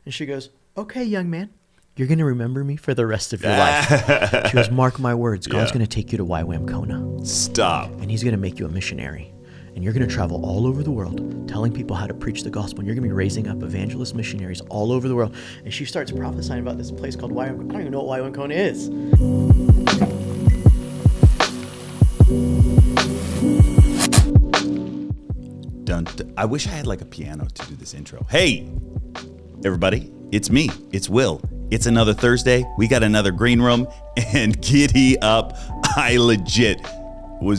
And she goes, okay, young man, you're going to remember me for the rest of your life. She goes, mark my words, God's going to take you to YWAM Kona. Stop. And he's going to make you a missionary. And you're going to travel all over the world telling people how to preach the gospel. And you're going to be raising up evangelist missionaries all over the world. And she starts prophesying about this place called YWAM. I don't even know what YWAM Kona is. I wish I had like a piano to do this intro. Hey, everybody, it's me. It's Will. It's another Thursday. We got another green room, and giddy up. I legit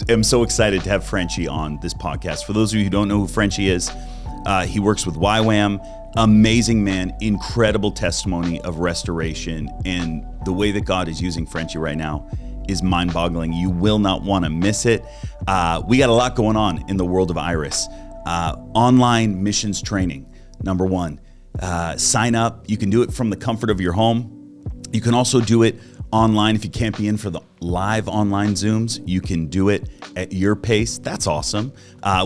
am so excited to have Frenchie on this podcast. For those of you who don't know who Frenchie is, he works with YWAM. Amazing man, incredible testimony of restoration, and the way that God is using Frenchie right now is mind-boggling. You will not want to miss it. We got a lot going on in the world of Iris. Online missions training, number one. Sign up. You can do it from the comfort of your home. You can also do it online. If you can't be in for the live online Zooms, you can do it at your pace. That's awesome.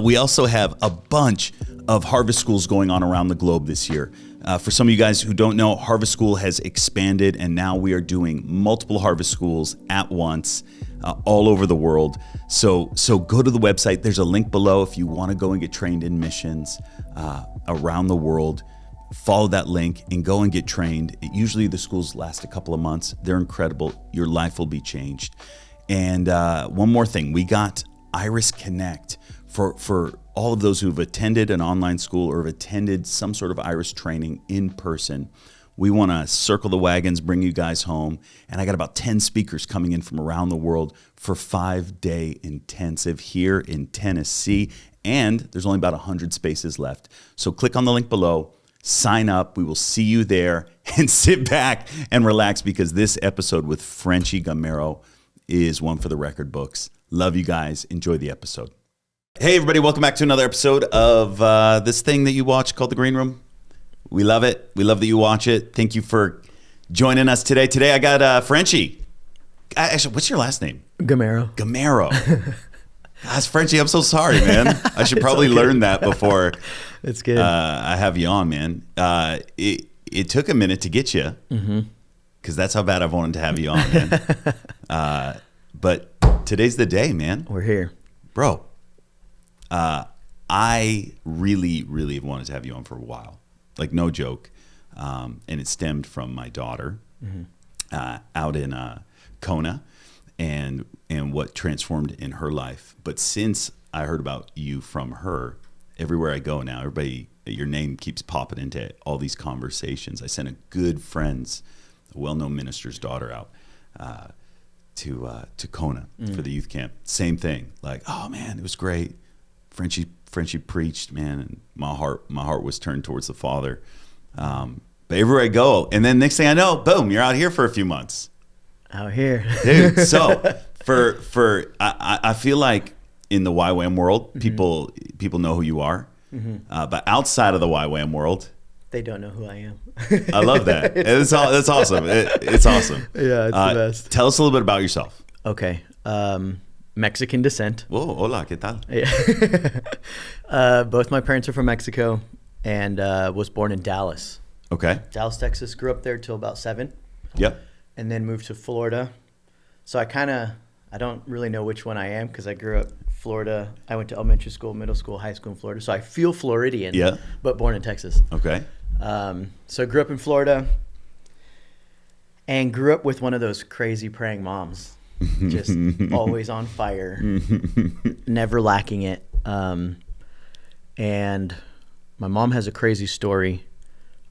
We also have a bunch of harvest schools going on around the globe this year. For some of you guys who don't know, Harvest School has expanded, and now we are doing multiple harvest schools at once all over the world. So go to the website. There's a link below if you want to go and get trained in missions around the world. Follow that link and go and get trained. Usually the schools last a couple of months. They're incredible. Your life will be changed. And one more thing, we got Iris Connect for all of those who've attended an online school or have attended some sort of Iris training in person. We want to circle the wagons, bring you guys home. And I got about 10 speakers coming in from around the world for 5-day intensive here in Tennessee. And there's only about 100 spaces left. So click on the link below, sign up. We will see you there, and sit back and relax, because this episode with Frenchie Gamero is one for the record books. Love you guys. Enjoy the episode. Hey, everybody. Welcome back to another episode of this thing that you watch called The Green Room. We love it. We love that you watch it. Thank you for joining us today. Today, I got Frenchie. Actually, what's your last name? Gamero. That's Frenchie. I'm so sorry, man. I should probably learn that before it's good. I have you on, man. It took a minute to get you, because that's how bad I've wanted to have you on, man. But today's the day, man. We're here. Bro, I really, really have wanted to have you on for a while. Like, no joke. And it stemmed from my daughter out in Kona and what transformed in her life. But since I heard about you from her, everywhere I go now, everybody, your name keeps popping into all these conversations. I sent a good friend's, a well-known minister's daughter out to Kona for the youth camp. Same thing. Like, oh man, it was great. Frenchie preached, man, and my heart was turned towards the Father. But everywhere I go, and then next thing I know, boom, you're out here for a few months. Out here, dude. So I feel like in the YWAM world, people know who you are, but outside of the YWAM world, they don't know who I am. I love that. That's awesome. It's awesome. Yeah, it's the best. Tell us a little bit about yourself. Okay. Mexican descent. Oh, hola, ¿qué tal? Yeah. Both my parents are from Mexico, and was born in Dallas. Okay. Dallas, Texas. Grew up there till about 7. Yep. And then moved to Florida. So I don't really know which one I am, because I grew up Florida. I went to elementary school, middle school, high school in Florida. So I feel Floridian, but born in Texas. Okay. So I grew up in Florida and grew up with one of those crazy praying moms. Just always on fire, never lacking it. And my mom has a crazy story.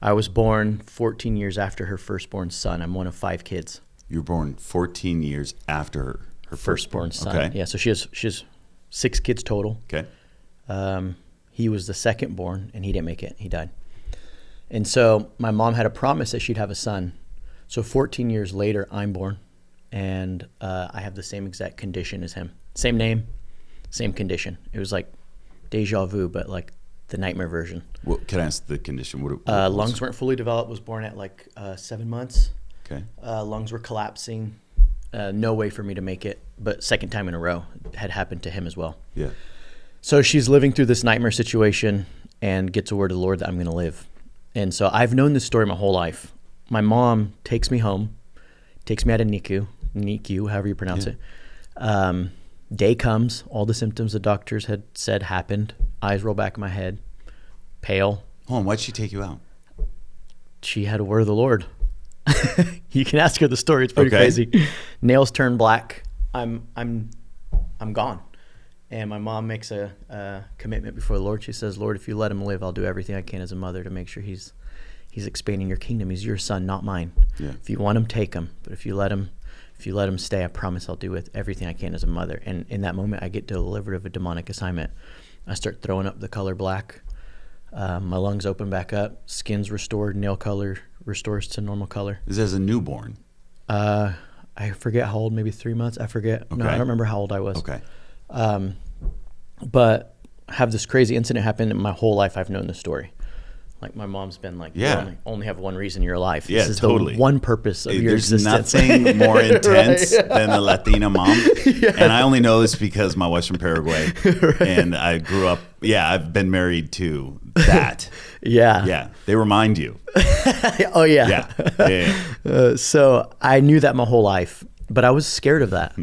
I was born 14 years after her firstborn son. I'm one of 5 kids. You were born 14 years after her firstborn son. Okay. Yeah, so she has 6 kids total. Okay. He was the second born, and he didn't make it. He died. And so my mom had a promise that she'd have a son. So 14 years later, I'm born, and I have the same exact condition as him. Same name, same condition. It was like deja vu, but like the nightmare version. Well, can I ask the condition? What lungs weren't fully developed. Was born at like 7 months. Okay. Lungs were collapsing. No way for me to make it. But second time in a row had happened to him as well. Yeah. So she's living through this nightmare situation and gets a word of the Lord that I'm going to live. And so I've known this story my whole life. My mom takes me home, takes me out of NICU, however you pronounce it. Day comes, all the symptoms the doctors had said happened. Eyes roll back in my head, pale. Hold on, why'd she take you out? She had a word of the Lord. You can ask her the story. It's pretty crazy. Nails turn black. I'm gone. And my mom makes a commitment before the Lord. She says, Lord, if you let him live, I'll do everything I can as a mother to make sure he's expanding your kingdom. He's your son, not mine. Yeah. If you want him, take him. But if you let him stay, I promise I'll do with everything I can as a mother. And in that moment, I get delivered of a demonic assignment. I start throwing up the color black. My lungs open back up. Skin's restored. Nail color restores to normal color. This is as a newborn? I forget how old, maybe 3 months. I forget. Okay. No, I don't remember how old I was. Okay. But I have this crazy incident happen in my whole life. I've known this story. Like my mom's been like, you only have one reason in your life. Yeah, this is totally. The one purpose of your existence. There's nothing more intense than a Latina mom. Yeah. And I only know this because my wife's from Paraguay. And I grew up, I've been married to that. Yeah. They remind you. Oh, yeah. Yeah. So I knew that my whole life, but I was scared of that.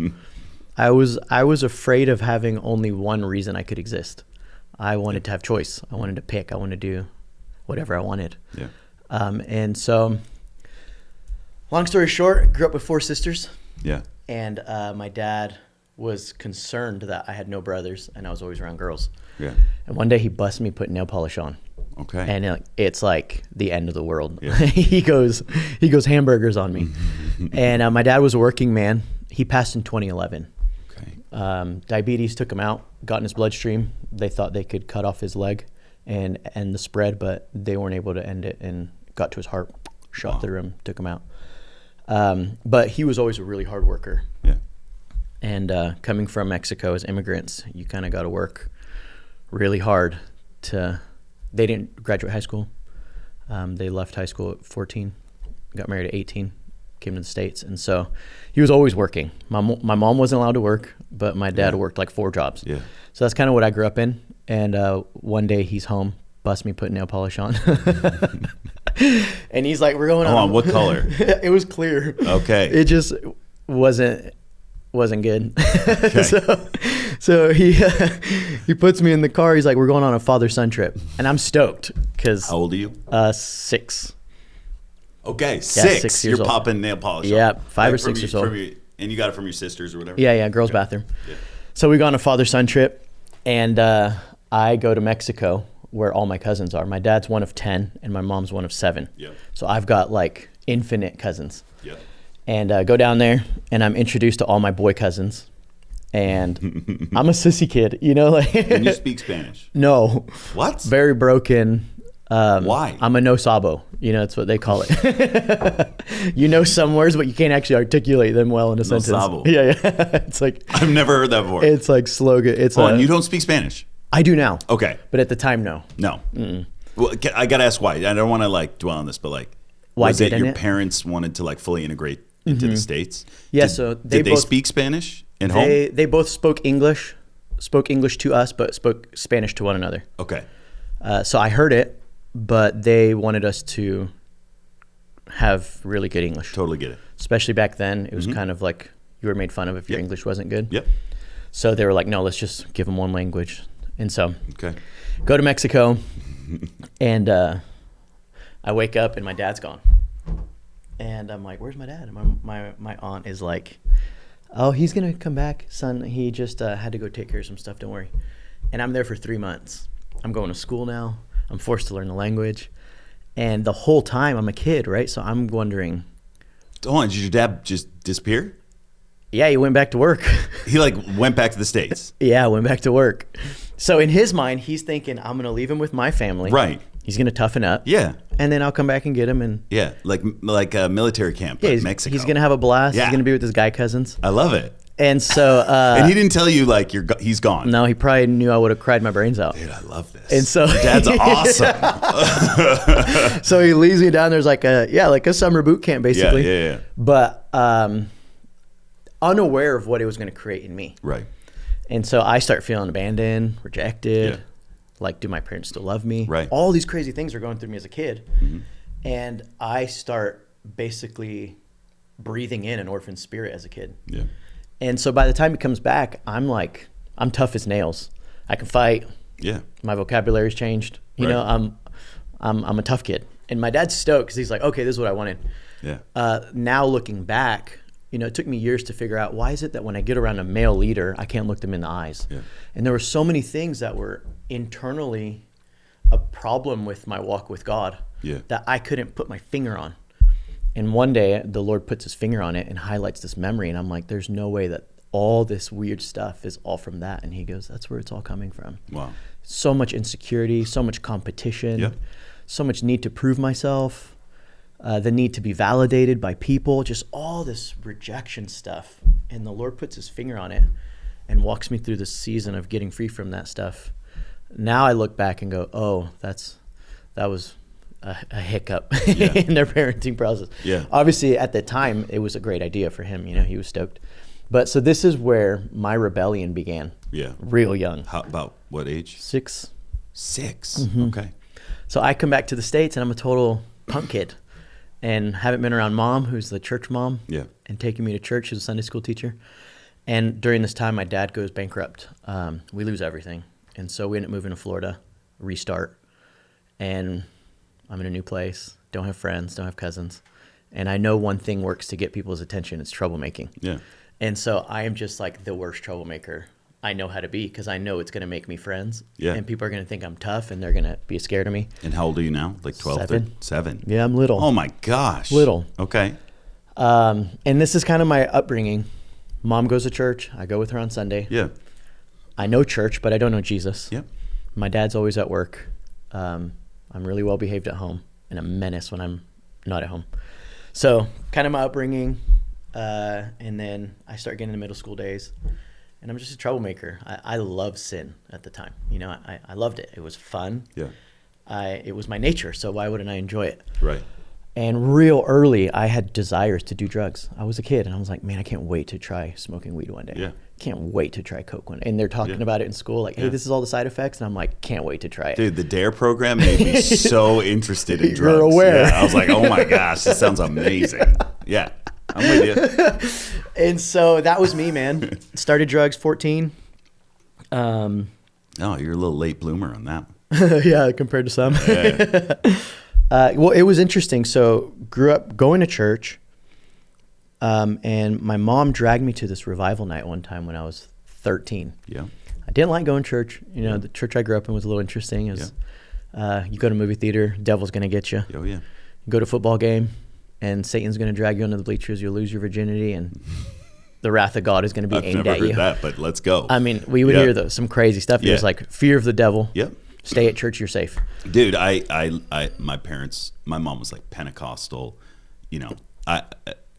I was afraid of having only one reason I could exist. I wanted to have choice. I wanted to pick. I wanted to do whatever I wanted. Yeah. And so, long story short, grew up with 4 sisters. Yeah. And my dad was concerned that I had no brothers and I was always around girls. Yeah. And one day he busted me putting nail polish on. Okay. And it's like the end of the world. Yeah. he goes hamburgers on me. And my dad was a working man. He passed in 2011. Okay. Diabetes took him out, got in his bloodstream. They thought they could cut off his leg and end the spread, but they weren't able to end it and got to his heart, shot through him, took him out. But he was always a really hard worker. Yeah. And coming from Mexico as immigrants, you kind of got to work really hard they didn't graduate high school. They left high school at 14, got married at 18, came to the States. And so he was always working. My mom wasn't allowed to work, but my dad worked like 4 jobs. Yeah. So that's kind of what I grew up in. And one day he's home, busts me putting nail polish on. And he's like, we're going on. What color? It was clear. Okay. It just wasn't good. Okay. So he puts me in the car. He's like, we're going on a father-son trip. And I'm stoked because... How old are you? 6. Okay, 6. 6 years You're old. Popping nail polish on. Yeah, 5 like or 6 years old. And you got it from your sisters or whatever? Yeah, girls' bathroom. Yeah. So we go on a father-son trip. And I go to Mexico where all my cousins are. My dad's one of 10 and my mom's one of 7. Yep. So I've got like infinite cousins. Yep. And go down there and I'm introduced to all my boy cousins. And I'm a sissy kid, like. Can you speak Spanish? No. What? Very broken. Why? I'm a no sabo. That's what they call it. Some words, but you can't actually articulate them well in a sentence. No sabo. Yeah. It's like. I've never heard that before. It's like slogan. And you don't speak Spanish? I do now. Okay. But at the time, no. No. Mm-mm. Well, I got to ask why. I don't want to dwell on this, but why was it your parents wanted to fully integrate into the States? Yeah, did they speak Spanish at home? They both spoke English to us, but spoke Spanish to one another. Okay. So I heard it, but they wanted us to have really good English. Totally get it. Especially back then, it was kind of like you were made fun of if your English wasn't good. Yep. So they were like, no, let's just give them one language. And so go to Mexico, and I wake up and my dad's gone. And I'm like, where's my dad? And my aunt is like, oh, he's going to come back, son. He just had to go take care of some stuff. Don't worry. And I'm there for 3 months. I'm going to school now. I'm forced to learn the language. And the whole time I'm a kid, right? So I'm wondering. Hold on, did your dad just disappear? Yeah, he went back to work. He went back to the States. Yeah, went back to work. So in his mind, he's thinking, I'm going to leave him with my family. Right. He's going to toughen up. Yeah. And then I'll come back and get him. And like a military camp, yeah, Mexico. He's going to have a blast. Yeah. He's going to be with his guy cousons. I love it. And so... and he didn't tell you he's gone. No, he probably knew I would have cried my brains out. Dude, I love this. And so... Your dad's awesome. So he leaves me down. There's like a summer boot camp, basically. Yeah. But unaware of what it was going to create in me. Right. And so I start feeling abandoned, rejected. Like, do my parents still love me? Right. All these crazy things are going through me as a kid. Mm-hmm. And I start basically breathing in an orphan spirit as a kid. Yeah. And so by the time he comes back, I'm tough as nails. I can fight. Yeah. My vocabulary's changed. You know, I'm a tough kid. And my dad's stoked because he's like, okay, this is what I wanted. Yeah. Now looking back, you know, it took me years to figure out, why is it that when I get around a male leader, I can't look them in the eyes? Yeah. And there were so many things that were internally a problem with my walk with God that I couldn't put my finger on. And one day the Lord puts his finger on it and highlights this memory. And I'm like, there's no way that all this weird stuff is all from that. And he goes, that's where it's all coming from. Wow. So much insecurity, so much competition, so much need to prove myself, the need to be validated by people, just all this rejection stuff. And the Lord puts his finger on it and walks me through this season of getting free from that stuff. Now I look back and go, oh, that was a hiccup in their parenting process. Yeah. Obviously, at the time, it was a great idea for him. You know, he was stoked. But so this is where my rebellion began. Yeah. Real young. How, about what age? 6. 6. Mm-hmm. Okay. So I come back to the States and I'm a total punk kid and haven't been around mom, who's the church mom, and taking me to church, who's a Sunday school teacher. And during this time, my dad goes bankrupt. We lose everything. And so we end up moving to Florida, restart. And I'm in a new place, don't have friends, don't have cousins. And I know one thing works to get people's attention. It's troublemaking. Yeah. And so I am just like the worst troublemaker I know how to be, because I know it's going to make me friends. Yeah. And people are going to think I'm tough and they're going to be scared of me. And how old are you now? Like 12? 7. 7. Yeah, I'm little. Oh my gosh. Little. Okay. And this is kind of my upbringing. Mom goes to church. I go with her on Sunday. Yeah. I know church, but I don't know Jesus. Yep. My dad's always at work. I'm really well behaved at home and a menace when I'm not at home. So kind of my upbringing. And then I start getting into middle school days and I'm just a troublemaker. I love sin at the time. You know, I loved it. It was fun. Yeah. It was my nature. So why wouldn't I enjoy it? Right. And real early, I had desires to do drugs. I was a kid, and I was like, man, I can't wait to try smoking weed one day. Yeah. Can't wait to try coke one day. And they're talking about it in school, like, hey, this is all the side effects. And I'm like, can't wait to try it. Dude, the DARE program made me so interested in drugs. You're aware. Yeah, I was like, oh my gosh, this sounds amazing. Yeah, I'm with you. And so that was me, man. Started drugs 14. Oh, you're a little late bloomer on that. Yeah, compared to some. Yeah. Well, it was interesting. So grew up going to church, and my mom dragged me to this revival night one time when I was 13. Yeah. I didn't like going to church. You know, the church I grew up in was a little interesting. It was, you go to movie theater, devil's going to get you. Oh, yeah. You go to football game, and Satan's going to drag you into the bleachers. You'll lose your virginity, and the wrath of God is going to be aimed at you. I've never heard that, but let's go. I mean, we would hear some crazy stuff. It was like fear of the devil. Yep. Stay at church, you're safe. Dude, my parents, my mom was like Pentecostal, you know,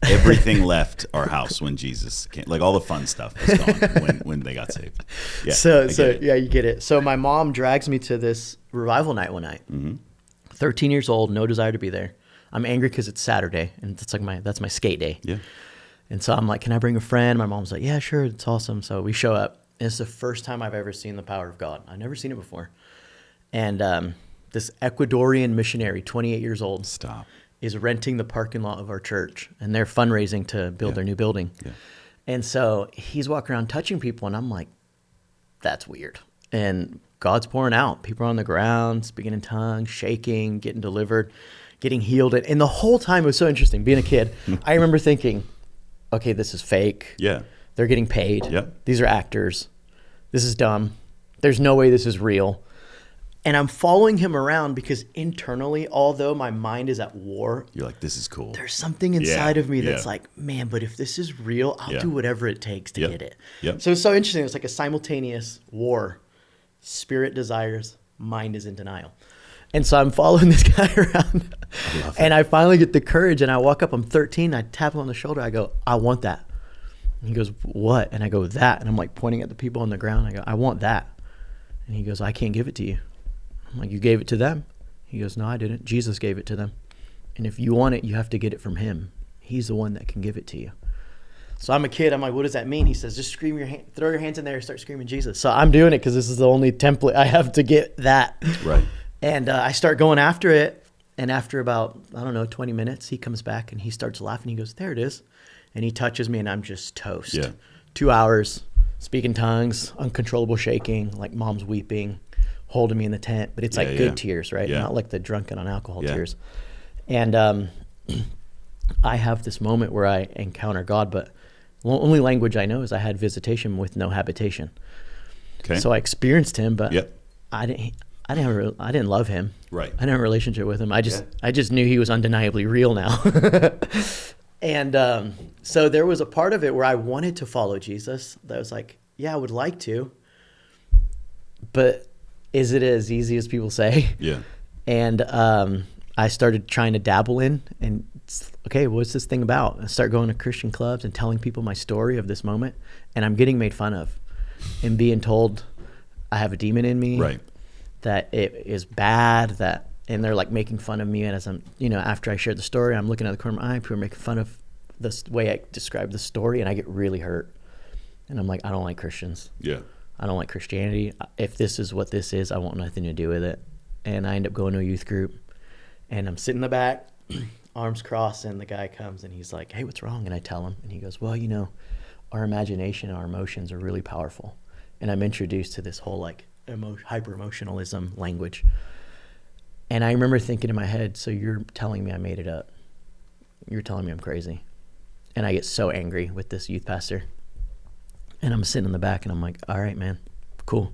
everything left our house when Jesus came. Like all the fun stuff was gone when they got saved. Yeah. So yeah, you get it. So my mom drags me to this revival night one night. Mm-hmm. 13 years old, no desire to be there. I'm angry because it's Saturday and that's my skate day. Yeah. And so I'm like, can I bring a friend? My mom's like, yeah, sure. It's awesome. So we show up. And it's the first time I've ever seen the power of God. I've never seen it before. And this Ecuadorian missionary, 28 years old, is renting the parking lot of our church. And they're fundraising to build their new building. Yeah. And so he's walking around touching people. And I'm like, that's weird. And God's pouring out. People are on the ground, speaking in tongues, shaking, getting delivered, getting healed. And the whole time it was so interesting. Being a kid, I remember thinking, okay, this is fake. Yeah. They're getting paid. Yep. These are actors. This is dumb. There's no way this is real. And I'm following him around because internally, although my mind is at war, you're like, this is cool. There's something inside of me that's like, man, but if this is real, I'll do whatever it takes to get it. Yep. So it's so interesting. It's like a simultaneous war. Spirit desires, mind is in denial. And so I'm following this guy around. And I finally get the courage and I walk up, I'm 13, I tap him on the shoulder, I go, I want that. And he goes, what? And I go, that. And I'm like pointing at the people on the ground. I go, I want that. And he goes, I can't give it to you. I'm like, you gave it to them? He goes, no, I didn't. Jesus gave it to them. And if you want it, you have to get it from him. He's the one that can give it to you. So I'm a kid. I'm like, what does that mean? He says, just scream throw your hands in there and start screaming Jesus. So I'm doing it because this is the only template I have to get that. Right. And I start going after it. And after about, 20 minutes, he comes back and he starts laughing. He goes, there it is. And he touches me and I'm just toast. Yeah. 2 hours, speaking tongues, uncontrollable shaking, like mom's weeping, holding me in the tent. But it's like good tears, right? Yeah. Not like the drunken on alcohol tears. And I have this moment where I encounter God, but the only language I know is I had visitation with no habitation. Okay. So I experienced him, but I didn't love him. Right. I didn't have a relationship with him. I just knew he was undeniably real now. And so there was a part of it where I wanted to follow Jesus. That was like, yeah, I would like to, but is it as easy as people say? Yeah. And I started trying to dabble in and, okay, what's this thing about? I start going to Christian clubs and telling people my story of this moment, and I'm getting made fun of and being told I have a demon in me, right? That it is bad, and they're like making fun of me. And as I'm, after I shared the story, I'm looking at the corner of my eye, people are making fun of the way I describe the story, and I get really hurt. And I'm like, I don't like Christians. Yeah. I don't like Christianity. If this is what this is, I want nothing to do with it. And I end up going to a youth group, and I'm sitting in the back, arms crossed, and the guy comes and he's like, hey, what's wrong? And I tell him, and he goes, well, our imagination, our emotions are really powerful. And I'm introduced to this whole like hyper-emotionalism language. And I remember thinking in my head, so you're telling me I made it up. You're telling me I'm crazy. And I get so angry with this youth pastor. And I'm sitting in the back and I'm like, all right, man, cool.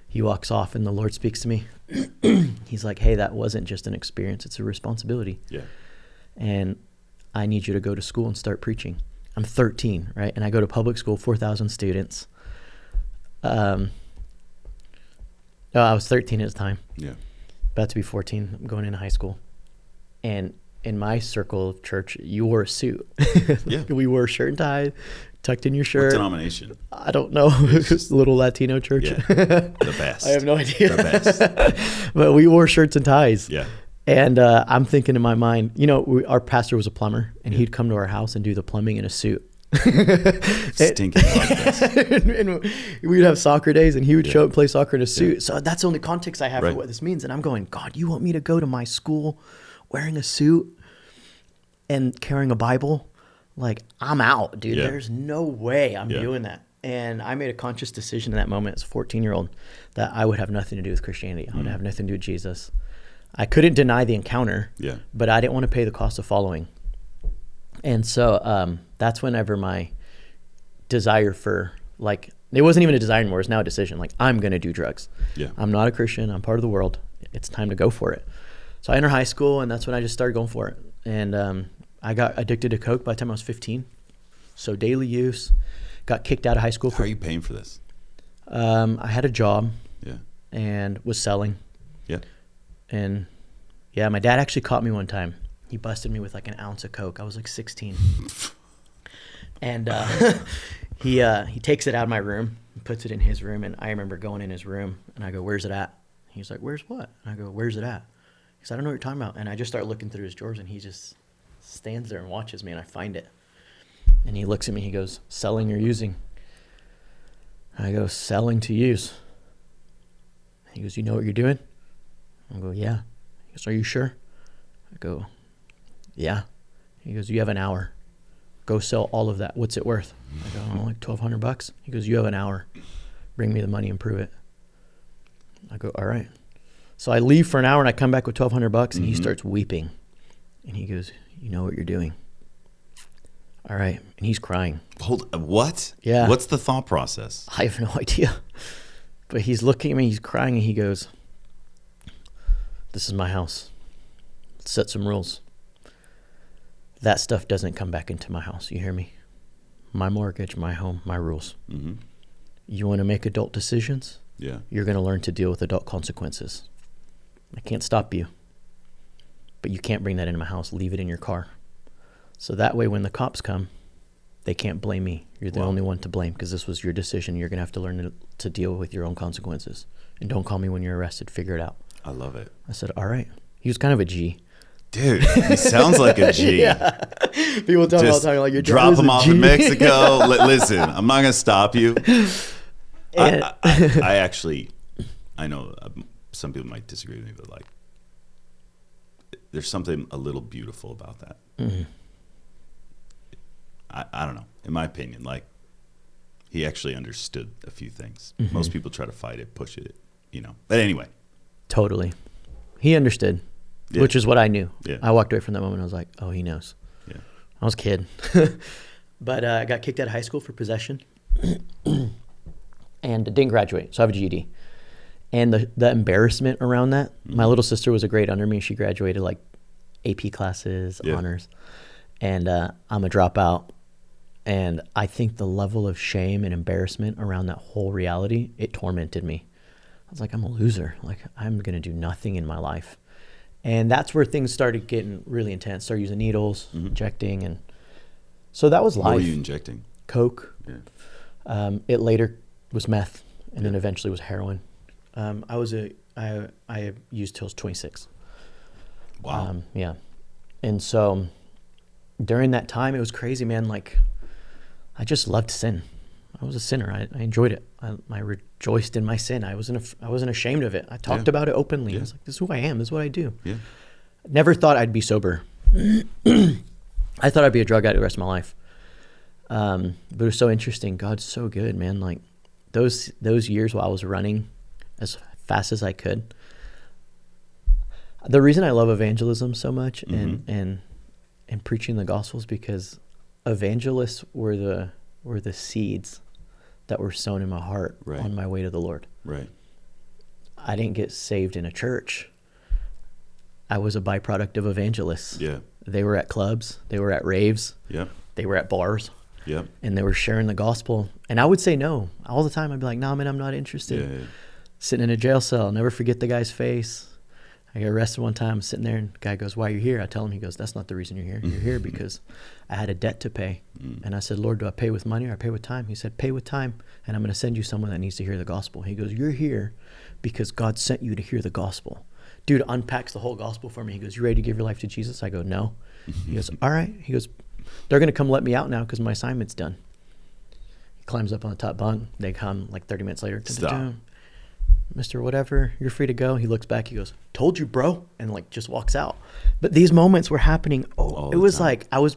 He walks off and the Lord speaks to me. He's like, hey, that wasn't just an experience. It's a responsibility. Yeah. And I need you to go to school and start preaching. I'm 13, right? And I go to public school, 4,000 students. I was 13 at the time. Yeah. About to be 14. I'm going into high school. And in my circle of church, you wore a suit. Yeah. We wore shirt and tie, tucked in your shirt. What denomination? I don't know. It's a little Latino church. Yeah. The best. I have no idea. The best. But we wore shirts and ties. Yeah. And I'm thinking in my mind, our pastor was a plumber, and he'd come to our house and do the plumbing in a suit. Stinking and we'd have soccer days, and he would show up and play soccer in a suit. Yeah. So that's the only context I have for what this means. And I'm going, God, you want me to go to my school wearing a suit and carrying a Bible? Like, I'm out, dude. Yeah. There's no way I'm doing that. And I made a conscious decision in that moment as a 14-year-old that I would have nothing to do with Christianity. I would have nothing to do with Jesus. I couldn't deny the encounter, but I didn't want to pay the cost of following. And so that's whenever my desire for, like, it wasn't even a desire anymore. It's now a decision. Like, I'm going to do drugs. Yeah. I'm not a Christian. I'm part of the world. It's time to go for it. So I enter high school, and that's when I just started going for it. And I got addicted to Coke by the time I was 15. So daily use. Got kicked out of high school. How are you paying for this? I had a job. Yeah. And was selling. Yeah. And yeah, my dad actually caught me one time. He busted me with like an ounce of Coke. I was like 16. And he takes it out of my room and puts it in his room. And I remember going in his room and I go, where's it at? He's like, where's what? And I go, where's it at? He said, I don't know what you're talking about. And I just start looking through his drawers, and he just stands there and watches me, and I find it. And he looks at me, he goes, selling or using? I go, selling to use. He goes, you know what you're doing? I go, yeah. He goes, are you sure? I go, yeah. He goes, you have an hour. Go sell all of that. What's it worth? I go, oh, like $1,200. He goes, you have an hour. Bring me the money and prove it. I go, all right. So I leave for an hour and I come back with $1,200, and he starts weeping. And he goes, you know what you're doing? All right. And he's crying. Hold, what? Yeah. What's the thought process? I have no idea. But he's looking at me, he's crying, and he goes, this is my house. Let's set some rules. That stuff doesn't come back into my house. You hear me? My mortgage, my home, my rules. Mm-hmm. You want to make adult decisions? Yeah. You're going to learn to deal with adult consequences. I can't stop you. But you can't bring that into my house. Leave it in your car. So that way when the cops come, they can't blame me. You're the only one to blame because this was your decision. You're going to have to learn to deal with your own consequences. And don't call me when you're arrested. Figure it out. I love it. I said, all right. He was kind of a G. Dude, he sounds like a G. Yeah. People tell me all the time, like, your dad drop is him a off G. in Mexico. Listen, I'm not going to stop you. And- I actually, I know some people might disagree with me, but like, there's something a little beautiful about that. Mm-hmm. I don't know. In my opinion, like, he actually understood a few things. Mm-hmm. Most people try to fight it, push it, you know. But anyway. Totally. He understood, which is what I knew. Yeah. I walked away from that moment. I was like, oh, he knows. Yeah. I was a kid. But I got kicked out of high school for possession and didn't graduate. So I have a GED. And the embarrassment around that, my little sister was a grade under me. She graduated like AP classes, honors. And I'm a dropout. And I think the level of shame and embarrassment around that whole reality, it tormented me. I was like, I'm a loser. Like, I'm going to do nothing in my life. And that's where things started getting really intense. Started using needles, injecting. And so that was life. What were you injecting? Coke. Yeah. It later was meth and then eventually was heroin. I used till I was 26. Wow. Yeah. And so during that time, it was crazy, man. Like, I just loved sin. I was a sinner. I enjoyed it. I rejoiced in my sin. I wasn't ashamed of it. I talked about it openly. I was like, this is who I am. This is what I do. Yeah. Never thought I'd be sober. I thought I'd be a drug addict the rest of my life. But it was so interesting. God's so good, man. Like those years while I was running as fast as I could. The reason I love evangelism so much and preaching the gospel is because evangelists were the seeds that were sown in my heart on my way to the Lord. Right. I didn't get saved in a church. I was a byproduct of evangelists. Yeah. They were at clubs. They were at raves. Yep. They were at bars. Yep. And they were sharing the gospel. And I would say no. All the time I'd be like, nah, man, I'm not interested. Yeah. Sitting in a jail cell. Never forget the guy's face. I got arrested one time, sitting there, and the guy goes, why are you here? I tell him, he goes, that's not the reason you're here. You're here because I had a debt to pay. And I said, Lord, do I pay with money or I pay with time? He said, pay with time, and I'm going to send you someone that needs to hear the gospel. He goes, you're here because God sent you to hear the gospel. Dude unpacks the whole gospel for me. He goes, you ready to give your life to Jesus? I go, no. He goes, all right. He goes, they're going to come let me out now because my assignment's done. He climbs up on the top bunk. They come like 30 minutes later. Stop. Mr. Whatever, you're free to go. He looks back, he goes, told you, bro, and like just walks out. But these moments were happening. It was like I was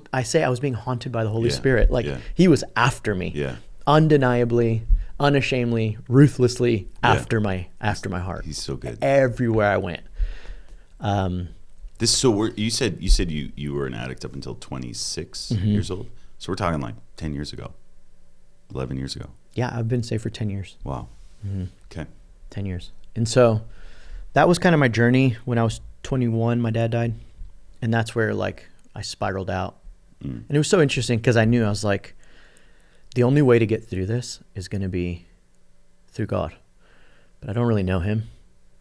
being haunted by the Holy Spirit. Like he was after me. Yeah. Undeniably, unashamedly, ruthlessly after my heart. He's so good. Everywhere I went. You said you were an addict up until 26 years old. So we're talking like 10 years ago, 11 years ago. Yeah, I've been saved for 10 years. Wow. Okay. 10 years. And so that was kind of my journey. When I was 21, my dad died. And that's where like I spiraled out. And it was so interesting because I knew, I was like, the only way to get through this is going to be through God. But I don't really know him.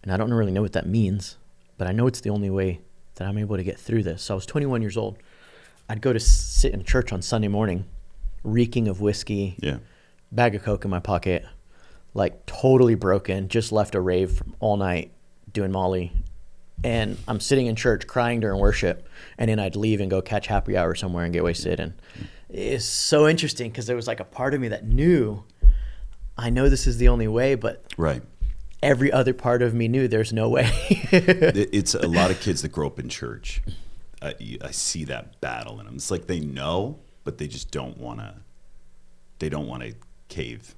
And I don't really know what that means. But I know it's the only way that I'm able to get through this. So I was 21 years old. I'd go to sit in church on Sunday morning, reeking of whiskey, bag of Coke in my pocket, like totally broken, just left a rave from all night doing Molly. And I'm sitting in church crying during worship, and then I'd leave and go catch happy hour somewhere and get wasted. And it's so interesting because there was like a part of me that knew, I know this is the only way, but every other part of me knew there's no way. It's a lot of kids that grow up in church. I see that battle in them. It's like they know, but they just don't want to cave.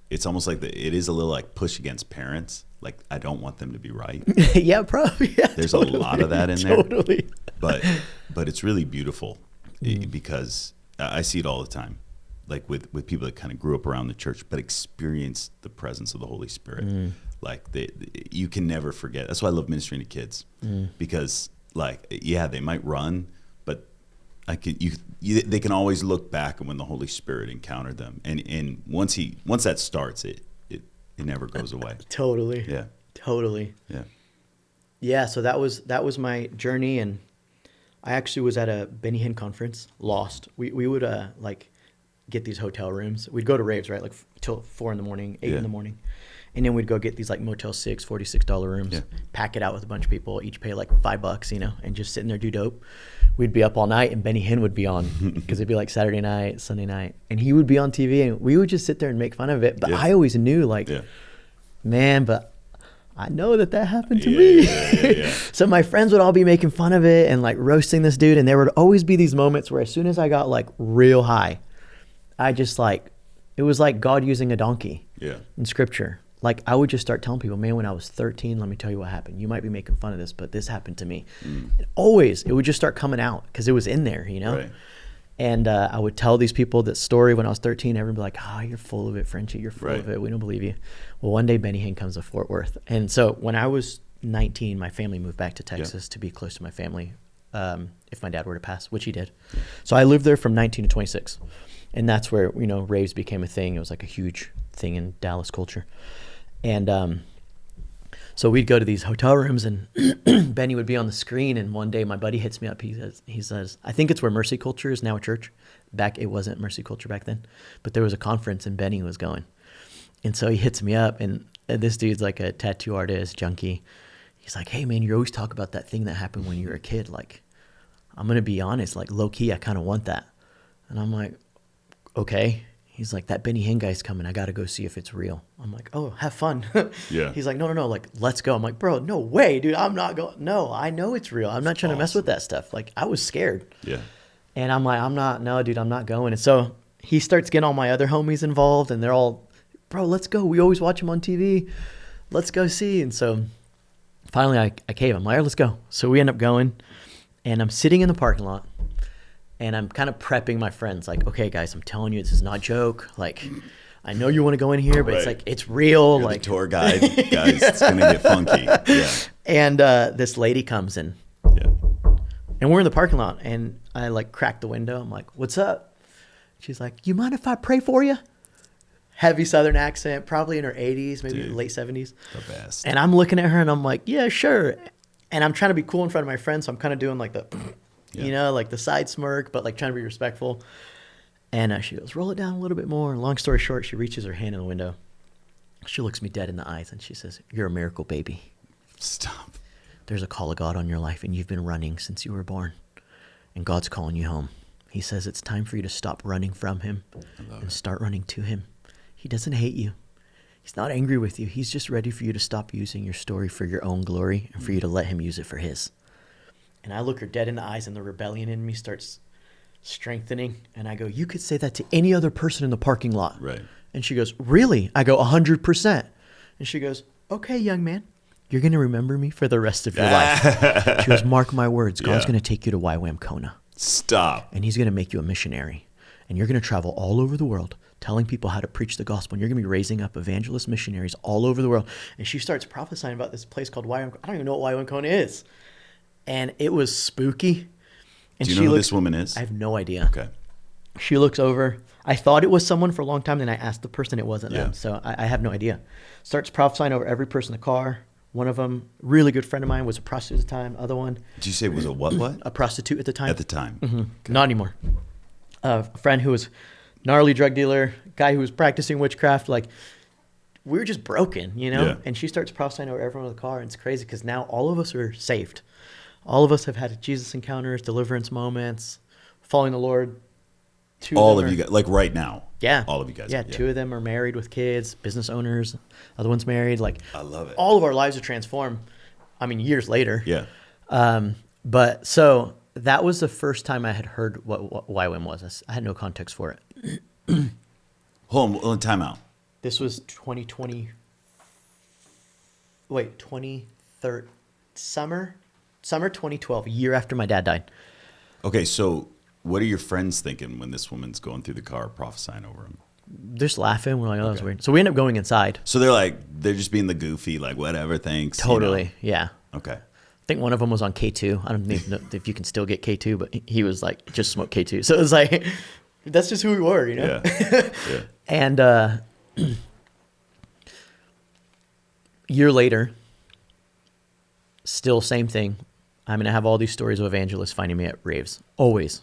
It's almost like it is a little like push against parents. Like, I don't want them to be right. Yeah, probably. Yeah, There's a lot of that in there. Totally. But it's really beautiful because I see it all the time. Like with people that kind of grew up around the church, but experienced the presence of the Holy Spirit. Like you can never forget. That's why I love ministering to kids because like, they might run, but they can always look back when the Holy Spirit encountered them. And once that starts, it never goes away. Totally. Yeah. Totally. Yeah. Yeah. So that was my journey. And I actually was at a Benny Hinn conference, lost. We would like get these hotel rooms. We'd go to raves, right? Like till 4 in the morning, 8 in the morning. And then we'd go get these like Motel 6, $46 rooms, pack it out with a bunch of people, each pay like $5, you know, and just sit in there, do dope. We'd be up all night, and Benny Hinn would be on because it'd be like Saturday night, Sunday night, and he would be on TV, and we would just sit there and make fun of it. But I always knew, like, man, but I know that happened to me. So my friends would all be making fun of it and like roasting this dude, and there would always be these moments where as soon as I got like real high, I just like, it was like God using a donkey in scripture. Like I would just start telling people, man, when I was 13, let me tell you what happened. You might be making fun of this, but this happened to me. And always, it would just start coming out because it was in there, you know? Right. And I would tell these people that story when I was 13. Everyone would be like, oh, you're full of it, Frenchie. You're full of it. We don't believe you. Well, one day Benny Hinn comes to Fort Worth. And so when I was 19, my family moved back to Texas to be close to my family if my dad were to pass, which he did. So I lived there from 19 to 26. And that's where, you know, raves became a thing. It was like a huge thing in Dallas culture. And so we'd go to these hotel rooms, and Benny would be on the screen. And one day my buddy hits me up. He says, I think it's where Mercy Culture is now a church. It wasn't Mercy Culture back then, but there was a conference and Benny was going. And so he hits me up, and this dude's like a tattoo artist, junkie. He's like, hey man, you always talk about that thing that happened when you were a kid. Like, I'm going to be honest, like low key, I kind of want that. And I'm like, okay. He's like, that Benny Hinn guy's coming. I got to go see if it's real. I'm like, oh, have fun. He's like, no. Like, let's go. I'm like, bro, no way, dude. I'm not going. No, I know it's real. I'm not trying to mess with that stuff. Like, I was scared. And I'm like, no, dude, I'm not going. And so he starts getting all my other homies involved, and they're all, bro, let's go. We always watch him on TV. Let's go see. And so finally I cave. I'm like, all right, let's go. So we end up going, and I'm sitting in the parking lot. And I'm kind of prepping my friends, like, okay, guys, I'm telling you, this is not a joke. Like, I know you want to go in here, but it's like, it's real. You're like the tour guide, guys, it's going to get funky. And this lady comes in. And we're in the parking lot, and I like crack the window. I'm like, what's up? She's like, you mind if I pray for you? Heavy Southern accent, probably in her 80s, maybe late 70s. The best. And I'm looking at her, and I'm like, yeah, sure. And I'm trying to be cool in front of my friends, so I'm kind of doing like the... you know, like the side smirk, but like trying to be respectful. And she goes, roll it down a little bit more. Long story short, she reaches her hand in the window. She looks me dead in the eyes and she says, you're a miracle baby. Stop. There's a call of God on your life, and you've been running since you were born. And God's calling you home. He says it's time for you to stop running from him and start running to him. He doesn't hate you. He's not angry with you. He's just ready for you to stop using your story for your own glory and for you to let him use it for his. And I look her dead in the eyes, and the rebellion in me starts strengthening. And I go, you could say that to any other person in the parking lot. Right. And she goes, really? I go, 100%. And she goes, okay, young man, you're going to remember me for the rest of your life. She goes, mark my words. God's going to take you to YWAM Kona. Stop. And he's going to make you a missionary. And you're going to travel all over the world telling people how to preach the gospel. And you're going to be raising up evangelist missionaries all over the world. And she starts prophesying about this place called YWAM. I don't even know what YWAM Kona is. And it was spooky. And do you know who this woman is? I have no idea. Okay. She looks over. I thought it was someone for a long time. Then I asked the person. It wasn't them. So I have no idea. Starts prophesying over every person in the car. One of them, really good friend of mine, was a prostitute at the time. Other one. Did you say it was a what? A prostitute at the time. At the time. Mm-hmm. Okay. Not anymore. A friend who was gnarly drug dealer, guy who was practicing witchcraft. Like, we were just broken, you know? Yeah. And she starts prophesying over everyone in the car. And it's crazy because now all of us are saved. All of us have had Jesus encounters, deliverance moments, following the Lord. All of you guys, like right now. Yeah. All of you guys. Yeah, 2 of them are married with kids, business owners. Other one's married. Like, I love it. All of our lives are transformed. I mean, years later. Yeah. But so that was the first time I had heard what YWAM was. I had no context for it. Hold on, time out. This was 2020. Wait, 2013 summer 2012, a year after my dad died. Okay, so what are your friends thinking when this woman's going through the car prophesying over him? They're just laughing. We're like, oh, that's weird. So we end up going inside. So they're just being the goofy, like, whatever, thanks. Totally, you know? yeah. Okay. I think one of them was on K2. I don't know if you can still get K2, but he was like, just smoke K2. So it was like, that's just who we were, you know? Yeah. Yeah. And year later, still same thing. I'm going to have all these stories of evangelists finding me at raves. Always.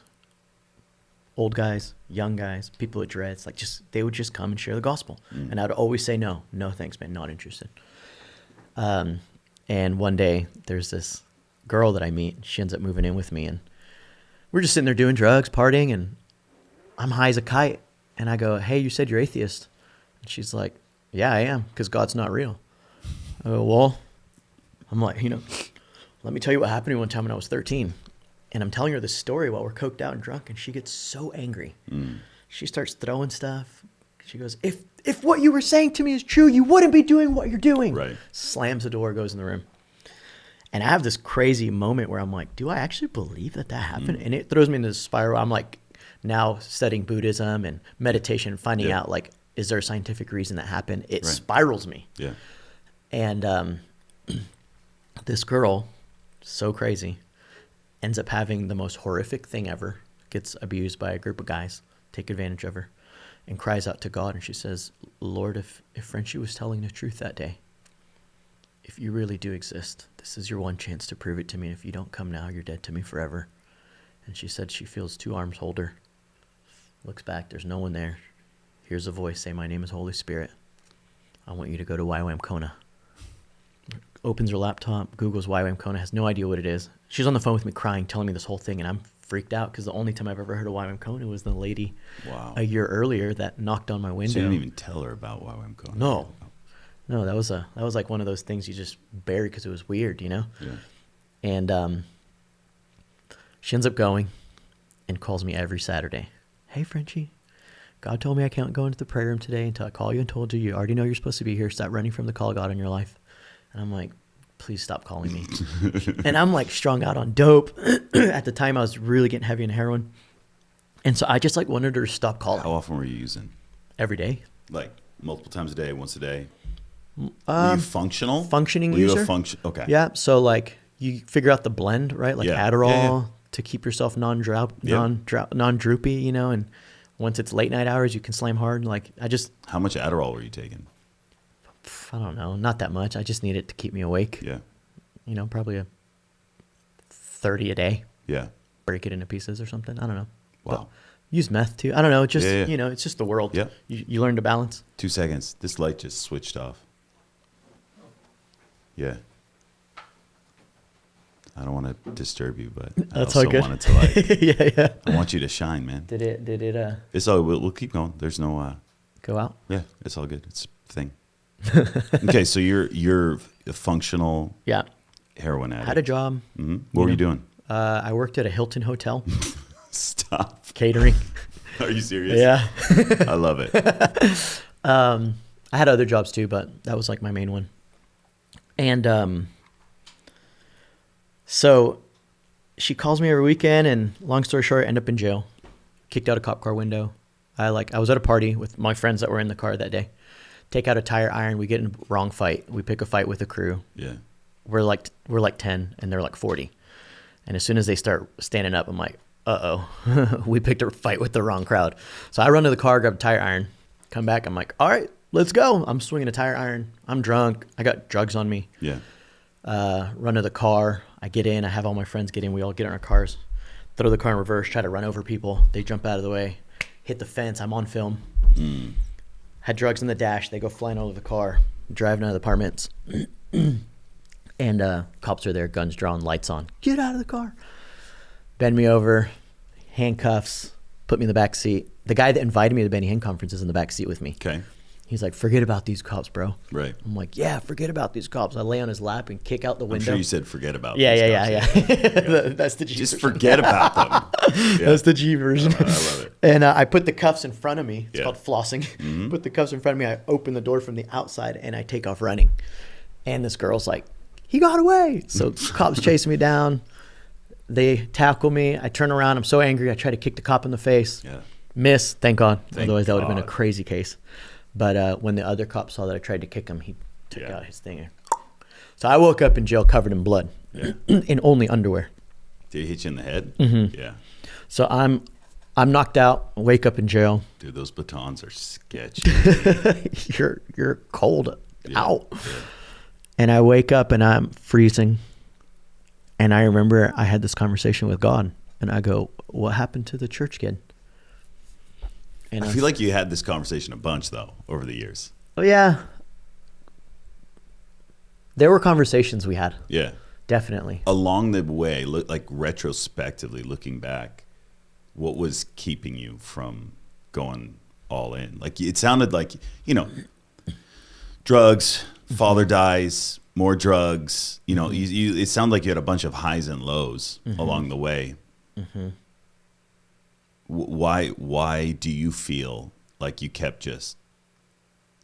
old guys, young guys, people with dreads, like they would just come and share the gospel. And I'd always say, no thanks, man, not interested. And one day there's this girl that I meet. She ends up moving in with me, and we're just sitting there doing drugs, partying, and I'm high as a kite. And I go, hey, you said you're atheist. And she's like, yeah, I am, because God's not real. I go, well, I'm like, let me tell you what happened to me one time when I was 13. And I'm telling her this story while we're coked out and drunk, and she gets so angry. She starts throwing stuff. She goes, if what you were saying to me is true, you wouldn't be doing what you're doing. Right. Slams the door, goes in the room. And I have this crazy moment where I'm like, do I actually believe that happened? And it throws me into this spiral. I'm like now studying Buddhism and meditation, finding out, like, is there a scientific reason that happened? It spirals me. Yeah. And this girl, so crazy, ends up having the most horrific thing ever, gets abused by a group of guys, take advantage of her, and cries out to God. And she says, Lord, if Frenchie was telling the truth that day, if you really do exist, this is your one chance to prove it to me. And if you don't come now, you're dead to me forever. And she said she feels 2 arms hold her, looks back, there's no one there. Hears a voice say, my name is Holy Spirit. I want you to go to YWAM Kona. Opens her laptop, Googles YWAM Kona, has no idea what it is. She's on the phone with me crying, telling me this whole thing, and I'm freaked out because the only time I've ever heard of YWAM Kona was the lady a year earlier that knocked on my window. So you didn't even tell her about YWAM Kona? No, that was like one of those things you just bury because it was weird, Yeah. And she ends up going and calls me every Saturday. Hey, Frenchie, God told me I can't go into the prayer room today until I call you and told you you already know you're supposed to be here. Stop running from the call of God in your life. And I'm like, please stop calling me. And I'm like strung out on dope. At the time, I was really getting heavy in heroin. And so I just like wanted her to stop calling. How often were you using? Every day. Like multiple times a day, once a day? Were you functional? Functioning were user. You okay. Yeah. So like you figure out the blend, right? Like Adderall to keep yourself non-droopy, and once it's late night hours, you can slam hard. Like How much Adderall were you taking? I don't know, not that much. I just need it to keep me awake. Yeah. Probably a 30 a day. Yeah. Break it into pieces or something. I don't know. Wow. But use meth too. I don't know. Just, it's just the world. Yeah. You learn to balance. 2 seconds. This light just switched off. Yeah. I don't want to disturb you, but That's I all also good. wanted to like, yeah. I want you to shine, man. Did it, It's all, we'll keep going. There's no, go out? Yeah, it's all good. It's a thing. Okay. So you're a functional heroin addict. Had a job. Mm-hmm. What were you doing? I worked at a Hilton hotel. Stop. Catering. Are you serious? Yeah. I love it. I had other jobs too, but that was like my main one. And so she calls me every weekend, and long story short, I end up in jail. Kicked out a cop car window. I was at a party with my friends that were in the car that day. Take out a tire iron. We get in a wrong fight. We pick a fight with the crew. Yeah. We're like 10 and they're like 40. And as soon as they start standing up, I'm like, uh-oh, we picked a fight with the wrong crowd. So I run to the car, grab a tire iron, come back. I'm like, all right, let's go. I'm swinging a tire iron. I'm drunk. I got drugs on me. Yeah. Run to the car. I get in. I have all my friends get in. We all get in our cars, throw the car in reverse, try to run over people. They jump out of the way, hit the fence. I'm on film. Had drugs in the dash. They go flying over the car, driving out of the apartments. And cops are there, guns drawn, lights on. Get out of the car. Bend me over, handcuffs, put me in the back seat. The guy that invited me to the Benny Hinn conference is in the back seat with me. Okay. He's like, forget about these cops, bro. Right. I'm like, yeah, forget about these cops. I lay on his lap and kick out the window. I'm sure you said forget about yeah, these cops. Yeah. That's the G Just version. forget about them. Yeah. That's the G version. I love it. And I put the cuffs in front of me. It's Yeah. called flossing. Mm-hmm. Put the cuffs in front of me. I open the door from the outside and I take off running. And this girl's like, he got away. So cops chase me down. They tackle me. I turn around. I'm so angry. I try to kick the cop in the face. Yeah. Miss. Thank God. Thank Otherwise, that would have been a God. crazy case. But when the other cop saw that I tried to kick him, he took out his thing. So I woke up in jail covered in blood, in only underwear. Did he hit you in the head? Mm-hmm. Yeah. So I'm knocked out. Wake up in jail. Dude, those batons are sketchy. You're cold out. Yeah. And I wake up and I'm freezing. And I remember I had this conversation with God. And I go, what happened to the church kid? And I feel like you had this conversation a bunch though over the years. Oh yeah. There were conversations we had. Yeah. Definitely. Along the way, like retrospectively looking back, what was keeping you from going all in? Like it sounded like, drugs, father dies, more drugs, it sounded like you had a bunch of highs and lows along the way. Mm-hmm. Why do you feel like you kept just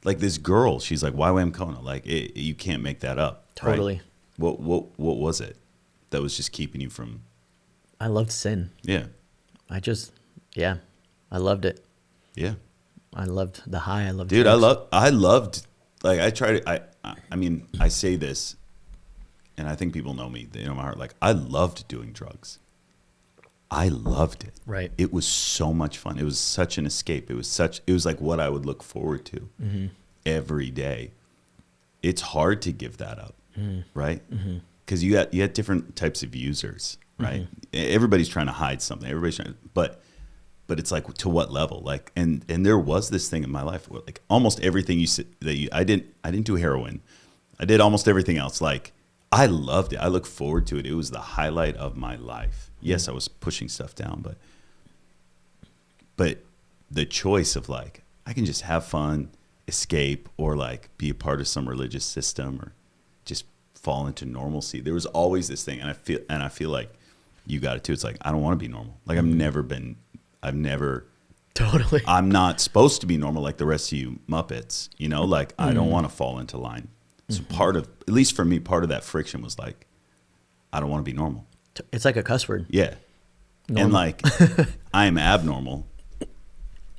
like this girl? She's like YWAM Kona. Like you can't make that up. Totally. Right? What was it that was just keeping you from? I loved sin. Yeah. I loved it. Yeah. I loved the high. I loved. Dude, drugs. I loved. Like I tried. I mean, I say this, and I think people know me. They know my heart. Like I loved doing drugs. I loved it. Right. It was so much fun. It was such an escape. It was like what I would look forward to every day. It's hard to give that up, right? Because you had different types of users, right? Everybody's trying to hide something. Everybody's trying, but it's like to what level? Like, and there was this thing in my life where like almost everything I didn't do heroin. I did almost everything else. Like I loved it. I look forward to it. It was the highlight of my life. Yes, I was pushing stuff down, but the choice of like, I can just have fun, escape, or like be a part of some religious system or just fall into normalcy. There was always this thing. And I feel like you got it too. It's like, I don't want to be normal. Like I've never Totally. I'm not supposed to be normal like the rest of you Muppets, like I don't want to fall into line. So at least for me, part of that friction was like, I don't want to be normal. It's like a cuss word. Yeah. Normal. And like, I'm abnormal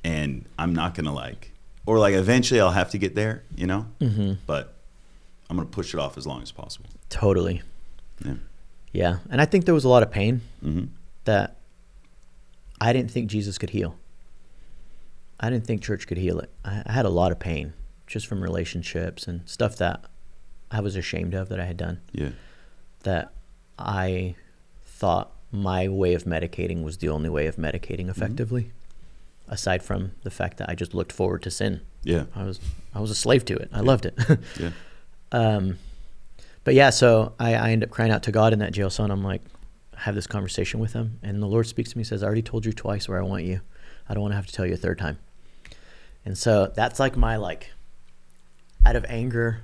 and I'm not going to like, or like eventually I'll have to get there, but I'm going to push it off as long as possible. Totally. Yeah. Yeah. And I think there was a lot of pain that I didn't think Jesus could heal. I didn't think church could heal it. I had a lot of pain just from relationships and stuff that I was ashamed of that I had done. Yeah. That I thought my way of medicating was the only way of medicating effectively, aside from the fact that I just looked forward to sin. Yeah. I was a slave to it. I loved it. Yeah. But yeah, so I ended up crying out to God in that jail cell, and I'm like, I have this conversation with him, and the Lord speaks to me and says, I already told you twice where I want you. I don't want to have to tell you a third time. And so that's like my out of anger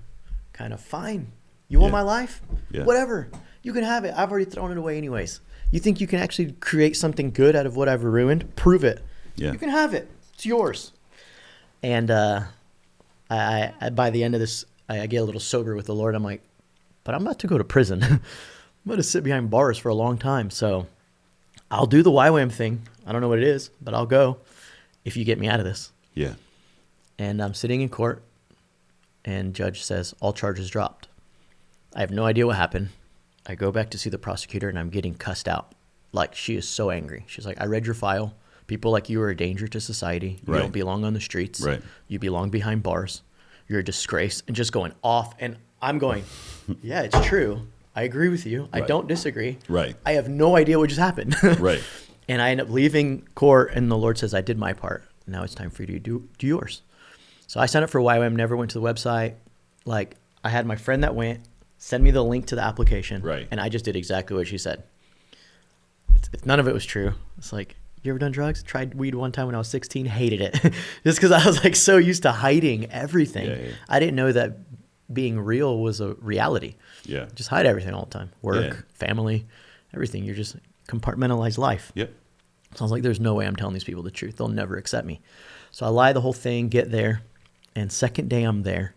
kind of, fine. You want my life? Yeah. Whatever. You can have it. I've already thrown it away anyways. You think you can actually create something good out of what I've ruined? Prove it. Yeah. You can have it. It's yours. And I by the end of this, I get a little sober with the Lord. I'm like, but I'm about to go to prison. I'm going to sit behind bars for a long time. So I'll do the YWAM thing. I don't know what it is, but I'll go if you get me out of this. Yeah. And I'm sitting in court, and judge says, all charges dropped. I have no idea what happened. I go back to see the prosecutor, and I'm getting cussed out. Like, she is so angry. She's like, I read your file. People like you are a danger to society. You don't belong on the streets. Right. You belong behind bars. You're a disgrace. And just going off. And I'm going, yeah, it's true. I agree with you. I don't disagree. Right. I have no idea what just happened. Right. And I end up leaving court, and the Lord says, I did my part. Now it's time for you to do yours. So I signed up for YWAM, never went to the website. Like, I had my friend that went, send me the link to the application. Right. And I just did exactly what she said. None of it was true. It's like, you ever done drugs? Tried weed one time when I was 16, hated it. Just because I was like so used to hiding everything. Yeah. I didn't know that being real was a reality. Yeah. Just hide everything all the time. Work, family, everything. You're just compartmentalize life. Yep. So I was like, there's no way I'm telling these people the truth. They'll never accept me. So I lie the whole thing, get there. And second day I'm there,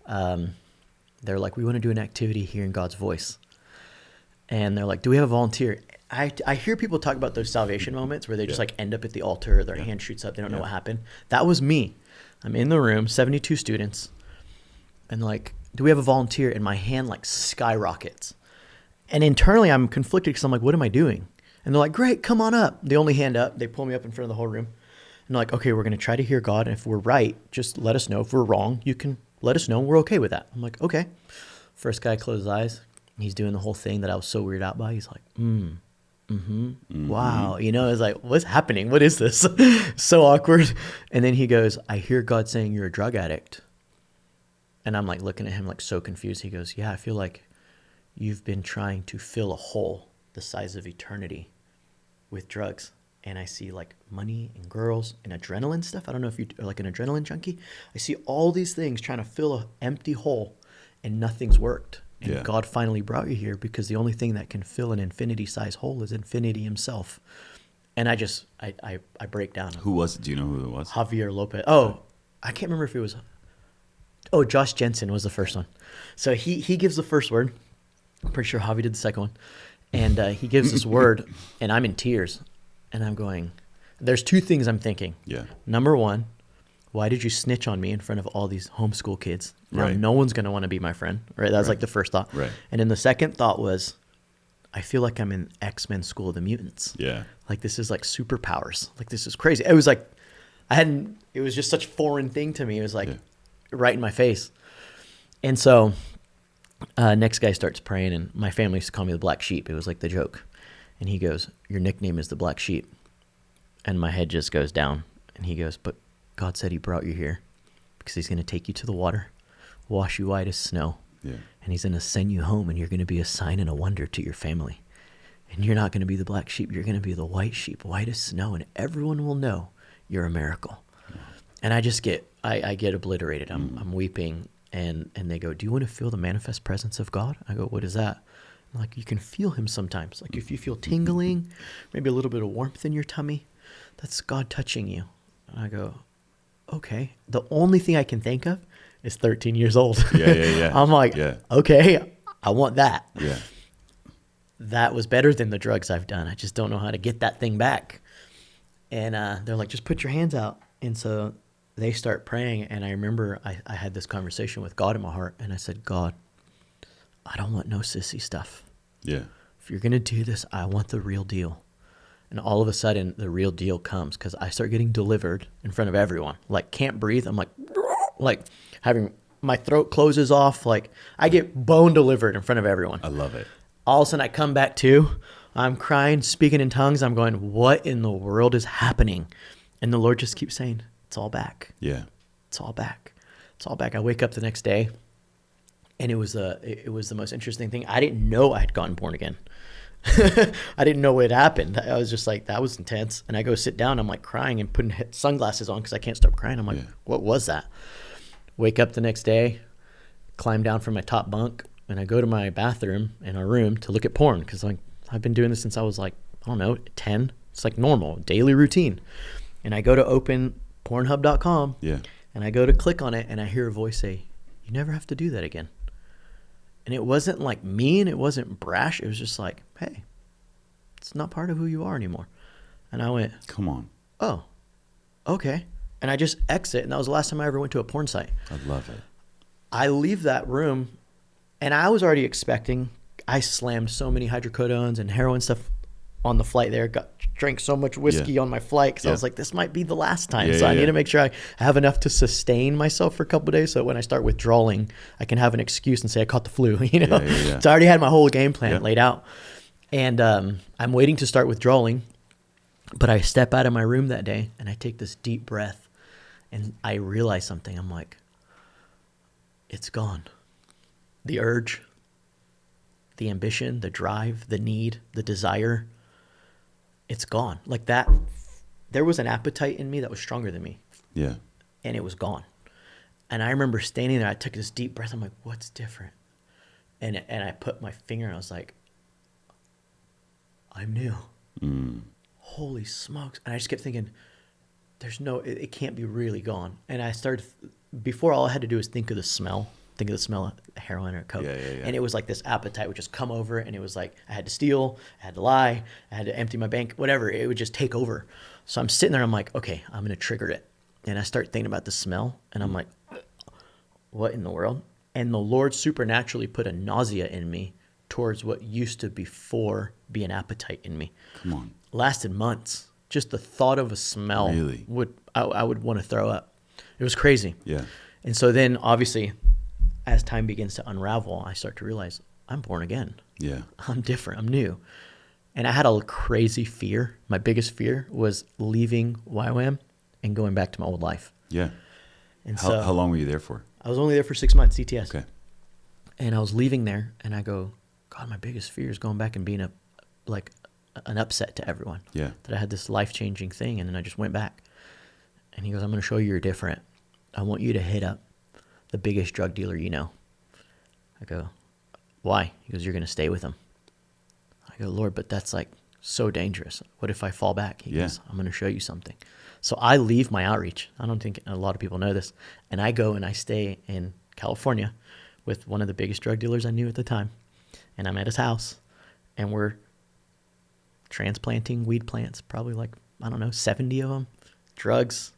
they're like, we want to do an activity here in God's voice. And they're like, do we have a volunteer? I hear people talk about those salvation moments where they just like end up at the altar, their hand shoots up, they don't know what happened. That was me. I'm in the room, 72 students. And like, do we have a volunteer? And my hand like skyrockets. And internally I'm conflicted because I'm like, what am I doing? And they're like, great, come on up. They only hand up. They pull me up in front of the whole room. And they're like, okay, we're going to try to hear God. And if we're right, just let us know. If we're wrong, you can let us know. We're okay with that. I'm like, okay. First guy closed his eyes. He's doing the whole thing that I was so weirded out by. He's like, Wow. It's like, what's happening? What is this? So awkward. And then he goes, I hear God saying you're a drug addict. And I'm like looking at him like so confused. He goes, yeah, I feel like you've been trying to fill a hole the size of eternity with drugs. And I see like money and girls and adrenaline stuff. I don't know if you are like an adrenaline junkie. I see all these things trying to fill an empty hole and nothing's worked. And God finally brought you here because the only thing that can fill an infinity-sized hole is infinity himself. And I break down. Who was it? Do you know who it was? Javier Lopez. Oh, I can't remember if it was. Oh, Josh Jensen was the first one. So he gives the first word. I'm pretty sure Javi did the second one. And he gives this word, and I'm in tears. And I'm going, there's two things I'm thinking. Yeah. Number one, why did you snitch on me in front of all these homeschool kids? Now, Right. no one's going to want to be my friend. Right? That was like the first thought. Right. And then the second thought was, I feel like I'm in X-Men School of the Mutants. Yeah. Like this is like superpowers. Like this is crazy. It was like, it was just such a foreign thing to me. It was like right in my face. And so next guy starts praying, and my family used to call me the Black Sheep. It was like the joke. And he goes, your nickname is the Black Sheep. And my head just goes down. And he goes, but God said he brought you here because he's going to take you to the water, wash you white as snow. Yeah. And he's going to send you home, and you're going to be a sign and a wonder to your family. And you're not going to be the black sheep. You're going to be the white sheep, white as snow. And everyone will know you're a miracle. And I just I get obliterated. I'm weeping. And they go, do you want to feel the manifest presence of God? I go, what is that? Like, you can feel him sometimes. Like if you feel tingling, maybe a little bit of warmth in your tummy, that's God touching you. And I go, okay. The only thing I can think of is 13 years old. Yeah. I'm like, okay, I want that. Yeah. That was better than the drugs I've done. I just don't know how to get that thing back. And they're like, just put your hands out. And so they start praying. And I remember I had this conversation with God in my heart. And I said, God, I don't want no sissy stuff. Yeah. If you're going to do this, I want the real deal. And all of a sudden, the real deal comes because I start getting delivered in front of everyone. Like, can't breathe. I'm like having my throat closes off. Like, I get bone delivered in front of everyone. I love it. All of a sudden, I come back to. I'm crying, speaking in tongues. I'm going, what in the world is happening? And the Lord just keeps saying, it's all back. Yeah. It's all back. It's all back. I wake up the next day. And it was the most interesting thing. I didn't know I had gotten born again. I didn't know what had happened. I was just like, that was intense. And I go sit down. I'm like crying and putting sunglasses on because I can't stop crying. I'm like, what was that? Wake up the next day, climb down from my top bunk, and I go to my bathroom in our room to look at porn because like I've been doing this since I was like, I don't know, 10. It's like normal, daily routine. And I go to open Pornhub.com. Yeah. And I go to click on it, and I hear a voice say, you never have to do that again. And it wasn't like mean. It wasn't brash. It was just like, hey, it's not part of who you are anymore. And I went, come on. Oh, okay. And I just exit. And that was the last time I ever went to a porn site. I love it. I leave that room, and I was already expecting. I slammed so many hydrocodones and heroin stuff on the flight there. Drank so much whiskey on my flight because I was like, this might be the last time. So I need to make sure I have enough to sustain myself for a couple of days. So when I start withdrawing, I can have an excuse and say I caught the flu. So I already had my whole game plan laid out. And I'm waiting to start withdrawing. But I step out of my room that day and I take this deep breath and I realize something. I'm like, it's gone. The urge, the ambition, the drive, the need, the desire, it's gone. Like that, there was an appetite in me that was stronger than me. Yeah. And it was gone. And I remember standing there, I took this deep breath. I'm like, what's different? And I put my finger and I was like, I'm new. Holy smokes. And I just kept thinking, it can't be really gone. And I started, before all I had to do was think of the smell of heroin or coke. And it was like this appetite would just come over, and it was like I had to steal, I had to lie, I had to empty my bank, whatever. It would just take over. So I'm sitting there, I'm like, okay, I'm going to trigger it. And I start thinking about the smell, and I'm like, what in the world? And the Lord supernaturally put a nausea in me towards what used to before be an appetite in me. Come on. Lasted months. Just the thought of a smell really? I would want to throw up. It was crazy. Yeah. And so then obviously as time begins to unravel, I start to realize I'm born again. Yeah. I'm different. I'm new. And I had a crazy fear. My biggest fear was leaving YWAM and going back to my old life. Yeah. And How long were you there for? I was only there for 6 months, CTS. Okay. And I was leaving there, and I go, God, my biggest fear is going back and being an upset to everyone. Yeah. That I had this life-changing thing, and then I just went back. And he goes, I'm going to show you you're different. I want you to hit up the biggest drug dealer you know. I go, why? He goes, you're going to stay with him. I go, Lord, but that's like so dangerous. What if I fall back? He goes, I'm going to show you something. So I leave my outreach. I don't think a lot of people know this. And I go and I stay in California with one of the biggest drug dealers I knew at the time. And I'm at his house, and we're transplanting weed plants, probably 70 of them, drugs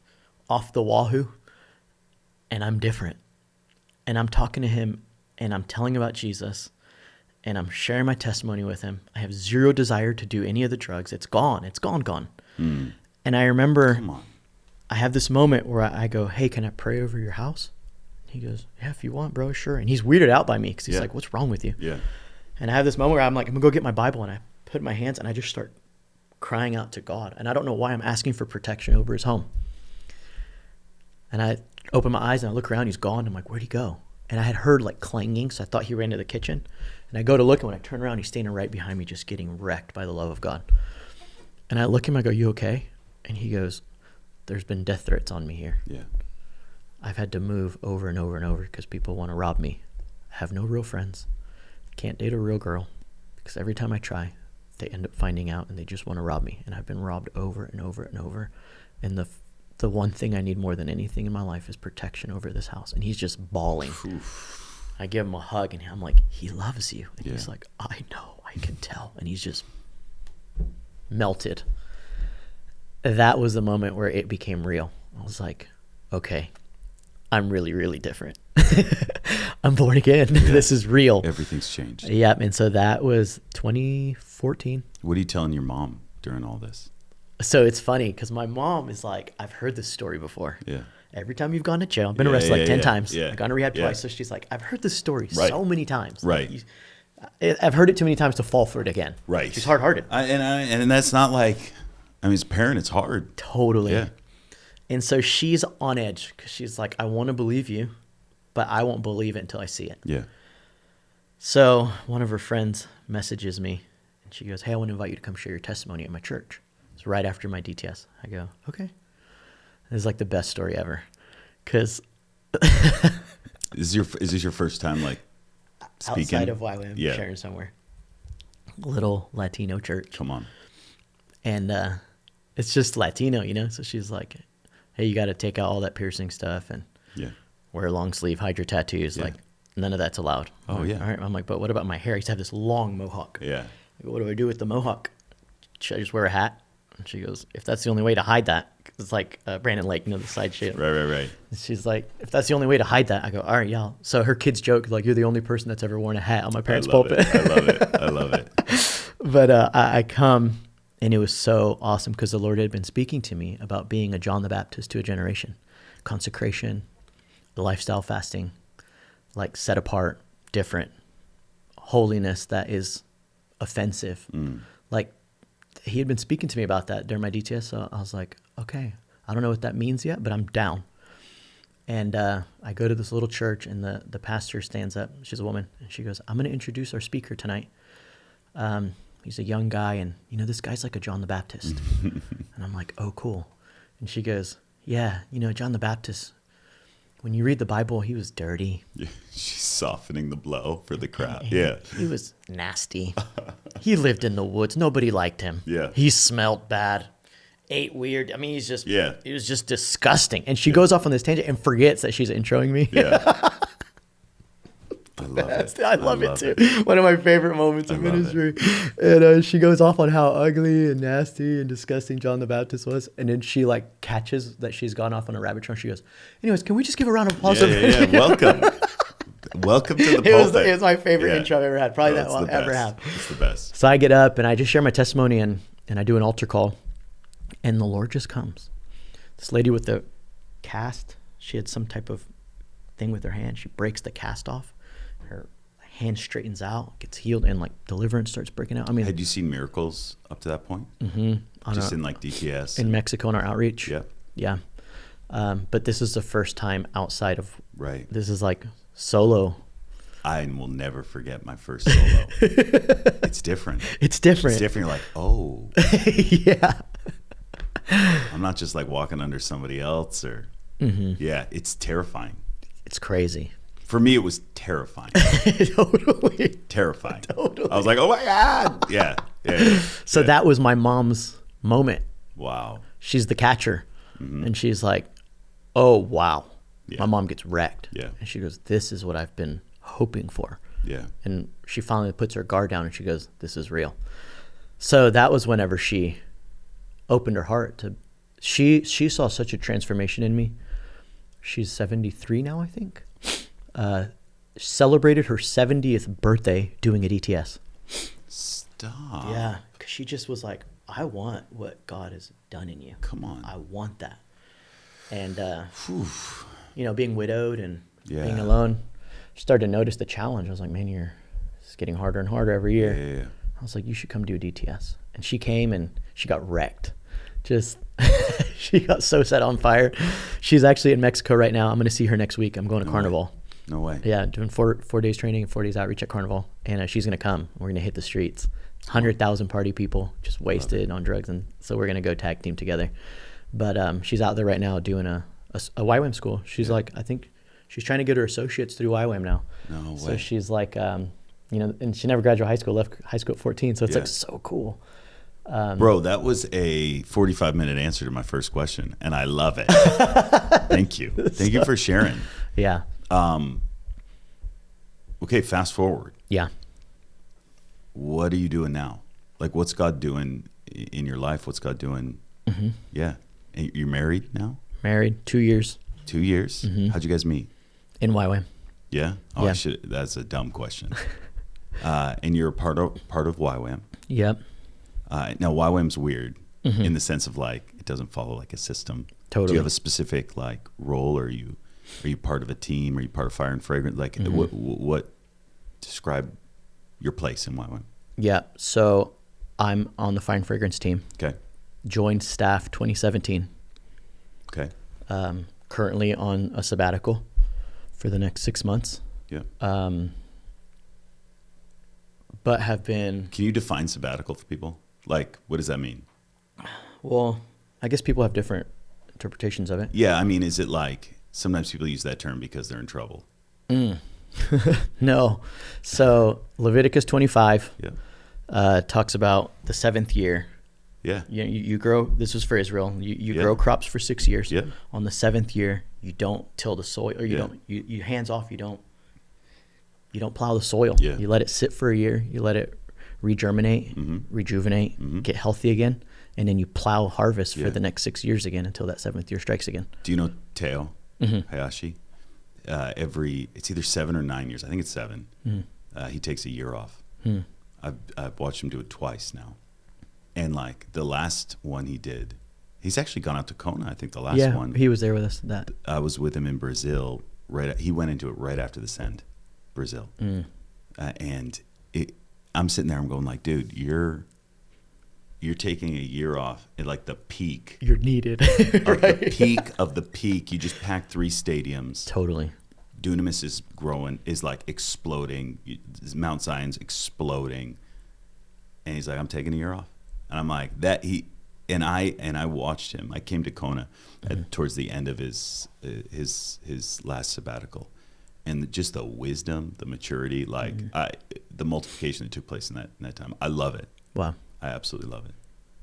off the wahoo. And I'm different. And I'm talking to him, and I'm telling about Jesus, and I'm sharing my testimony with him. I have zero desire to do any of the drugs. It's gone. It's gone. And I remember I have this moment where I go, hey, can I pray over your house? He goes, yeah, if you want, bro, sure. And he's weirded out by me because he's like, what's wrong with you? Yeah. And I have this moment where I'm like, I'm going to go get my Bible, and I put my hands, and I just start crying out to God. And I don't know why I'm asking for protection over his home. And I open my eyes, and I look around. He's gone. I'm like, where'd he go? And I had heard clanging, so I thought he ran to the kitchen. And I go to look, and when I turn around, he's standing right behind me, just getting wrecked by the love of God. And I look at him, I go, you okay? And he goes, there's been death threats on me here. Yeah. I've had to move over and over and over because people want to rob me. I have no real friends. Can't date a real girl because every time I try, they end up finding out and they just want to rob me. And I've been robbed over and over and over. And the one thing I need more than anything in my life is protection over this house. And he's just bawling. Oof. I give him a hug, and I'm like, he loves you. And he's like, I know, I can tell. And he's just melted. That was the moment where it became real. I was like, okay, I'm really, really different. I'm born again. Yeah. This is real. Everything's changed. Yeah. And so that was 2014. What are you telling your mom during all this? So it's funny because my mom is like, I've heard this story before. Yeah. Every time you've gone to jail, I've been arrested 10 times. Yeah. I've gone to rehab twice. So she's like, I've heard this story so many times. Right. I've heard it too many times to fall for it again. Right. She's hard-hearted. And that's not as a parent, it's hard. Totally. Yeah. And so she's on edge because she's like, I want to believe you, but I won't believe it until I see it. Yeah. So one of her friends messages me, and she goes, hey, I want to invite you to come share your testimony at my church. It's right after my DTS. I go, okay. It's the best story ever. Because Is this your first time speaking? Outside of YWAM, sharing somewhere. Little Latino church. Come on. And it's just Latino, So she's like, hey, you got to take out all that piercing stuff and wear a long sleeve, hide your tattoos. None of that's allowed. Oh, yeah. All right. I'm like, but what about my hair? I used to have this long mohawk. Yeah. I go, what do I do with the mohawk? Should I just wear a hat? And she goes, if that's the only way to hide that. It's like Brandon Lake, the side shit. Right. And she's like, if that's the only way to hide that. I go, all right, yeah. So her kids joke, you're the only person that's ever worn a hat on my parents' pulpit. I love it. But I come, and it was so awesome because the Lord had been speaking to me about being a John the Baptist to a generation. Consecration, lifestyle fasting, set apart, different, holiness that is offensive. He had been speaking to me about that during my DTS, so I was like, okay, I don't know what that means yet, but I'm down. And I go to this little church, and the pastor stands up. She's a woman, and she goes, I'm going to introduce our speaker tonight. He's a young guy, and, this guy's like a John the Baptist. And I'm like, oh, cool. And she goes, yeah, John the Baptist, when you read the Bible, he was dirty. Yeah, she's softening the blow for the crowd. Yeah. He was nasty. He lived in the woods. Nobody liked him. Yeah. He smelled bad. Ate weird. I mean, he was just disgusting. And she goes off on this tangent and forgets that she's introing me. Yeah. I love it. I love it too. One of my favorite moments of ministry. And she goes off on how ugly and nasty and disgusting John the Baptist was. And then she catches that she's gone off on a rabbit trail. She goes, anyways, can we just give a round of applause? Yeah. Welcome. Welcome to the pulpit. It was my favorite intro I've ever had. Probably that I'll ever have. It's the best. So I get up and I just share my testimony and I do an altar call. And the Lord just comes. This lady with the cast, she had some type of thing with her hand. She breaks the cast off. Her hand straightens out, gets healed, and like deliverance starts breaking out. I mean, Had you seen miracles up to that point? Just in like DTS? in Mexico in our outreach. Yeah. Yeah. But this is the first time outside of, Right. this is like solo. I will never forget my first solo. It's different. It's different. It's different. You're like, oh, Yeah. I'm not just like walking under somebody else or, yeah, it's terrifying. It's crazy. For me, it was terrifying. Totally. Terrifying. Totally. I was like, oh my God. Yeah. Yeah. So yeah. that was my mom's moment. Wow. She's the catcher. And she's like, oh, wow. Yeah. My mom gets wrecked. Yeah. And she goes, this is what I've been hoping for. Yeah. And she finally puts her guard down and she goes, this is real. So that was whenever she opened her heart to, she saw such a transformation in me. She's 73 now, I think. Celebrated her 70th birthday doing a DTS. Stop. Yeah. Because she just was like, I want what God has done in you. Come on. I want that. And, you know, being widowed and being Yeah. alone, started to notice the challenge. I was like, man, it's getting harder and harder every year. Yeah. I was like, you should come do a DTS. And she came and she got wrecked. Just, she got so set on fire. She's actually in Mexico right now. I'm going to see her next week. I'm going to Carnival. No way. Yeah, doing 4 days training and 4 days outreach at Carnival. And she's going to come. We're going to hit the streets. 100,000 party people just wasted on drugs. And so we're going to go tag team together. But she's out there right now doing a YWAM school. She's like, I think she's trying to get her associates through YWAM now. No way. So she's like, you know, and she never graduated high school, left high school at 14. So it's Yeah. like so cool. Bro, that was a 45-minute answer to my first question, and I love it. Thank you. Thank you for sharing. Yeah. Okay, fast forward. Yeah. What are you doing now? Like, what's God doing in your life? What's God doing? Yeah. And you're married now? Married 2 years 2 years? How'd you guys meet? in YWAM. Yeah? Oh, Yeah. That's a dumb question. And you're a part of YWAM. Yep. Now, YWAM's weird in the sense of like, it doesn't follow like a system. Totally. Do you have a specific like role? Are you part of a team? Are you part of Fire and Fragrance? Like, what describe your place in YWAM? Yeah. So I'm on the Fire and Fragrance team. Okay. Joined staff 2017. Okay. Currently on a sabbatical for the next 6 months. Yeah. But have been, Can you define sabbatical for people? Like, what does that mean? well, I guess people have different interpretations of it. Yeah. I mean, is it like sometimes people use that term because they're in trouble? No. So Leviticus 25 Yeah. talks about the 7th year. Yeah. You grow, this was for Israel. You Yeah. grow crops for 6 years. Yeah. On the 7th year, you don't till the soil, or you Yeah. don't, you hands off, you don't plow the soil. Yeah. You let it sit for a year. You let it regerminate, rejuvenate, get healthy again. And then you plow harvest Yeah. for the next 6 years again until that 7th year strikes again. Do you know Teo Hayashi? It's either 7 or 9 years. I think it's 7. He takes a year off. I've watched him do it twice now. And like the last one he did, he's actually gone out to Kona. I think the last one. He was there with us. That I was with him in Brazil. He went into it right after the send, Brazil. And I'm sitting there. I'm going like, dude, you're taking a year off at like the peak. you're needed. Of the peak of the peak. You just packed 3 stadiums. Totally. Dunamis is like exploding. Mount Zion's exploding. And he's like, I'm taking a year off. And I'm like, I watched him. I came to Kona towards the end of his last sabbatical. And just the wisdom, the maturity, like the multiplication that took place in that time. I love it. Wow. I absolutely love it.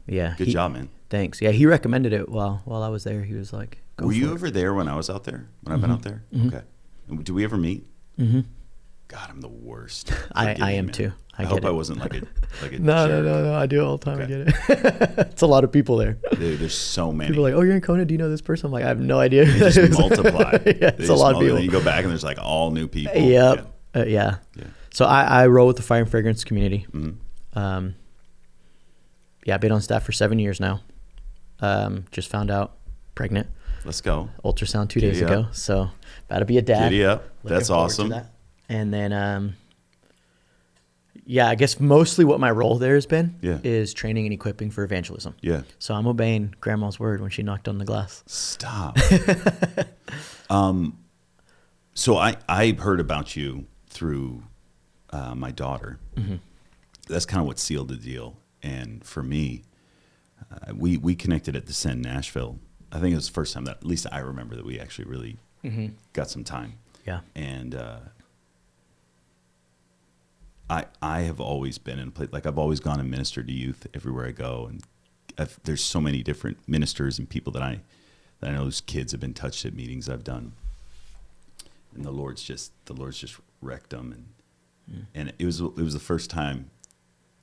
Yeah. Good job, man. Thanks. Yeah, he recommended it while I was there. He was like, go Were for you it. ever there when I was out there? When I've been out there? Okay. And do we ever meet? God, I'm the worst. I Forgive me, am man. too. I hope I wasn't like a No, jerk. no. I do it all the time. Okay. I get it. It's a lot of people there. Dude, there's so many. People are like, oh, you're in Kona. Do you know this person? I'm like, I have no idea. They just multiply. Yeah, it's a lot of people. And you go back and there's like all new people. Yep. Yeah. Yeah. Yeah. So I roll with the Fire and Fragrance community. Mhm. Yeah, I've been on staff for 7 years now. Just found out pregnant. Let's go. Ultrasound 2 Giddy days up. ago. So about to be a dad. Giddy up. Looking That's forward to awesome. that. And then yeah, I guess mostly what my role there has been Yeah. is training and equipping for evangelism. Yeah. So I'm obeying grandma's word when she knocked on the glass. Stop. So I heard about you through my daughter. Mm-hmm. That's kind of what sealed the deal. And for me, we connected at the Send Nashville. I think it was the first time that, at least I remember, that we actually really got some time. Yeah. And I have always been in a place, like I've always gone and ministered to youth everywhere I go. And there's so many different ministers and people that I know whose kids have been touched at meetings I've done. And the Lord's just wrecked them. And it was the first time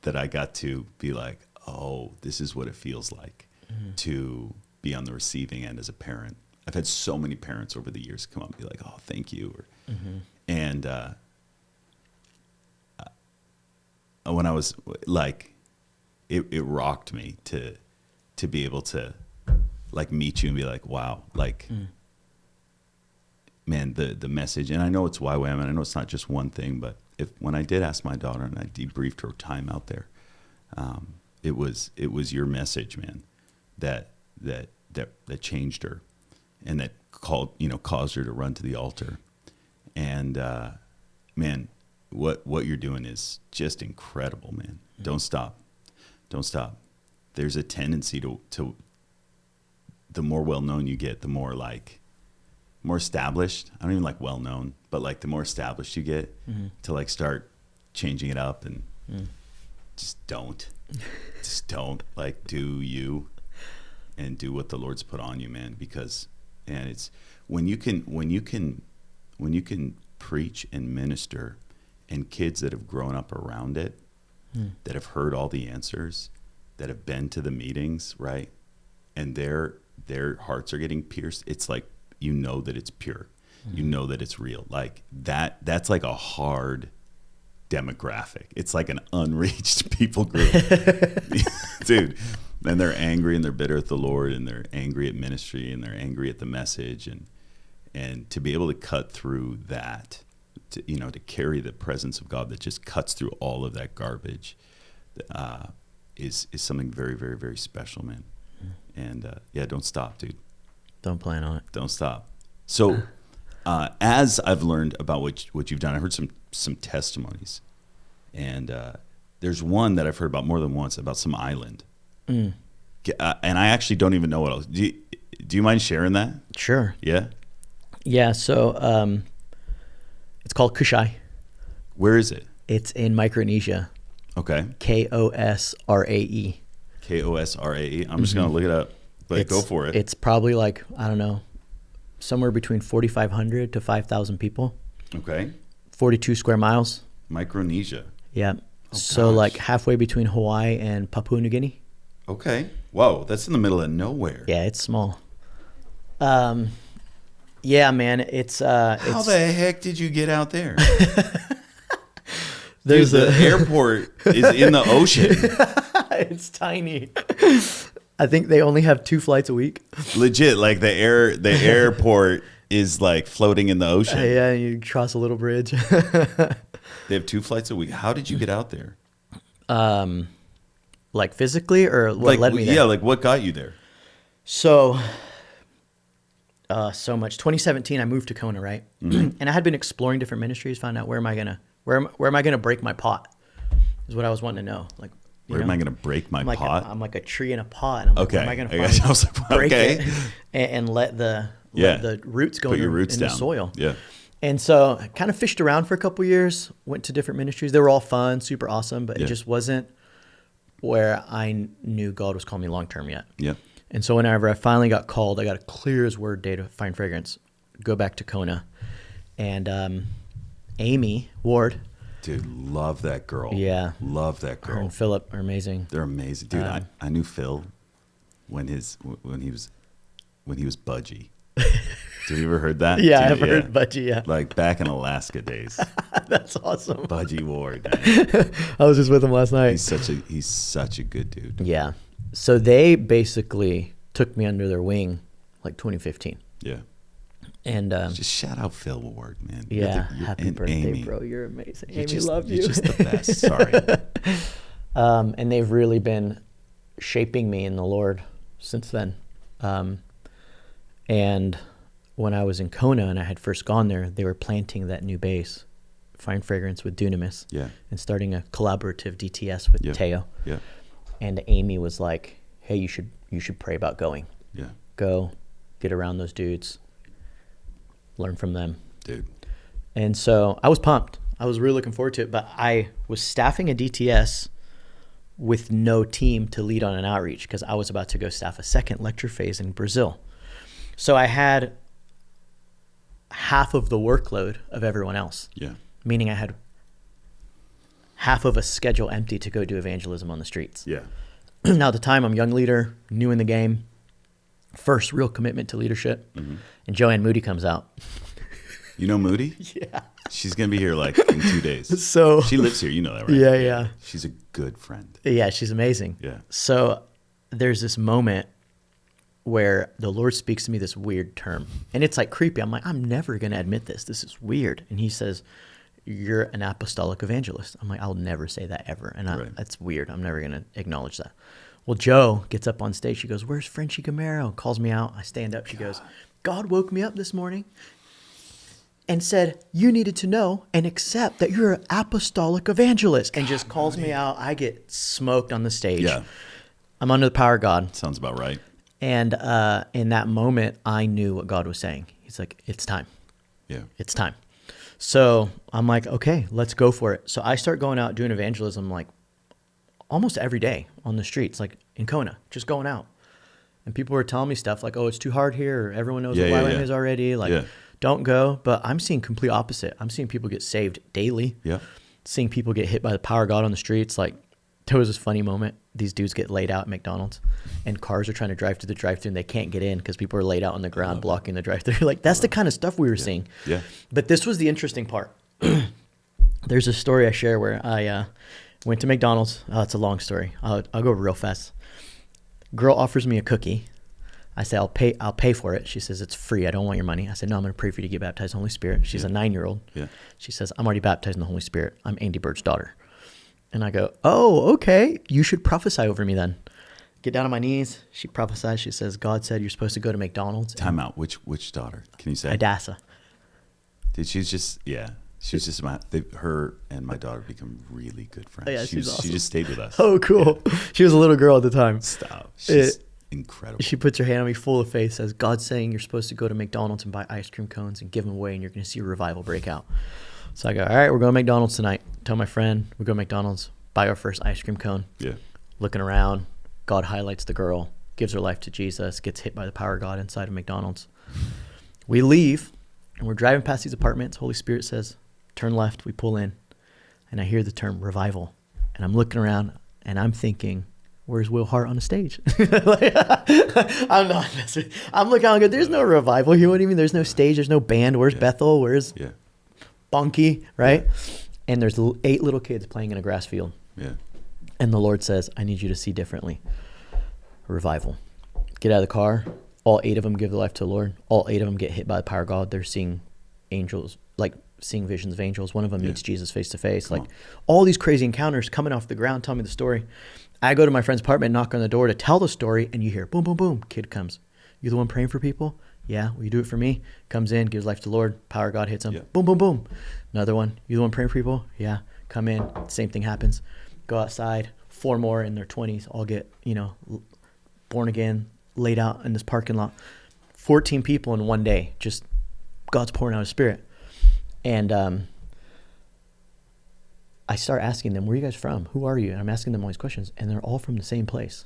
that I got to be like, oh, this is what it feels like to be on the receiving end as a parent. I've had so many parents over the years come up and be like, oh, thank you. And when I was like, it rocked me to be able to like meet you and be like, wow, like, man, the message. And I know it's YWAM, and I know it's not just one thing, but when I did ask my daughter and I debriefed her time out there, it was your message, man, that changed her, and that caused her to run to the altar. And man, what you're doing is just incredible, man. Don't stop. There's a tendency to the more well known you get, the more established. I don't even like well known, but like the more established you get, to like start changing it up and just don't like do you and do what the Lord's put on you, man. Because it's when you can preach and minister, and kids that have grown up around it, that have heard all the answers, that have been to the meetings, right, and their hearts are getting pierced. It's like, you know that it's pure, you know that it's real. Like that's like a hard demographic. It's like an unreached people group, dude. And they're angry and they're bitter at the Lord, and they're angry at ministry, and they're angry at the message, and to be able to cut through that, to carry the presence of God that just cuts through all of that garbage, is something very, very, very special, man. And yeah, don't stop, dude. Don't plan on it. Don't stop. So, as I've learned about what you've done, I heard some testimonies, and there's one that I've heard about more than once, about some island, and I actually don't even know what else. Do you mind sharing that? Sure. Yeah. Yeah. So it's called Kushai. Where is it? It's in Micronesia. Okay. Kosrae. Kosrae. I'm just gonna look it up. But go for it. It's probably like, I don't know, somewhere between 4,500 to 5,000 people. Okay. 42 square miles. Micronesia. Yeah. Oh, so gosh. like halfway between Hawaii and Papua New Guinea. Okay. Whoa, that's in the middle of nowhere. Yeah, it's small. Yeah, man, it's How the heck did you get out there? There's the airport is in the ocean. It's tiny. I think they only have 2 flights a week. Legit, like the airport is like floating in the ocean. Yeah, you cross a little bridge. They have 2 flights a week. How did you get out there? Like physically, or what led me there? Yeah, like what got you there? So much. 2017, I moved to Kona, right? And I had been exploring different ministries, found out where am I gonna break my pot? Is what I was wanting to know. Like, where am I gonna break my pot? I'm like a tree in a pot. And I'm like, okay. Where am I gonna break it and let the roots go in the soil? Yeah. And so I kind of fished around for a couple of years, went to different ministries. They were all fun, super awesome, but it just wasn't where I knew God was calling me long-term yet. Yeah. And so whenever I finally got called, I got a clear as word day to find fragrance, go back to Kona. And Amy Ward. Dude, love that girl. Yeah. Love that girl. Her and Philip are amazing. They're amazing. Dude, I knew Phil when he was Budgie. Have you ever heard that? Yeah, I've heard Budgie, yeah. Like back in Alaska days. That's awesome. Budgie Ward. I was just with him last night. He's such a good dude. Yeah. So they basically took me under their wing like 2015. Yeah. And just shout out Phil Ward, man. Yeah, happy birthday, Amy. bro. You're amazing. Amy, love you. You're just the best. Sorry. And they've really been shaping me in the Lord since then. And when I was in Kona and I had first gone there, they were planting that new base, Fine Fragrance with Dunamis, and starting a collaborative DTS with Teo. Yeah. And Amy was like, "Hey, you should pray about going. Yeah. Go, get around those dudes, learn from them, dude." And so I was pumped. I was really looking forward to it. But I was staffing a DTS with no team to lead on an outreach because I was about to go staff a second lecture phase in Brazil. So I had half of the workload of everyone else. Yeah. Meaning I had half of a schedule empty to go do evangelism on the streets. Yeah. Now at the time, I'm a young leader, new in the game, first real commitment to leadership. Mm-hmm. And Joanne Moody comes out. You know Moody? Yeah. She's going to be here like in 2 days. So she lives here. You know that, right? Yeah, yeah. She's a good friend. Yeah, she's amazing. Yeah. So there's this moment where the Lord speaks to me this weird term. And it's like creepy. I'm like, I'm never going to admit this. This is weird. And he says, "You're an apostolic evangelist." I'm like, I'll never say that ever. And that's weird. I'm never going to acknowledge that. Well, Joe gets up on stage. She goes, "Where's Frenchie Gamero?" Calls me out. I stand up. She goes, "God woke me up this morning and said, you needed to know and accept that you're an apostolic evangelist," and just calls me out. I get smoked on the stage. Yeah. I'm under the power of God. Sounds about right. And in that moment, I knew what God was saying. He's like, it's time. Yeah. It's time. So I'm like, okay, let's go for it. So I start going out doing evangelism like almost every day on the streets, like in Kona, just going out. And people were telling me stuff like, "Oh, it's too hard here," or "Everyone knows what YWAM is already." Like, don't go. But I'm seeing complete opposite. I'm seeing people get saved daily. Yeah. Seeing people get hit by the power of God on the streets. Like, there was this funny moment. These dudes get laid out at McDonald's, and cars are trying to drive through the drive-thru, and they can't get in because people are laid out on the ground blocking the drive-thru. Like, that's the kind of stuff we were seeing. Yeah. But this was the interesting part. There's a story I share where I went to McDonald's. Oh, it's a long story. I'll go real fast. Girl offers me a cookie. I say, I'll pay for it. She says, "It's free. I don't want your money." I said, "No, I'm going to pray for you to get baptized in the Holy Spirit." She's a 9-year-old. Yeah. She says, "I'm already baptized in the Holy Spirit. I'm Andy Bird's daughter." And I go, "Oh, okay. You should prophesy over me then." Get down on my knees. She prophesies. She says, "God said you're supposed to go to McDonald's." Time out. Which daughter? Can you say? Adassa. Did she just, she was just her and my daughter become really good friends. Oh, yeah, she's awesome. She just stayed with us. Oh, cool. Yeah. She was a little girl at the time. Stop. She's incredible. She puts her hand on me full of faith, says, "God's saying you're supposed to go to McDonald's and buy ice cream cones and give them away, and you're going to see a revival break out." So I go, "All right, we're going to McDonald's tonight." Tell my friend, we go to McDonald's, buy our first ice cream cone. Yeah. Looking around, God highlights the girl, gives her life to Jesus, gets hit by the power of God inside of McDonald's. We leave, and we're driving past these apartments. Holy Spirit says, "Turn left." We pull in, and I hear the term revival. And I'm looking around, and I'm thinking, where's Will Hart on the stage? I'm not messing. I'm looking, I go, there's no revival here. What do you mean there's no stage? There's no band. Where's Bethel? Where's Bunky? Right? Yeah. And there's 8 little kids playing in a grass field. Yeah. And the Lord says, "I need you to see differently." Revival. Get out of the car. All 8 of them give their life to the Lord. All 8 of them get hit by the power of God. They're seeing angels, like seeing visions of angels. One of them meets Jesus face to face. Like all these crazy encounters coming off the ground, tell me the story. I go to my friend's apartment, knock on the door to tell the story, and you hear boom, boom, boom. Kid comes. "You the one praying for people?" "Yeah." "Will you do it for me?" Comes in, gives life to the Lord. Power of God hits him. Yeah. Boom, boom, boom. Another one. "You the one praying for people?" "Yeah." Come in. Same thing happens. Go outside. 4 more in their 20s all get, born again, laid out in this parking lot. 14 people in one day. Just God's pouring out His Spirit. And I start asking them, "Where are you guys from? Who are you?" And I'm asking them all these questions, and they're all from the same place,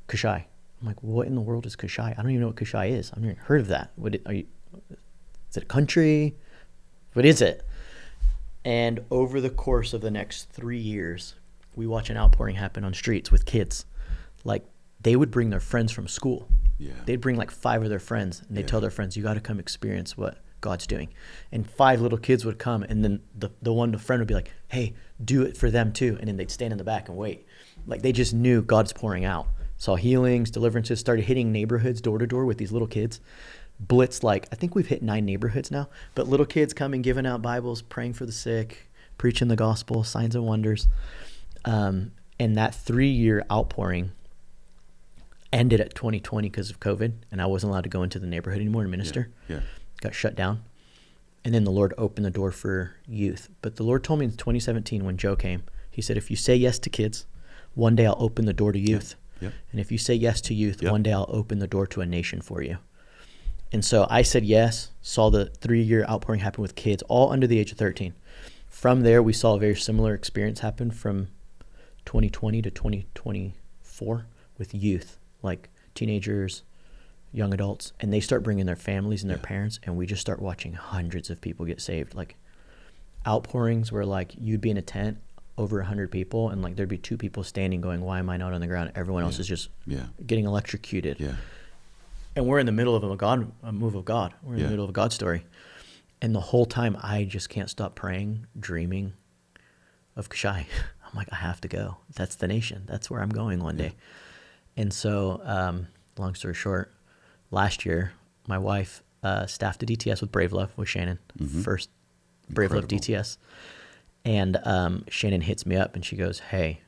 Kashai. I'm like, "What in the world is Kashai? I don't even know what Kashai is. I've never heard of that. Is it a country? What is it?" And over the course of the next 3 years, we watch an outpouring happen on streets with kids. Like, they would bring their friends from school. Yeah. They'd bring like 5 of their friends, and they'd tell their friends, "You got to come experience what God's doing." And 5 little kids would come, and then the friend would be like, "Hey, do it for them too." And then they'd stand in the back and wait. Like, they just knew God's pouring out. Saw healings, deliverances, started hitting neighborhoods door to door with these little kids. blitz, like, I think we've hit 9 neighborhoods now, but little kids coming, giving out Bibles, praying for the sick, preaching the gospel, signs and wonders. And that 3-year outpouring ended at 2020 because of COVID, and I wasn't allowed to go into the neighborhood anymore and minister. Got shut down. And then the Lord opened the door for youth. But the Lord told me in 2017 when Joe came, he said, if you say yes to kids, one day I'll open the door to youth. And if you say yes to youth, one day I'll open the door to a nation for you. And so I said yes, saw the 3-year outpouring happen with kids, all under the age of 13. From there, we saw a very similar experience happen from 2020 to 2024 with youth, like teenagers, young adults, and they start bringing their families and their parents, and we just start watching hundreds of people get saved. Like outpourings where like you'd be in a tent, over 100 people, and like there'd be 2 people standing going, why am I not on the ground? Everyone else is just getting electrocuted. And we're in the middle of a move of God. We're in the middle of a God story. And the whole time I just can't stop praying, dreaming of Kashai. I'm like, I have to go. That's the nation. That's where I'm going one day. And so, long story short, last year, my wife staffed a DTS with Brave Love with Shannon, first Brave Love DTS. And Shannon hits me up and she goes, hey,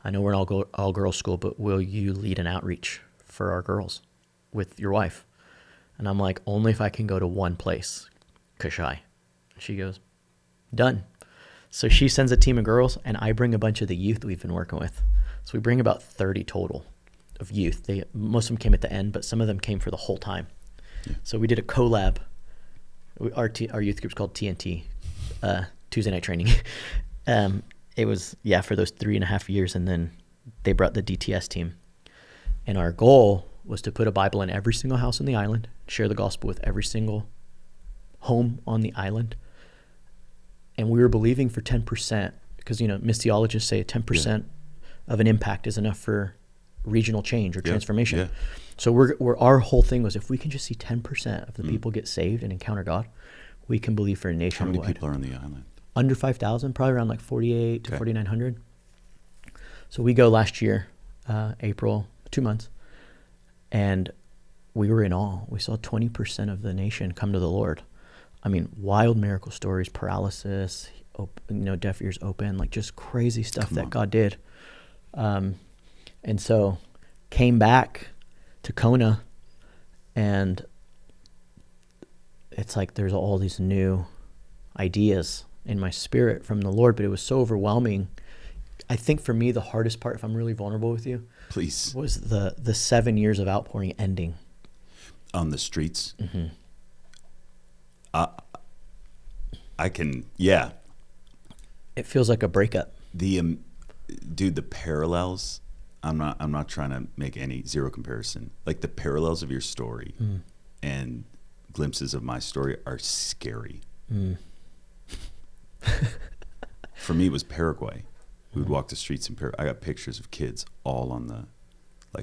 I know we're an all-girls school, but will you lead an outreach for our girls with your wife? And I'm like, only if I can go to one place, Kashai. She goes, done. So she sends a team of girls, and I bring a bunch of the youth we've been working with. So we bring about 30 total of youth. Most of them came at the end, but some of them came for the whole time. So we did a collab. Our youth group's called TNT, Tuesday night training. It was, for those 3.5 years, and then they brought the DTS team. And our goal was to put a Bible in every single house on the island, share the gospel with every single home on the island. And we were believing for 10%, because, missiologists say 10% of an impact is enough for regional change or transformation. So our whole thing was, if we can just see 10% of the people get saved and encounter God, we can believe for a nation. How many people are on the island? Under 5,000, probably around like 48 to 4,900. So we go last year, April, 2 months, and we were in awe. We saw 20% of the nation come to the Lord. I mean, wild miracle stories, paralysis, deaf ears open, like just crazy stuff that God did. And so came back to Kona, and it's like there's all these new ideas in my spirit from the Lord, but it was so overwhelming. I think for me, the hardest part, if I'm really vulnerable with you, please, was the 7 years of outpouring ending. On the streets? Mm-hmm. I can, It feels like a breakup. Dude, the parallels, I'm not trying to make any zero comparison. Like the parallels of your story and glimpses of my story are scary. For me, it was Paraguay. We would walk the streets in Paraguay. I got pictures of kids all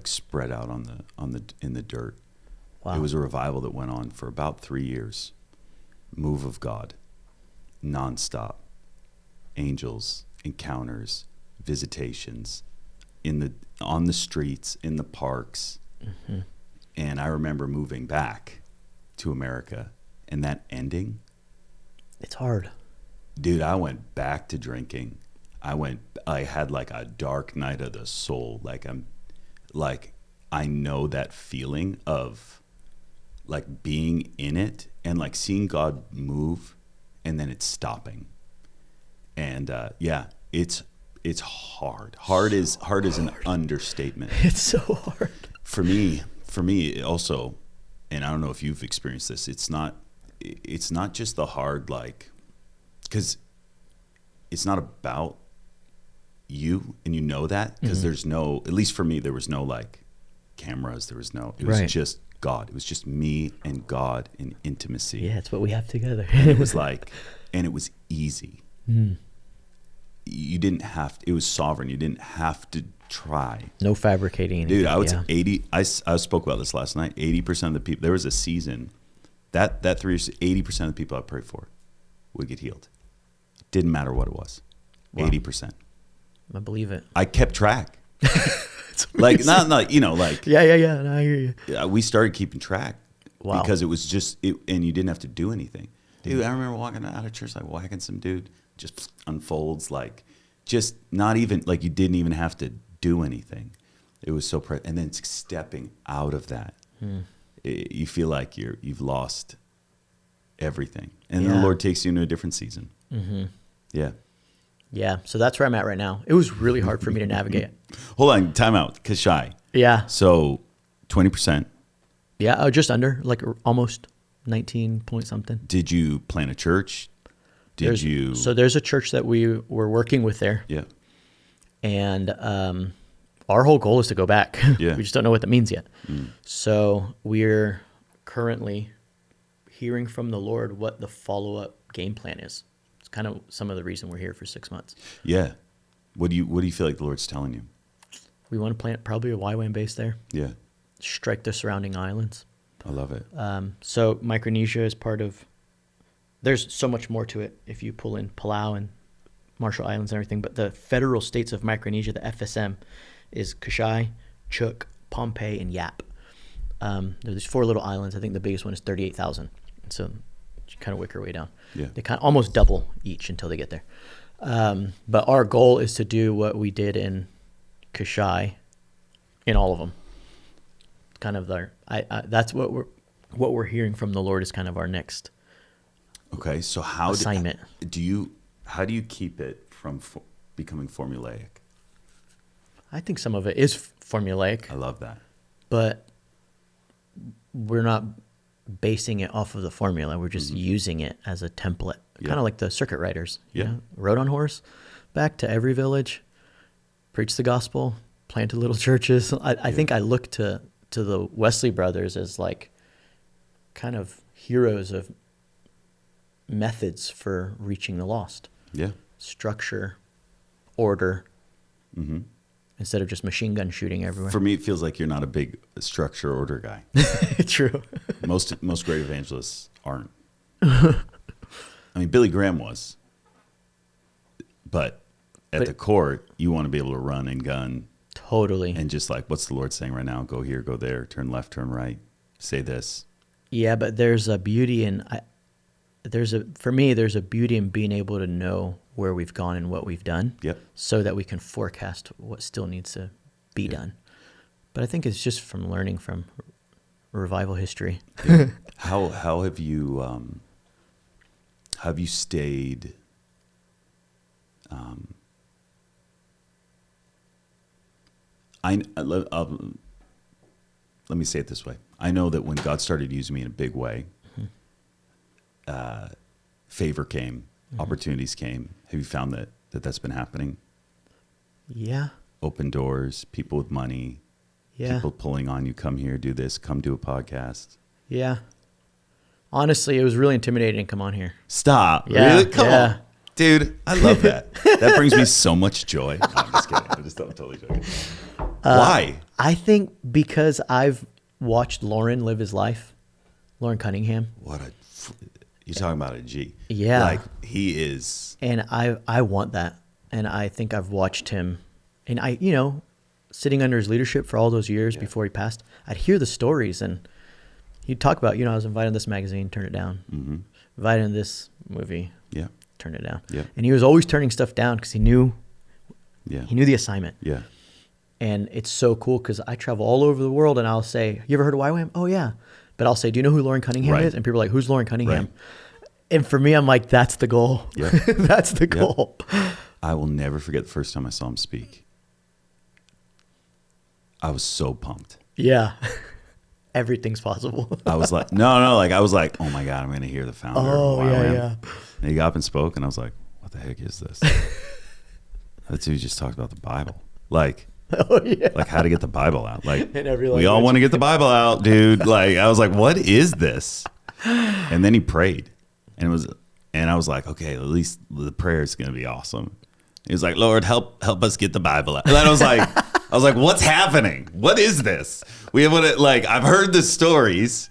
spread out in the dirt. Wow. It was a revival that went on for about 3 years. Move of God, nonstop. Angels, encounters, visitations, on the streets, in the parks. And I remember moving back to America, and that ending. It's hard. Dude, I went back to drinking. I had like a dark night of the soul. I know that feeling of like being in it and like seeing God move and then it's stopping. And it's hard. Hard is an understatement. It's so hard. For me also, and I don't know if you've experienced this, it's not just the hard, like, because it's not about you, and you know that, because there's no, at least for me, there was no like cameras, it was just God. It was just me and God in intimacy. Yeah, it's what we have together. And it was like, and it was easy. You didn't have to, it was sovereign. You didn't have to try. No fabricating anything. Dude, I would say 80, I spoke about this last night, 80% of the people, there was a season, that 3 years, 80% of the people I prayed for would get healed. Didn't matter what it was. Wow. 80%. I believe it. I kept track. Like, not, like. Yeah. No, I hear you. We started keeping track Wow. Because it was just, and you didn't have to do anything. Dude, I remember walking out of church, like whacking some dude, just unfolds, like just not even, like you didn't even have to do anything. It was so, and then stepping out of that, you feel like you've lost everything. And then the Lord takes you into a different season. Mm-hmm. Yeah. Yeah. So that's where I'm at right now. It was really hard for me to navigate. Hold on, time out, Kashai. Yeah. So 20%. Yeah, just under, like almost 19 point something. Did you plant a church? So there's a church that we were working with there. Yeah. And our whole goal is to go back. Yeah. We just don't know what that means yet. So we're currently hearing from the Lord what the follow-up game plan is. It's kind of some of the reason we're here for 6 months. Yeah. What do you feel like the Lord's telling you? We want to plant probably a YWAM base there. Yeah. Strike the surrounding islands. I love it. So Micronesia is part of, there's so much more to it if you pull in Palau and Marshall Islands and everything, but the federal states of Micronesia, the FSM, is Kashai, Chuuk, Pohnpei, and Yap. There's 4 little islands. I think the biggest one is 38,000. So you kind of work your way down. Yeah. They kind of almost double each until they get there. But our goal is to do what we did in Kashai in all of them. Kind of that's what we're hearing from the Lord is kind of our next Okay, so assignment. How do you keep it from becoming formulaic? I think some of it is formulaic. I love that. But we're not basing it off of the formula. We're just using it as a template, kind of like the circuit riders. You know? Rode on horse, back to every village, preach the gospel, planted little churches. I think I look to the Wesley brothers as like kind of heroes of methods for reaching the lost. Yeah. Structure, order, instead of just machine gun shooting everywhere. For me, it feels like you're not a big structure order guy. True. Most great evangelists aren't. I mean, Billy Graham was. But at the core, you want to be able to run and gun. Totally. And just like, what's the Lord saying right now? Go here, go there, turn left, turn right, say this. Yeah, but there's a beauty in there's a beauty in being able to know where we've gone and what we've done. Yep. So that we can forecast what still needs to be done. But I think it's just from learning from revival history. Yeah. How have you stayed let me say it this way. I know that when God started using me in a big way, favor came, opportunities came. Have you found that that's been happening? Yeah. Open doors, people with money, people pulling on you, come here, do this, come do a podcast. Yeah. Honestly, it was really intimidating to come on here. Stop. Yeah, Really? Come on. Dude, I love that. That brings me so much joy. No, I'm just kidding. I'm totally joking. Why? I think because I've watched Lauren live his life. Lauren Cunningham. You're talking about a G. Yeah. Like he is. And I want that. And I think I've watched him. And sitting under his leadership for all those years before he passed, I'd hear the stories and he'd talk about, I was invited in this magazine, turn it down. Mm-hmm. Invited in this movie. Yeah. Turn it down. Yeah. And he was always turning stuff down because he knew the assignment. Yeah. And it's so cool because I travel all over the world and I'll say, you ever heard of YWAM? Oh, yeah. But I'll say, do you know who Lauren Cunningham is? And people are like, who's Lauren Cunningham? Right. And for me, I'm like, that's the goal. Yeah. That's the goal. I will never forget the first time I saw him speak. I was so pumped. Yeah. Everything's possible. I was like, no. Like, I was like, oh my God, I'm going to hear the founder of YWAM. Yeah. And he got up and spoke, and I was like, what the heck is this? That dude just talked about the Bible. Like, like how to get the Bible out. Like, we all want to get the Bible out, dude. Like, I was like, what is this? And then he prayed, and I was like, okay, at least the prayer is going to be awesome. He was like, Lord, help us get the Bible out. And then I was like, what's happening? What is this? I've heard the stories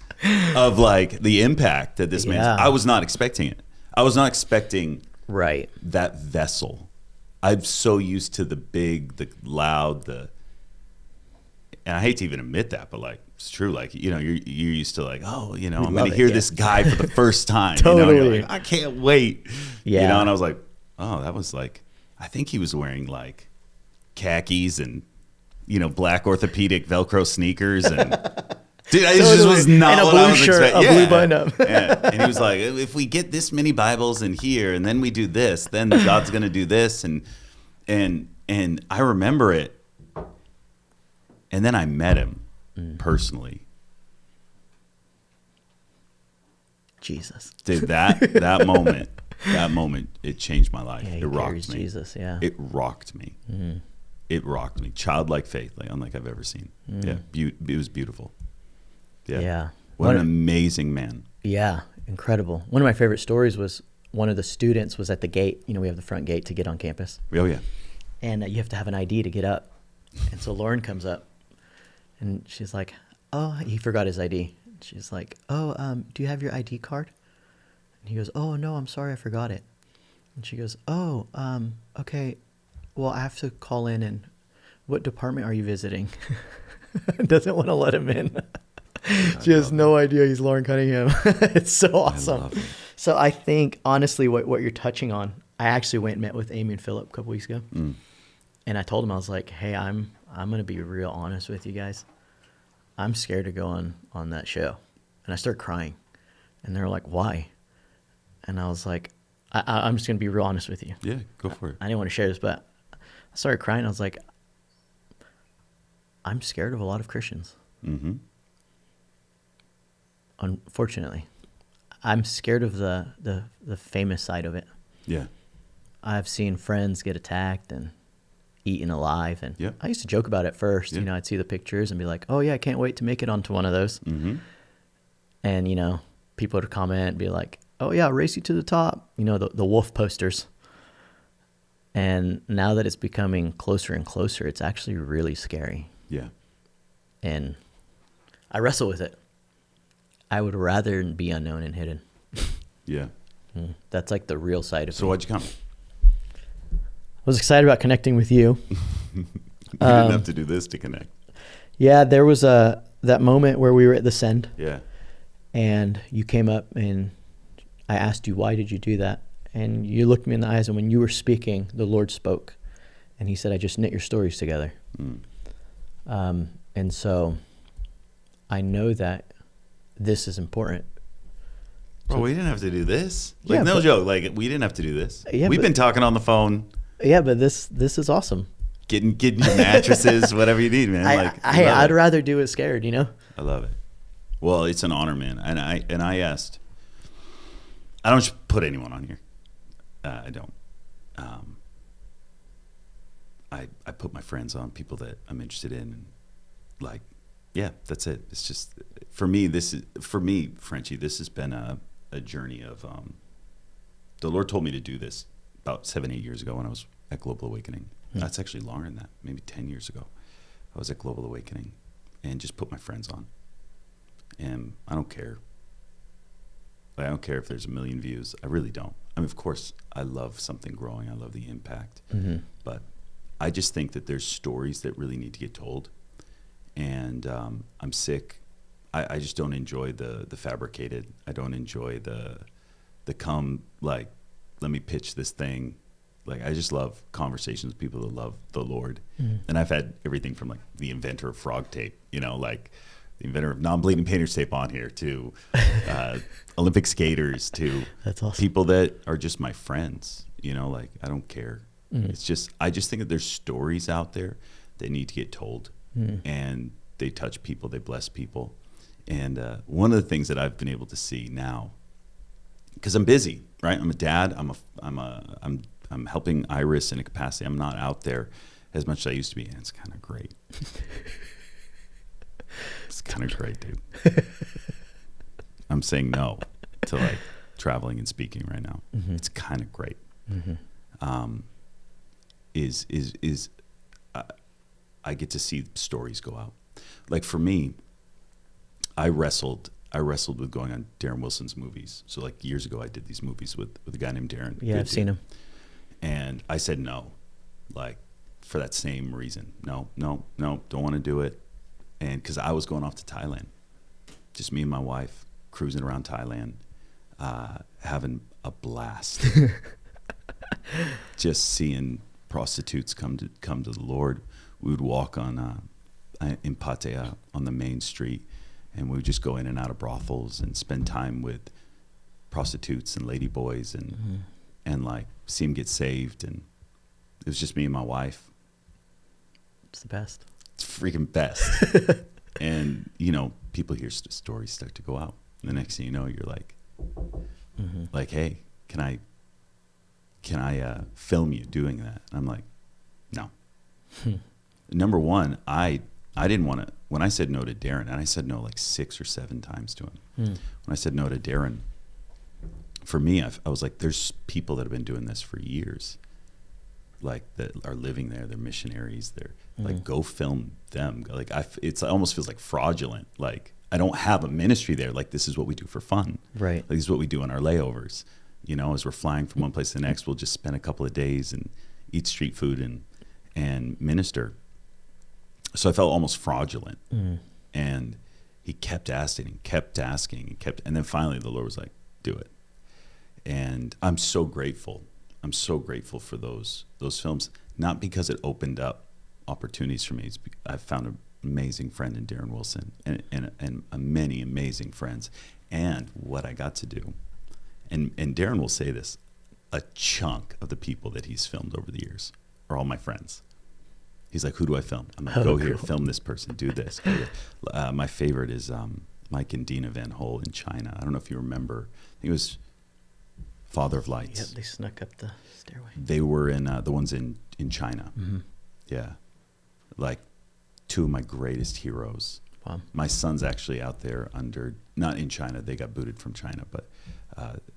of like the impact that this man. I was not expecting it. I was not expecting that vessel. I'm so used to the big, the loud, and I hate to even admit that, but like it's true. Like, you know, you're used to like, oh, you know, We I'm going love to it, hear yeah. this guy for the first time. Totally. You know, you're like, I can't wait. Yeah. You know, and I was like, oh, that was like, I think he was wearing like khakis and, you know, black orthopedic Velcro sneakers and dude, it just was not and a what blue I was shirt, expecting. a blue button-up. Yeah. And he was like, if we get this many Bibles in here and then we do this, then God's going to do this. And I remember it. And then I met him personally. Jesus. Dude, that moment, it changed my life. Yeah, he It rocked carries me. Jesus, yeah. It rocked me. Mm-hmm. It rocked me. Childlike faith, like unlike I've ever seen. Yeah, it was beautiful. Yeah. Yeah. What an amazing man. Yeah, incredible. One of my favorite stories was one of the students was at the gate. You know, we have the front gate to get on campus. Oh, yeah. And you have to have an ID to get up. And so Lauren comes up, and she's like, oh, he forgot his ID. She's like, oh, do you have your ID card? And he goes, oh, no, I'm sorry, I forgot it. And she goes, oh, okay, well, I have to call in, and what department are you visiting? Doesn't want to let him in. She has no idea he's Lauren Cunningham. It's so awesome. I love it. So I think, honestly, what you're touching on, I actually went and met with Amy and Philip a couple weeks ago. And I told them, I was like, hey, I'm going to be real honest with you guys. I'm scared to go on that show. And I started crying. And they were like, why? And I was like, I'm just going to be real honest with you. Yeah, go for it. I didn't want to share this, but I started crying. I was like, I'm scared of a lot of Christians. Mm-hmm. Unfortunately. I'm scared of the famous side of it. Yeah. I've seen friends get attacked and eaten alive. And Yeah. I used to joke about it first. Yeah. You know, I'd see the pictures and be like, oh, yeah, I can't wait to make it onto one of those. Mm-hmm. And, you know, people would comment and be like, oh, yeah, I'll race you to the top. You know, the wolf posters. And now that it's becoming closer and closer, it's actually really scary. Yeah. And I wrestle with it. I would rather be unknown and hidden. Yeah. That's like the real side of So me. why'd you come? I was excited about connecting with you. You didn't have to do this to connect. Yeah, there was that moment where we were at the Send, Yeah. and you came up and I asked you, why did you do that? And you looked me in the eyes, and when you were speaking, the Lord spoke. And he said, I just knit your stories together. And so I know that this is important. Bro, we didn't have to do this. Like, Yeah, no but- joke. Like, we didn't have to do this. Yeah, We've but- been talking on the phone, Yeah, but this is awesome. getting your mattresses, whatever you need, man. I'd rather do it scared, you know? I love it. Well, it's an honor, man. And I asked. I don't put anyone on here. I don't. I put my friends on, people that I'm interested in, and like, yeah, that's it. It's just for me, Frenchie. This has been a journey of. The Lord told me to do this about 7-8 years ago when I was at Global Awakening. That's actually longer than that, maybe 10 years ago. I was at Global Awakening, and just put my friends on. And I don't care. Like, I don't care if there's 1 million views. I really don't. I mean, of course, I love something growing. I love the impact. Mm-hmm. But I just think that there's stories that really need to get told. And I'm sick. I just don't enjoy the fabricated. I don't enjoy the come, like, let me pitch this thing. Like, I just love conversations with people that love the Lord. And I've had everything from, like, the inventor of frog tape, you know, like the inventor of non-bleeding painter's tape on here, to Olympic skaters, to That's awesome. people that are just my friends, you know, like, I don't care. It's just, I just think that there's stories out there that need to get told, and they touch people, they bless people. And one of the things that I've been able to see now, because I'm busy, right? I'm a dad. I'm helping Iris in a capacity. I'm not out there as much as I used to be, and it's kind of great. It's kind of great, dude. I'm saying no to, like, traveling and speaking right now. It's kind of great. I get to see stories go out. Like, for me, I wrestled with going on Darren Wilson's movies. So, like, years ago, I did these movies with a guy named Darren. Yeah, I've seen him. And I said no, like, for that same reason. No, don't want to do it. and because I was going off to Thailand, just me and my wife cruising around Thailand, having a blast, just seeing prostitutes come to the Lord. We would walk on in Pattaya on the main street, and we would just go in and out of brothels and spend time with prostitutes and lady boys and like see them get saved. And it was just me and my wife. It's the best. It's freaking best. And you know, people hear stories start to go out, and the next thing you know, you're like, hey, can I film you doing that? And I'm like, no. Number one, I didn't want to. When I said no to Darren, and I said no like 6 or 7 times to him. When I said no to Darren, for me, I was like, there's people that have been doing this for years, like that are living there. They're missionaries. They're like, go film them. Like it almost feels like fraudulent. Like I don't have a ministry there. Like this is what we do for fun. Right. Like, this is what we do on our layovers. You know, as we're flying from one place to the next, we'll just spend a couple of days and eat street food and minister. So I felt almost fraudulent. And he kept asking, and then finally the Lord was like, do it. And I'm so grateful. I'm so grateful for those films, not because it opened up opportunities for me. I've found an amazing friend in Darren Wilson and many amazing friends. And what I got to do, and Darren will say this, a chunk of the people that he's filmed over the years are all my friends. He's like, who do I film? I'm like, go here, film this person, do this. My favorite is Mike and Dina Van Hol in China. I don't know if you remember. I think it was Father of Lights. Yep, they snuck up the stairway. They were in the ones in China. Yeah. Like 2 of my greatest heroes. Wow. My son's actually out there not in China. They got booted from China, but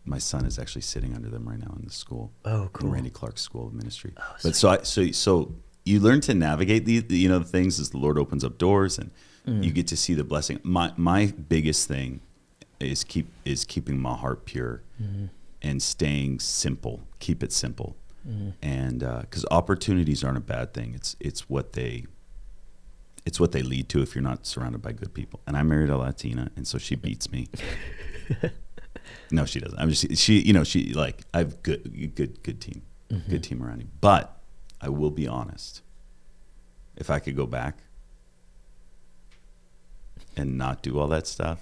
my son is actually sitting under them right now in the school. Oh, cool. In Randy Clark's School of Ministry. Oh, but so you the navigate the things as the Lord opens up doors, and you get to see the blessing. My biggest thing is keeping my heart pure and staying simple. Keep it simple, and because opportunities aren't a bad thing. It's what they lead to if you're not surrounded by good people. And I married a Latina, and so she beats me. No, she doesn't. I'm just she like I have good team, good team around me. But I will be honest. If I could go back and not do all that stuff,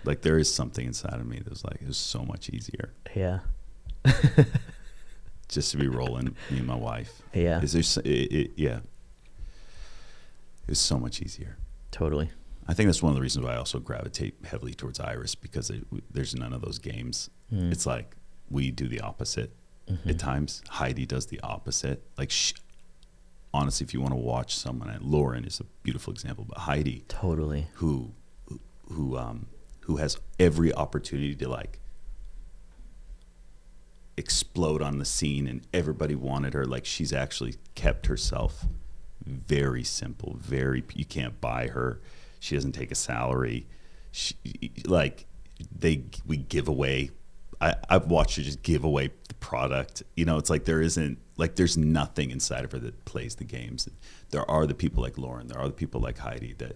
like there is something inside of me that was like, it was so much easier. Yeah. Just to be rolling, me and my wife. Yeah. Yeah. It was so much easier. Totally. I think that's one of the reasons why I also gravitate heavily towards Iris, because there's none of those games. It's like we do the opposite. At times, Heidi does the opposite. Like, honestly, if you want to watch someone, and Lauren is a beautiful example, but Heidi, totally, who has every opportunity to like explode on the scene, and everybody wanted her. Like, she's actually kept herself very simple. You can't buy her. She doesn't take a salary. We give away. I've watched her just give away the product. You know, it's like there's nothing inside of her that plays the games. There are the people like Lauren. There are the people like Heidi that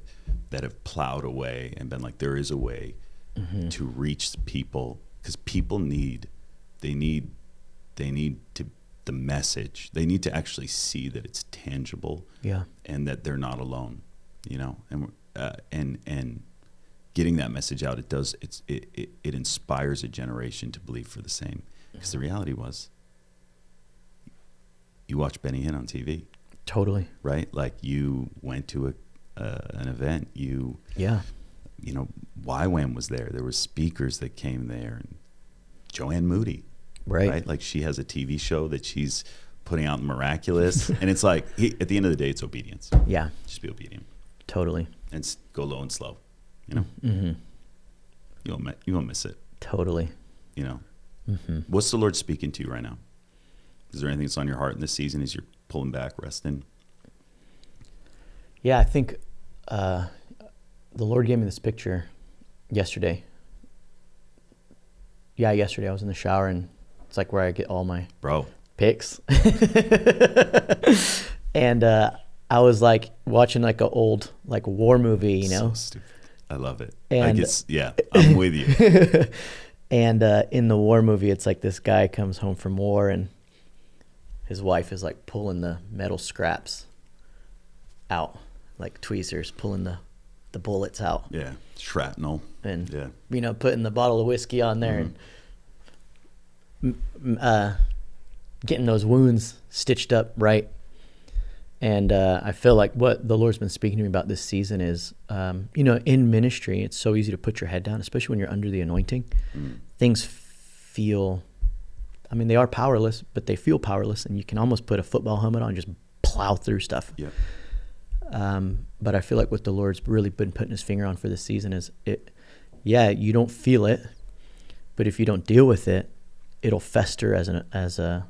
have plowed away and been like, there is a way to reach people, because people need the message. They need to actually see that it's tangible. Yeah. And that they're not alone. You know, and getting that message out, it inspires a generation to believe for the same. Because the reality was, you watch Benny Hinn on TV. Totally. Right? Like, you went to an event. YWAM was there. There were speakers that came there. And Joanne Moody. Right? Like, she has a TV show that she's putting out in Miraculous. And it's like, at the end of the day, it's obedience. Yeah. Just be obedient. Totally. And go low and slow. You know? Mm-hmm. You won't miss it. Totally. You know? Mm-hmm. What's the Lord speaking to you right now? Is there anything that's on your heart in this season as you're pulling back, resting? Yeah, I think the Lord gave me this picture yesterday. Yeah, yesterday I was in the shower, and it's like where I get all my pics. And I was like watching like an old like war movie, you know. So stupid. I love it. And I'm with you. And in the war movie, it's like this guy comes home from war and his wife is like pulling the metal scraps out, like tweezers, pulling the bullets out. Yeah, shrapnel. And, yeah, you know, putting the bottle of whiskey on there and getting those wounds stitched up right. And I feel like what the Lord's been speaking to me about this season is, you know, in ministry, it's so easy to put your head down, especially when you're under the anointing. Things feel, I mean, they are powerless, but they feel powerless, and you can almost put a football helmet on and just plow through stuff. yeah, But I feel like what the Lord's really been putting his finger on for this season is you don't feel it, but if you don't deal with it, it'll fester as an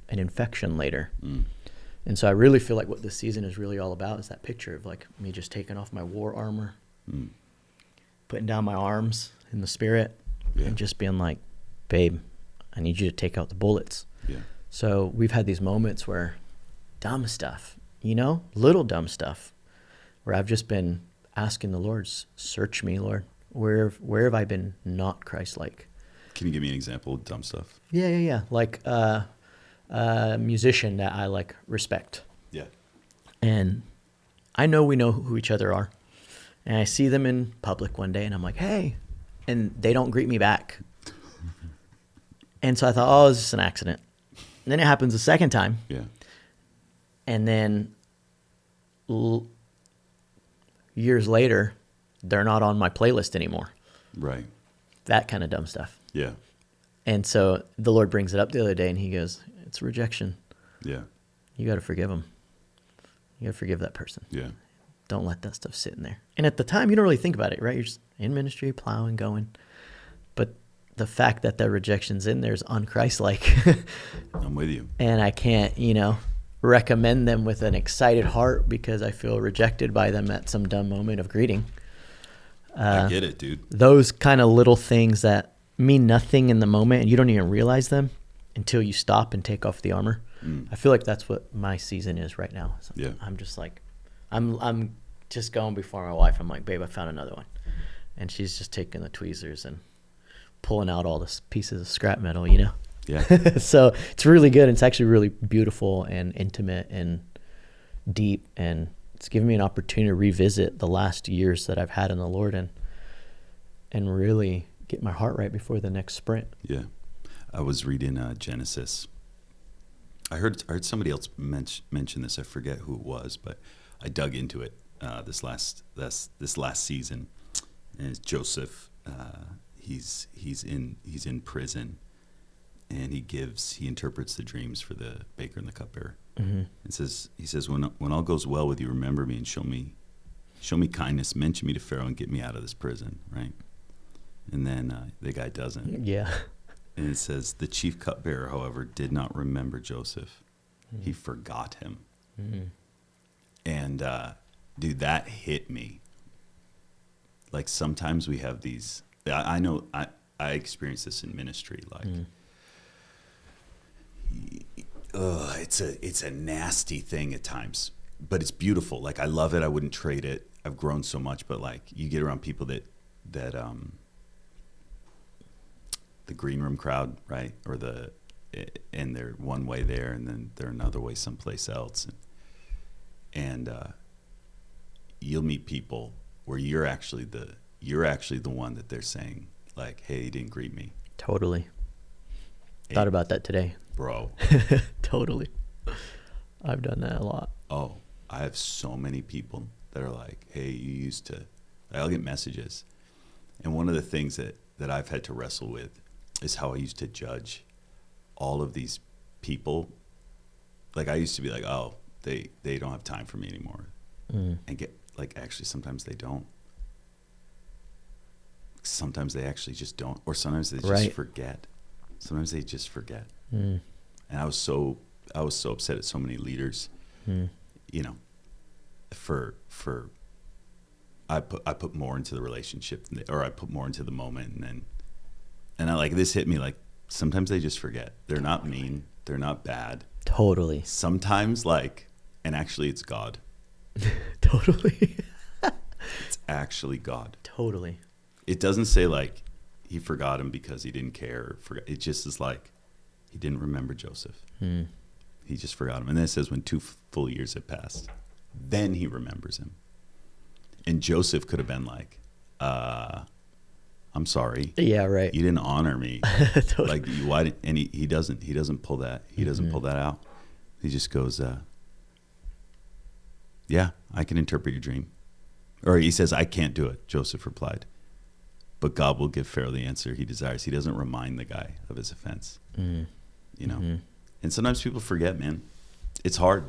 infection later. And so I really feel like what this season is really all about is that picture of like me just taking off my war armor, putting down my arms in the spirit, and just being like, babe, I need you to take out the bullets. Yeah. So we've had these moments where dumb stuff, you know, little dumb stuff, where I've just been asking the Lord, search me, Lord. Where have I been not Christ-like? Can you give me an example of dumb stuff? Yeah. Like a musician that I like respect. Yeah. And we know who each other are. And I see them in public one day and I'm like, hey, and they don't greet me back. And so I thought, oh, it's just an accident. And then it happens a second time. Yeah. And then years later, they're not on my playlist anymore. Right. That kind of dumb stuff. Yeah. And so the Lord brings it up the other day and he goes, it's rejection. Yeah. You got to forgive them. You got to forgive that person. Yeah. Don't let that stuff sit in there. And at the time, you don't really think about it, right? You're just in ministry, plowing, going. But the fact that the rejection's in there is un-Christ-like. I'm with you. And I can't, you know, recommend them with an excited heart because I feel rejected by them at some dumb moment of greeting. I get it, dude. Those kind of little things that mean nothing in the moment and you don't even realize them until you stop and take off the armor. I feel like that's what my season is right now. So Yeah. I'm just like, I'm just going before my wife. I'm like, babe, I found another one. And she's just taking the tweezers and pulling out all the pieces of scrap metal, you know? Yeah. So it's really good. It's actually really beautiful and intimate and deep. And it's given me an opportunity to revisit the last years that I've had in the Lord and really get my heart right before the next sprint. Yeah. I was reading Genesis. I heard somebody else mention this. I forget who it was, but I dug into it this last season. And it's Joseph. He's in prison, and he interprets the dreams for the baker and the cupbearer. He says when all goes well with you, remember me and show me kindness, mention me to Pharaoh and get me out of this prison, right? And then the guy doesn't. Yeah. And it says, the chief cupbearer, however, did not remember Joseph. He forgot him. And, dude, that hit me. Like, sometimes we have these, I know, I experience this in ministry. Like, it's a nasty thing at times, but it's beautiful. Like, I love it. I wouldn't trade it. I've grown so much, but, like, you get around people that the green room crowd, right? And they're one way there and then they're another way someplace else. And you'll meet people where you're actually the one that they're saying like, hey, you didn't greet me. Totally. Thought about that today. Bro. Totally. I've done that a lot. Oh, I have so many people that are like, hey, you used to, I'll get messages. And one of the things that I've had to wrestle with is how I used to judge all of these people. Like I used to be like, oh, they don't have time for me anymore. And get like, actually, sometimes they don't. Sometimes they actually just don't. Or sometimes they just forget. Sometimes they just forget. And I was so upset at so many leaders, you know, I put more into the relationship, or I put more into the moment, and I like, this hit me like, sometimes they just forget. They're not mean. They're not bad. Totally. Sometimes like And actually, it's God. Totally. It's actually God. Totally. It doesn't say like he forgot him because he didn't care. It just is like he didn't remember Joseph. He just forgot him. And then it says when 2 full years had passed, then he remembers him. And Joseph could have been like, I'm sorry. Yeah, right. You didn't honor me. Totally. Like why did, and he doesn't pull that. He doesn't pull that out. He just goes, yeah, I can interpret your dream. Or he says, I can't do it. Joseph replied, but God will give Pharaoh the answer he desires. He doesn't remind the guy of his offense, you know? And sometimes people forget, man. It's hard.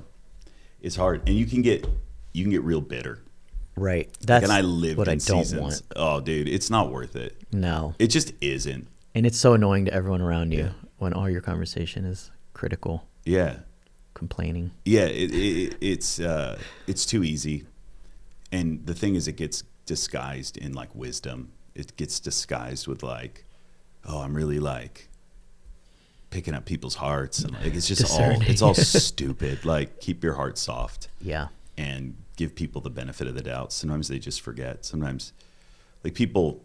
It's hard. And you can get real bitter. Right. That's and I lived what in I don't seasons. want. Oh, dude, it's not worth it. No. It just isn't. And it's so annoying to everyone around you when all your conversation is critical. Yeah. Complaining. Yeah, it's too easy. And the thing is, it gets disguised in like wisdom. It gets disguised with like, oh, I'm really like picking up people's hearts, and like it's just all stupid. Like, keep your heart soft. Yeah. And give people the benefit of the doubt. Sometimes they just forget. Sometimes, like people,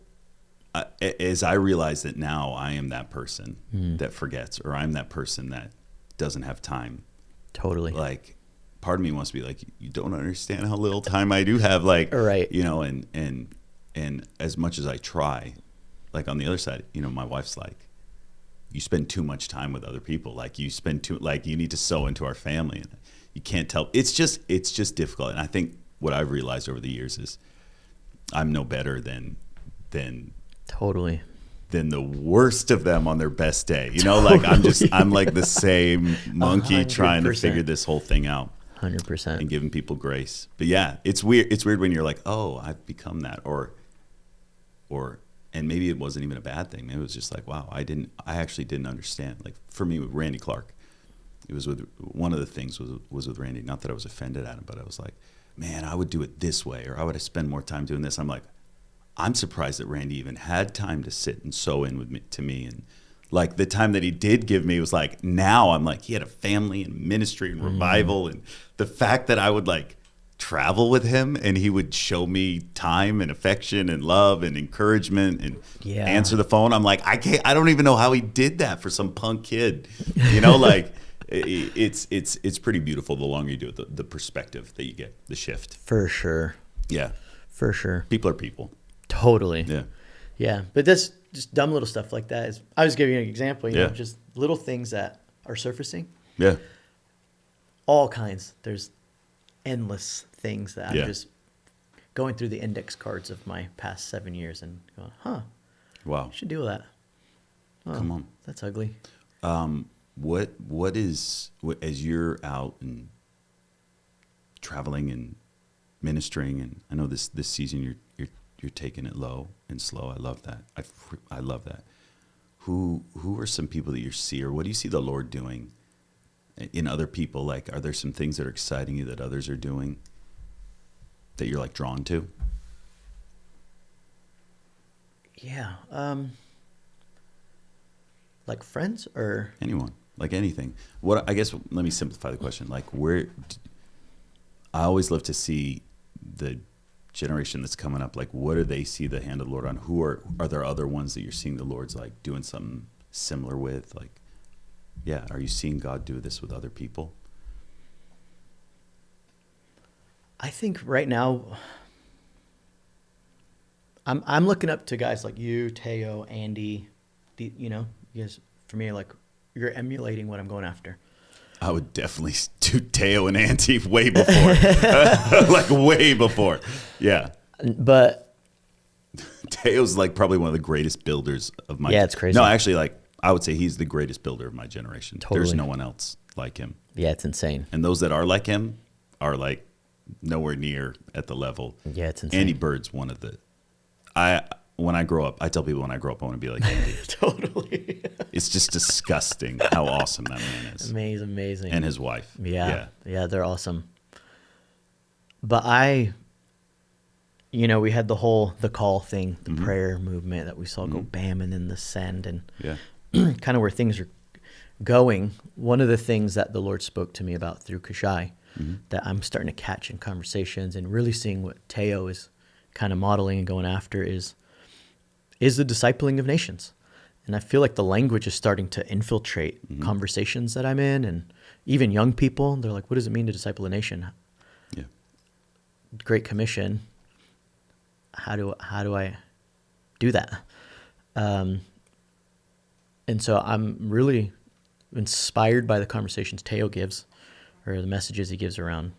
as I realize that now, I am that person that forgets, or I'm that person that doesn't have time. Totally. Like, part of me wants to be like, you don't understand how little time I do have. Like, right. You know, and as much as I try, like on the other side, you know, my wife's like, you spend too much time with other people. Like you need to sow into our family, and you can't tell. It's just difficult. And I think what I've realized over the years is I'm no better than totally than the worst of them on their best day. You know, like I'm like the same monkey 100%. Trying to figure this whole thing out. 100%. And giving people grace. But yeah, it's weird. It's weird when you're like, oh, I've become that, or and maybe it wasn't even a bad thing. Maybe it was just like, wow, I actually didn't understand. Like for me with Randy Clark, it was with one of the things was with Randy. Not that I was offended at him, but I was like, man, I would do it this way, or I would have spent more time doing this. I'm like, I'm surprised that Randy even had time to sit and sew in with me to me. And like the time that he did give me was like, now I'm like, he had a family and ministry and revival. And the fact that I would like travel with him and he would show me time and affection and love and encouragement and answer the phone. I'm like, I don't even know how he did that for some punk kid, you know, like it's pretty beautiful. The longer you do it, the perspective that you get, the shift. For sure. Yeah. For sure. People are people. Totally. Yeah. Yeah. But that's just dumb little stuff like that. I was giving you an example, you know, just little things that are surfacing. Yeah. All kinds. There's endless things that I'm just going through the index cards of my past 7 years and going, wow, I should deal with that. Oh, come on. That's ugly. What as you're out and traveling and ministering, and I know this season you're taking it low and slow. I love that. I love that. Who are some people that you see, or what do you see the Lord doing in other people? Like, are there some things that are exciting you that others are doing that you're like drawn to? Yeah. Like friends or anyone, like anything. I guess, let me simplify the question. Like, I always love to see the generation that's coming up. Like, what do they see the hand of the Lord on? Are there other ones that you're seeing the Lord's like doing something similar with? Like, yeah, are you seeing God do this with other people? I think right now I'm looking up to guys like you, Teo, Andy, you know, you guys, for me, like, you're emulating what I'm going after. I would definitely do Teo and Andy way before. Like way before. Yeah. But Teo's like probably one of the greatest builders of my. Yeah, it's crazy. No, actually, like I would say he's the greatest builder of my generation. Totally. There's no one else like him. Yeah, it's insane. And those that are like him are like nowhere near at the level. Yeah, it's insane. Andy Bird's one of the. When I grow up, I tell people when I grow up I want to be like Andy. Totally. It's just disgusting how awesome that man is. Amazing. And his wife. Yeah, they're awesome. But we had the call thing, the prayer movement that we saw go bam, and then the send, and kind of where things are going. One of the things that the Lord spoke to me about through Kashai that I'm starting to catch in conversations and really seeing what Teo is kind of modeling and going after is the discipling of nations. And I feel like the language is starting to infiltrate conversations that I'm in, and even young people. They're like, what does it mean to disciple a nation? Yeah. Great Commission. How do I do that? And so I'm really inspired by the conversations Teo gives, or the messages he gives around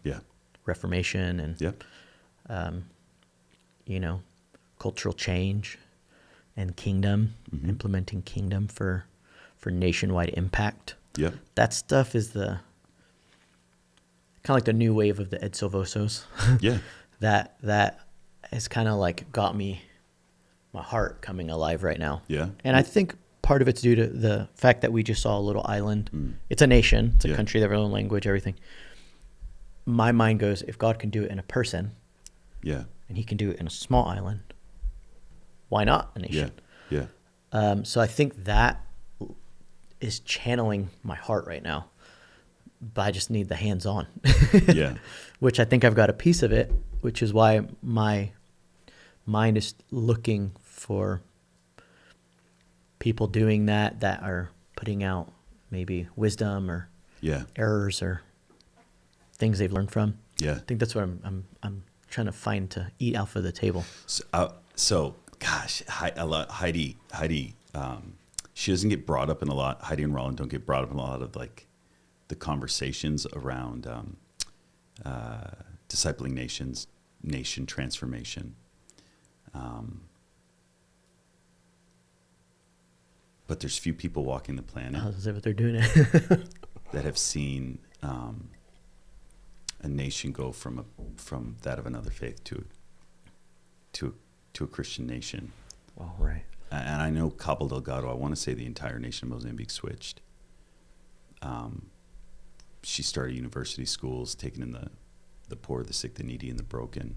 Reformation and, cultural change and kingdom, implementing kingdom for nationwide impact. Yep. That stuff is the kind of like the new wave of the Ed Silvosos. Yeah. That has kind of like got my heart coming alive right now. Yeah. And I think part of it's due to the fact that we just saw a little island. It's a nation. It's a country, they have their own language, everything. My mind goes, if God can do it in a person, and he can do it in a small island, why not a nation? Yeah. So I think that is channeling my heart right now. But I just need the hands-on. Yeah. Which I think I've got a piece of it, which is why my mind is looking for people doing that are putting out maybe wisdom or errors or things they've learned from. Yeah. I think that's what I'm trying to find to eat off of the table. So gosh, I love Heidi. She doesn't get brought up in a lot. Heidi and Roland don't get brought up in a lot of like the conversations around discipling nations, nation transformation. But there's few people walking the planet How's what they're doing that have seen a nation go from that of another faith to a Christian nation. Well, right. And I know Cabo Delgado, I want to say the entire nation of Mozambique switched. She started university schools, taking in the poor, the sick, the needy, and the broken.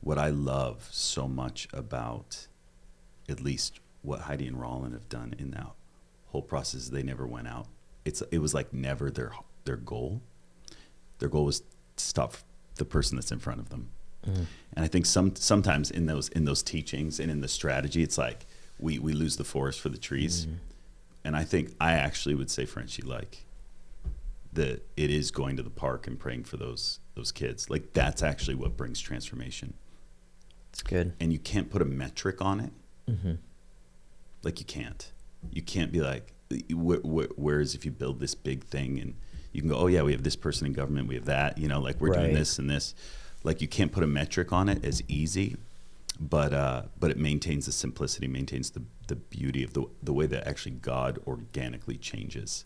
What I love so much about at least what Heidi and Roland have done in that whole process, they never went out. It was like never their goal. Their goal was to stop the person that's in front of them. And I think sometimes in those teachings and in the strategy, it's like we lose the forest for the trees. And I think I actually would say, Frenchie, like that it is going to the park and praying for those kids. Like that's actually what brings transformation. It's good. And you can't put a metric on it. Like you can't be like, whereas if you build this big thing and you can go, oh yeah, we have this person in government, we have that, like we're doing this and this. Like you can't put a metric on it as easy, but it maintains the simplicity, maintains the beauty of the way that actually God organically changes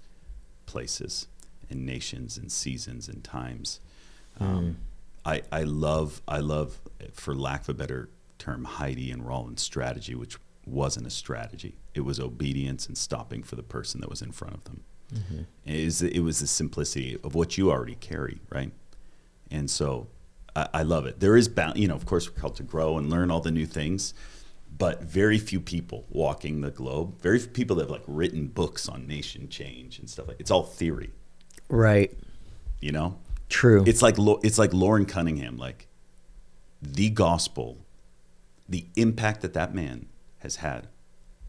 places and nations and seasons and times. I love, for lack of a better term, Heidi and Roland's strategy, which wasn't a strategy. It was obedience and stopping for the person that was in front of them. It was the simplicity of what you already carry, right? And so I love it. There is, of course, we're called to grow and learn all the new things, but very few people walking the globe, very few people that have like written books on nation change and stuff like. It's all theory, right? True. It's like Lauren Cunningham, like the gospel, the impact that man has had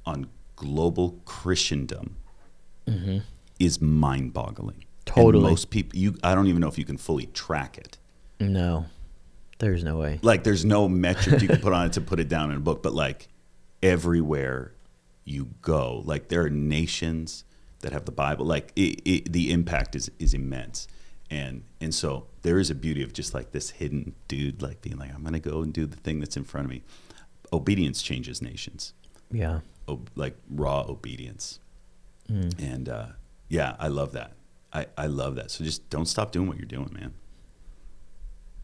on global Christendom is mind-boggling. Totally. And most people, I don't even know if you can fully track it. No, there's no way. Like there's no metric you can put on it to put it down in a book, but like everywhere you go, like there are nations that have the Bible, like the impact is immense. And so there is a beauty of just like this hidden dude, like being like, I'm going to go and do the thing that's in front of me. Obedience changes nations. Yeah. Like raw obedience. And I love that. I love that. So just don't stop doing what you're doing, man.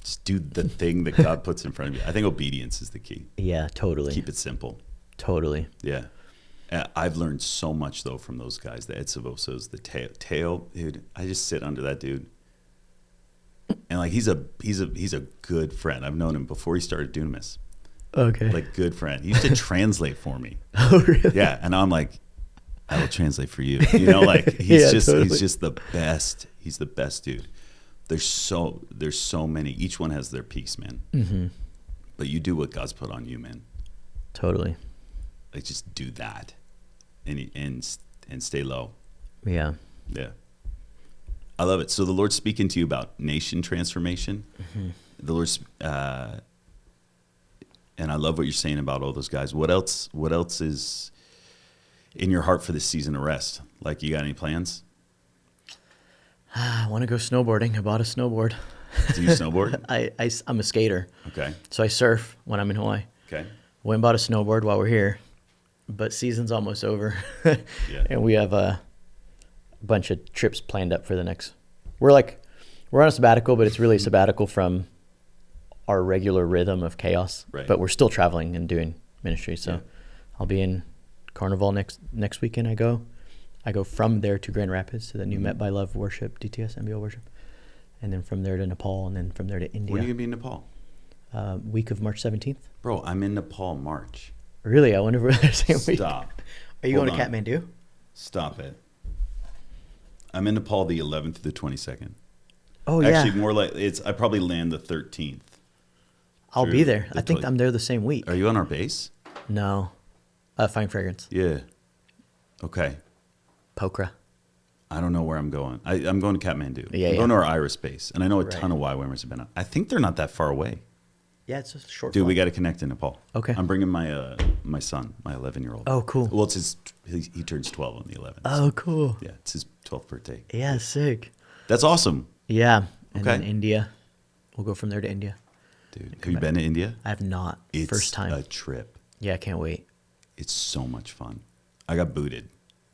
Just do the thing that God puts in front of you. I think obedience is the key. Yeah, totally. Keep it simple. Totally. Yeah. I've learned so much though from those guys, the Ed Silvosos, the Teo, dude. I just sit under that dude. And like he's a good friend. I've known him before he started Dunamis. Okay. Like good friend. He used to translate for me. Oh really? Yeah. And I'm like, I will translate for you. Like he's totally. he's just the best. He's the best dude. There's so many. Each one has their peaks, man. Mm-hmm. But you do what God's put on you, man. Totally. Like just do that, and stay low. Yeah. Yeah. I love it. So the Lord's speaking to you about nation transformation. Mm-hmm. The Lord's, and I love what you're saying about all those guys. What else is in your heart for this season of rest? Like, you got any plans? I want to go snowboarding. I bought a snowboard. Do you snowboard? I'm a skater. Okay. So I surf when I'm in Hawaii. Okay. Went and bought a snowboard while we're here, but season's almost over. Yeah. And we have a bunch of trips planned up for the next. We're on a sabbatical, but it's really a sabbatical from our regular rhythm of chaos. Right. But we're still traveling and doing ministry. So Yeah. I'll be in Carnival next weekend. I go from there to Grand Rapids to the new Met by Love worship, DTS MBO worship, and then from there to Nepal, and then from there to India. When are you gonna be in Nepal? Week of March 17th. Bro, I'm in Nepal March. Really? I wonder if we're the same week. Stop. Are you Hold going to on. Kathmandu? Stop it. I'm in Nepal the 11th to the 22nd. Oh, yeah. Actually, more like I probably land the 13th. I'll through be there. the I think 20th. I'm there the same week. Are you on our base? No. Fine Fragrance. Yeah. Okay. Pokhara. I don't know where I'm going. I'm going to Kathmandu. Yeah, I'm yeah. going to our Iris base. And I know a Right. ton of YWAMers have been. I think they're not that far away. Yeah, it's just a short Dude, we flight. got to connect in Nepal. Okay. I'm bringing my my son, my 11-year-old. Oh, cool. Well, it's he turns 12 on the 11th. Oh, cool. Yeah, it's his 12th birthday. Yeah, sick. That's awesome. Yeah. And Okay. then India. We'll go from there to India. Dude, have you been to India? I have not. It's First time. a trip. Yeah, I can't wait. It's so much fun. I got booted.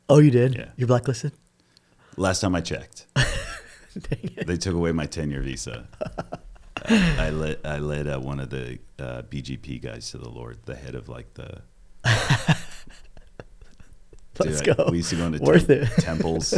Oh, you did? Yeah. You're blacklisted? Last time I checked. Dang it. They took away my 10-year visa. I led one of the BGP guys to the Lord, the head of like the. Let's Dude, go. We used to go into Worth it. temples,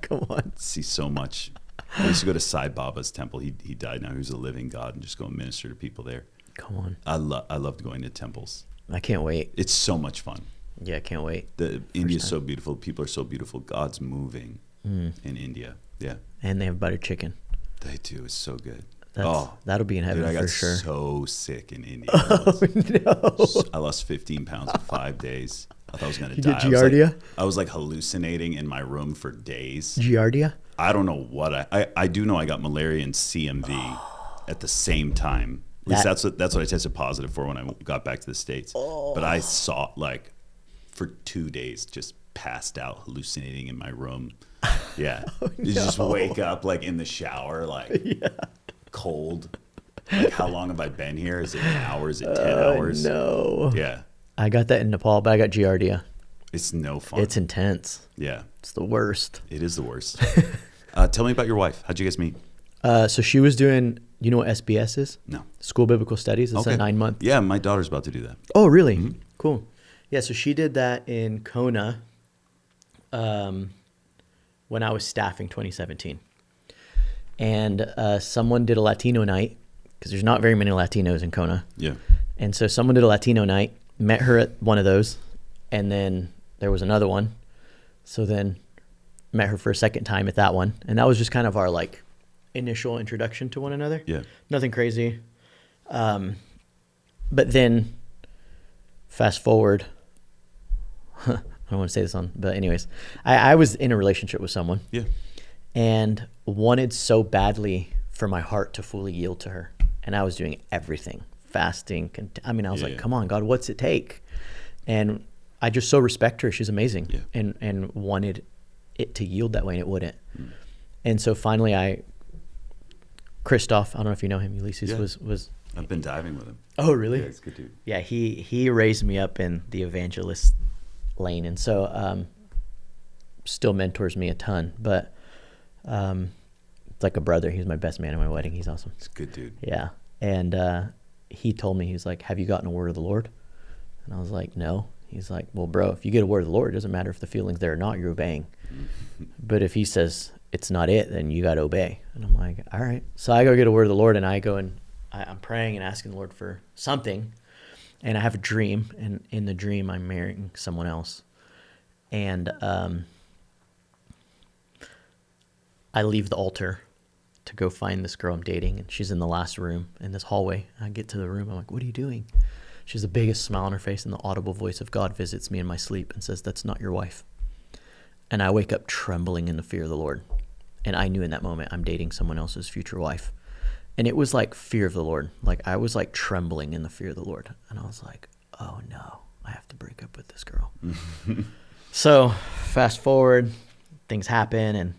Come on. see so much. We used to go to Sai Baba's temple. He died now. He was a living God, and just go and minister to people there. Come on. I loved going to temples. I can't wait. It's so much fun. Yeah, I can't wait. India's time. so beautiful. People are so beautiful. God's moving Mm. in India. Yeah, And they have butter chicken. they do. It's so good. That'll be in heaven Dude, I got for sure. so sick in India. Oh, no. I lost 15 pounds in 5 days. I thought I was going to You die. get I was, like, Giardia? I was like hallucinating in my room for days. Giardia? I don't know what I do know I got malaria and CMV at the same time. At least that's what I tested positive for when I got back to the States. But I saw like for 2 days just passed out hallucinating in my room. Yeah. You just wake up like in the shower like cold. Like, how long have I been here? Is it an hour? Is it 10 hours? No. Yeah. I got that in Nepal, but I got Giardia. It's no fun. It's intense. Yeah. It's the worst. It is the worst. Tell me about your wife. How'd you guys meet? So she was doing, you know what SBS is? No. School Biblical Studies. It's a 9-month. Yeah, my daughter's about to do that. Oh, really? Cool. Yeah, so she did that in Kona when I was staffing 2017. And someone did a Latino night, because there's not very many Latinos in Kona. Yeah. And so someone did a Latino night, met her at one of those, and then there was another one. So then met her for a second time at that one. And that was just kind of our like initial introduction to one another. Yeah. Nothing crazy. But then fast forward, I don't want to say this on, but anyways, I was in a relationship with someone. Yeah. And wanted so badly for my heart to fully yield to her. And I was doing everything, fasting. I was like, come on, God, what's it take? And I just so respect her. She's amazing. Yeah. And wanted it to yield that way, and it wouldn't. And so finally Christoph, I don't know if you know him, Ulysses was. I've been diving with him. Oh, really? Yeah, he's a good dude. Yeah, he raised me up in the evangelist lane. And so still mentors me a ton, but it's like a brother. He's my best man at my wedding. He's awesome. He's a good dude. Yeah. And he told me, he's like, have you gotten a word of the Lord? And I was like, no. He's like, well, bro, if you get a word of the Lord, it doesn't matter if the feeling's there or not, you're obeying. But if he says it's not it, then you got to obey. And I'm like, all right. So I go get a word of the Lord, and I go and I'm praying and asking the Lord for something. And I have a dream, and in the dream, I'm marrying someone else. And I leave the altar, to go find this girl I'm dating, and she's in the last room in this hallway. I get to the room. I'm like, what are you doing? She has the biggest smile on her face, and the audible voice of God visits me in my sleep and says, that's not your wife. And I wake up trembling in the fear of the Lord. And I knew in that moment I'm dating someone else's future wife. And it was like fear of the Lord. Like I was like trembling in the fear of the Lord. And I was like, oh no, I have to break up with this girl. So fast forward, things happen. And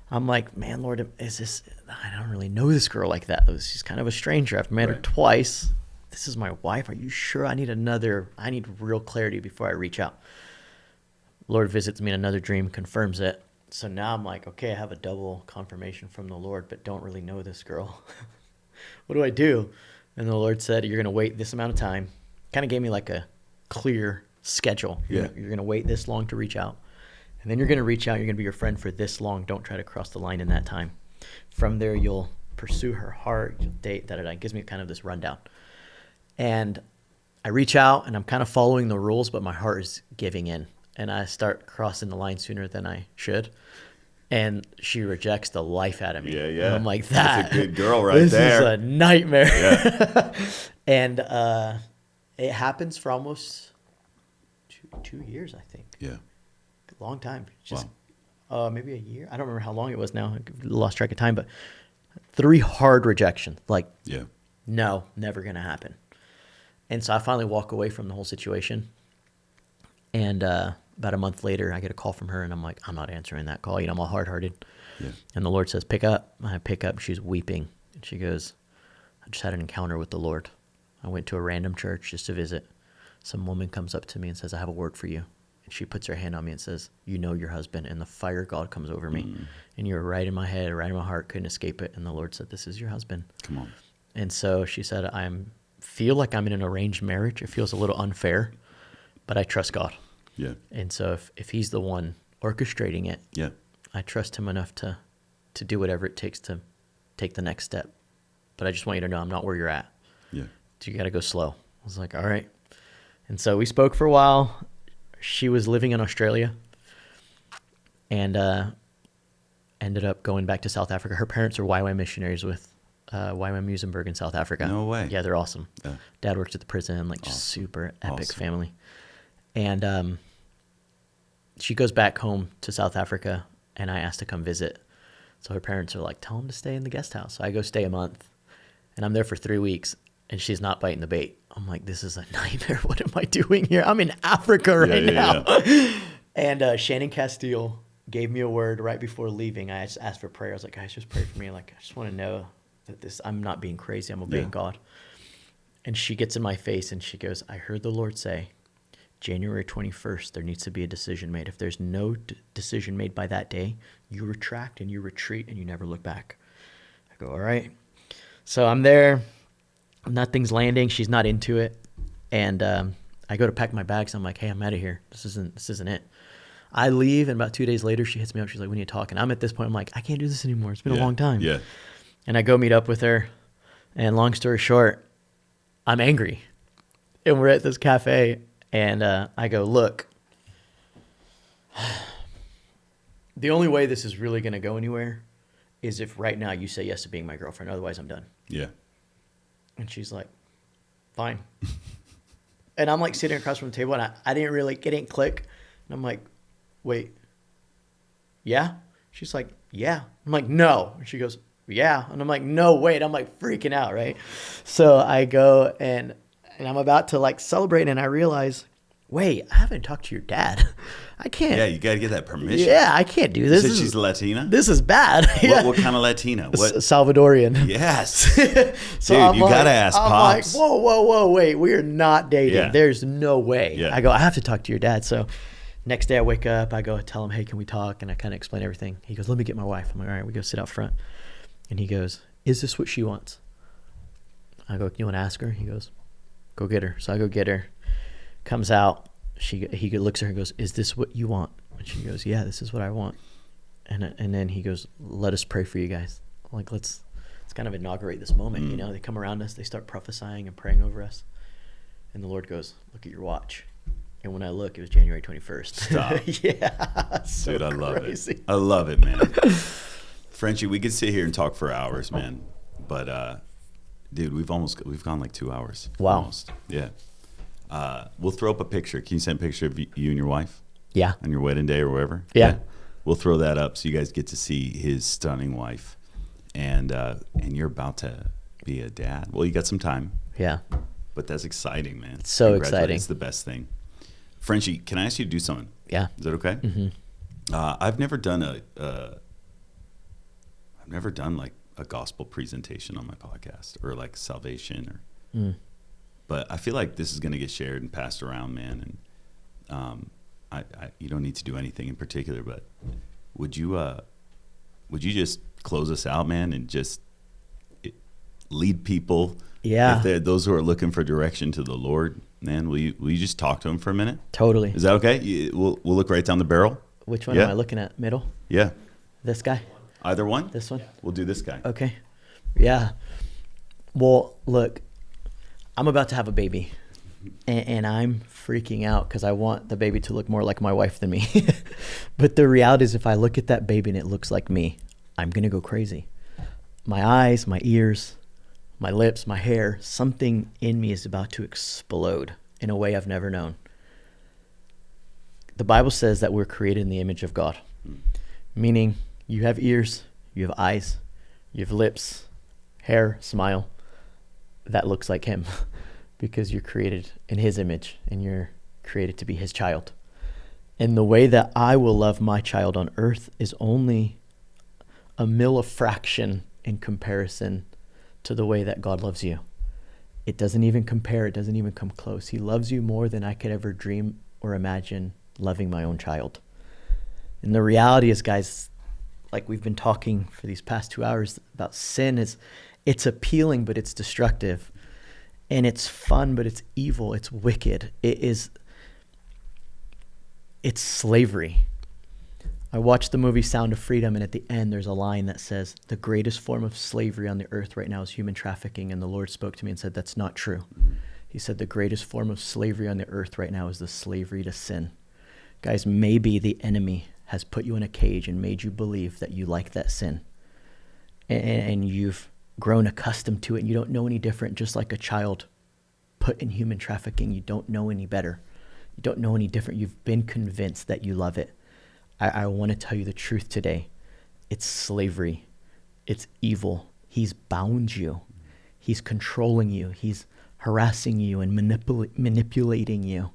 I'm like, man, Lord, I don't really know this girl like that. She's kind of a stranger. I've met her twice. This is my wife. Are you sure? I need real clarity before I reach out. Lord visits me in another dream, confirms it. So now I'm like, okay, I have a double confirmation from the Lord, but don't really know this girl. What do I do? And the Lord said, you're going to wait this amount of time. Kind of gave me like a clear schedule. You're going to wait this long to reach out. And then you're going to reach out. You're going to be your friend for this long. Don't try to cross the line in that time. From there, you'll pursue her heart. You'll date, It gives me kind of this rundown. And I reach out, and I'm kind of following the rules, but my heart is giving in. And I start crossing the line sooner than I should. And she rejects the life out of me. And I'm like, that's a good girl there. This is a nightmare. Yeah. And it happens for almost 2 years, I think. Yeah. Long time. Just maybe a year. I don't remember how long it was now. I lost track of time. But 3 hard rejections. Like, no, never going to happen. And so I finally walk away from the whole situation. And about a month later, I get a call from her, and I'm like, I'm not answering that call. I'm all hard-hearted. Yeah. And the Lord says, pick up. I pick up. She's weeping. And she goes, I just had an encounter with the Lord. I went to a random church just to visit. Some woman comes up to me and says, I have a word for you. And she puts her hand on me and says, you know your husband. And the fire of God comes over me. And you're right in my head, right in my heart, couldn't escape it. And the Lord said, this is your husband. Come on. And so she said, feel like I'm in an arranged marriage. It feels a little unfair, but I trust God. Yeah. And so if he's the one orchestrating it, I trust him enough to do whatever it takes to take the next step. But I just want you to know I'm not where you're at. Yeah. So you got to go slow. I was like, all right. And so we spoke for a while. She was living in Australia and ended up going back to South Africa. Her parents are YWAM missionaries with YWAM Muizenberg in South Africa. No way. Yeah, they're awesome. Yeah. Dad works at the prison, just super epic family. And she goes back home to South Africa, and I asked to come visit. So her parents are like, tell him to stay in the guest house. So I go stay a month, and I'm there for 3 weeks, and she's not biting the bait. I'm like, this is a nightmare. What am I doing here? I'm in Africa right now. Yeah. And Shannon Castile gave me a word right before leaving. I just asked for prayer. I was like, guys, just pray for me. Like, I just want to know that I'm not being crazy. I'm obeying God. And she gets in my face, and she goes, I heard the Lord say, January 21st, there needs to be a decision made. If there's no decision made by that day, you retract and you retreat and you never look back. I go, all right. So I'm there. Nothing's landing. She's not into it. And I go to pack my bags. I'm like, hey, I'm out of here. This isn't it. I leave, and about 2 days later, she hits me up. She's like, we need to talk. And I'm at this point, I'm like, I can't do this anymore. It's been a long time. Yeah. And I go meet up with her. And long story short, I'm angry. And we're at this cafe. And I go, look, the only way this is really going to go anywhere is if right now you say yes to being my girlfriend. Otherwise, I'm done. Yeah. And she's like, fine. And I'm like sitting across from the table, and I didn't click. And I'm like, wait, yeah? She's like, yeah. I'm like, no. And she goes, yeah. And I'm like, no, wait. I'm like freaking out, right? So I go and I'm about to celebrate, and I realize, wait, I haven't talked to your dad. I can't. Yeah, you got to get that permission. Yeah, I can't do this. She's Latina? This is bad. What kind of Latina? What? Salvadorian. Yes. So dude, you got to ask Pops. I'm like, whoa, wait. We are not dating. Yeah. There's no way. Yeah. I go, I have to talk to your dad. So next day I wake up, I go tell him, hey, can we talk? And I kind of explain everything. He goes, let me get my wife. I'm like, all right, we go sit out front. And he goes, is this what she wants? I go, you want to ask her? He goes, go get her. So I go get her. Comes out. He looks at her and goes, is this what you want? And she goes, yeah, this is what I want. And then he goes, let us pray for you guys. Like, let's kind of inaugurate this moment. You know, they come around us, they start prophesying and praying over us. And the Lord goes, look at your watch. And when I look, it was January 21st. Stop. Yeah. So dude, I love crazy. it. I love it, man. Frenchie, we could sit here and talk for hours, man. But dude, we've gone like 2 hours. Wow. Almost. Yeah. We'll throw up a picture. Can you send a picture of you and your wife? Yeah. On your wedding day or wherever? Yeah. We'll throw that up so you guys get to see his stunning wife. And you're about to be a dad. Well, you got some time. Yeah. But that's exciting, man. It's so exciting. It's the best thing. Frenchie, can I ask you to do something? Yeah. Is that okay? Mm-hmm. I've never done like a gospel presentation on my podcast or like salvation but I feel like this is going to get shared and passed around, man. And you don't need to do anything in particular, but would you just close us out, man, and just lead people? Yeah. If they're those who are looking for direction to the Lord, man, will you just talk to them for a minute? Totally. Is that okay? We'll look right down the barrel. Which one am I looking at? Middle? Yeah. This guy? Either one? This one? We'll do this guy. Okay. Yeah. Well, look, I'm about to have a baby, and I'm freaking out because I want the baby to look more like my wife than me. But the reality is if I look at that baby and it looks like me, I'm going to go crazy. My eyes, my ears, my lips, my hair, something in me is about to explode in a way I've never known. The Bible says that we're created in the image of God, meaning you have ears, you have eyes, you have lips, hair, smile that looks like him because you're created in his image and you're created to be his child. And the way that I will love my child on earth is only a fraction in comparison to the way that God loves you. It doesn't even compare. It doesn't even come close. He loves you more than I could ever dream or imagine loving my own child. And the reality is, guys, like we've been talking for these past 2 hours about sin, it's appealing, but it's destructive. And it's fun, but it's evil. It's wicked. It's slavery. I watched the movie Sound of Freedom, and at the end there's a line that says, the greatest form of slavery on the earth right now is human trafficking. And the Lord spoke to me and said, that's not true. He said, the greatest form of slavery on the earth right now is the slavery to sin. Guys, maybe the enemy has put you in a cage and made you believe that you like that sin. And you've grown accustomed to it, and you don't know any different, just like a child put in human trafficking. You don't know any better. You don't know any different. You've been convinced that you love it. I want to tell you the truth today. It's slavery. It's evil. He's bound you. He's controlling you. He's harassing you and manipulating you.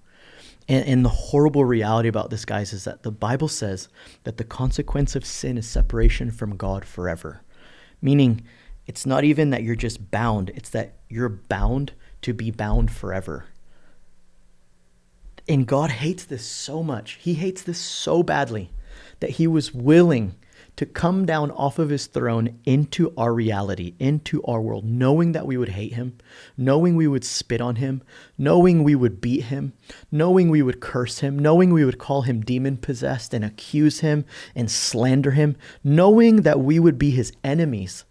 And the horrible reality about this, guys, is that the Bible says that the consequence of sin is separation from God forever. Meaning, it's not even that you're just bound. It's that you're bound to be bound forever. And God hates this so much. He hates this so badly that he was willing to come down off of his throne into our reality, into our world, knowing that we would hate him, knowing we would spit on him, knowing we would beat him, knowing we would curse him, knowing we would call him demon-possessed and accuse him and slander him, knowing that we would be his enemies.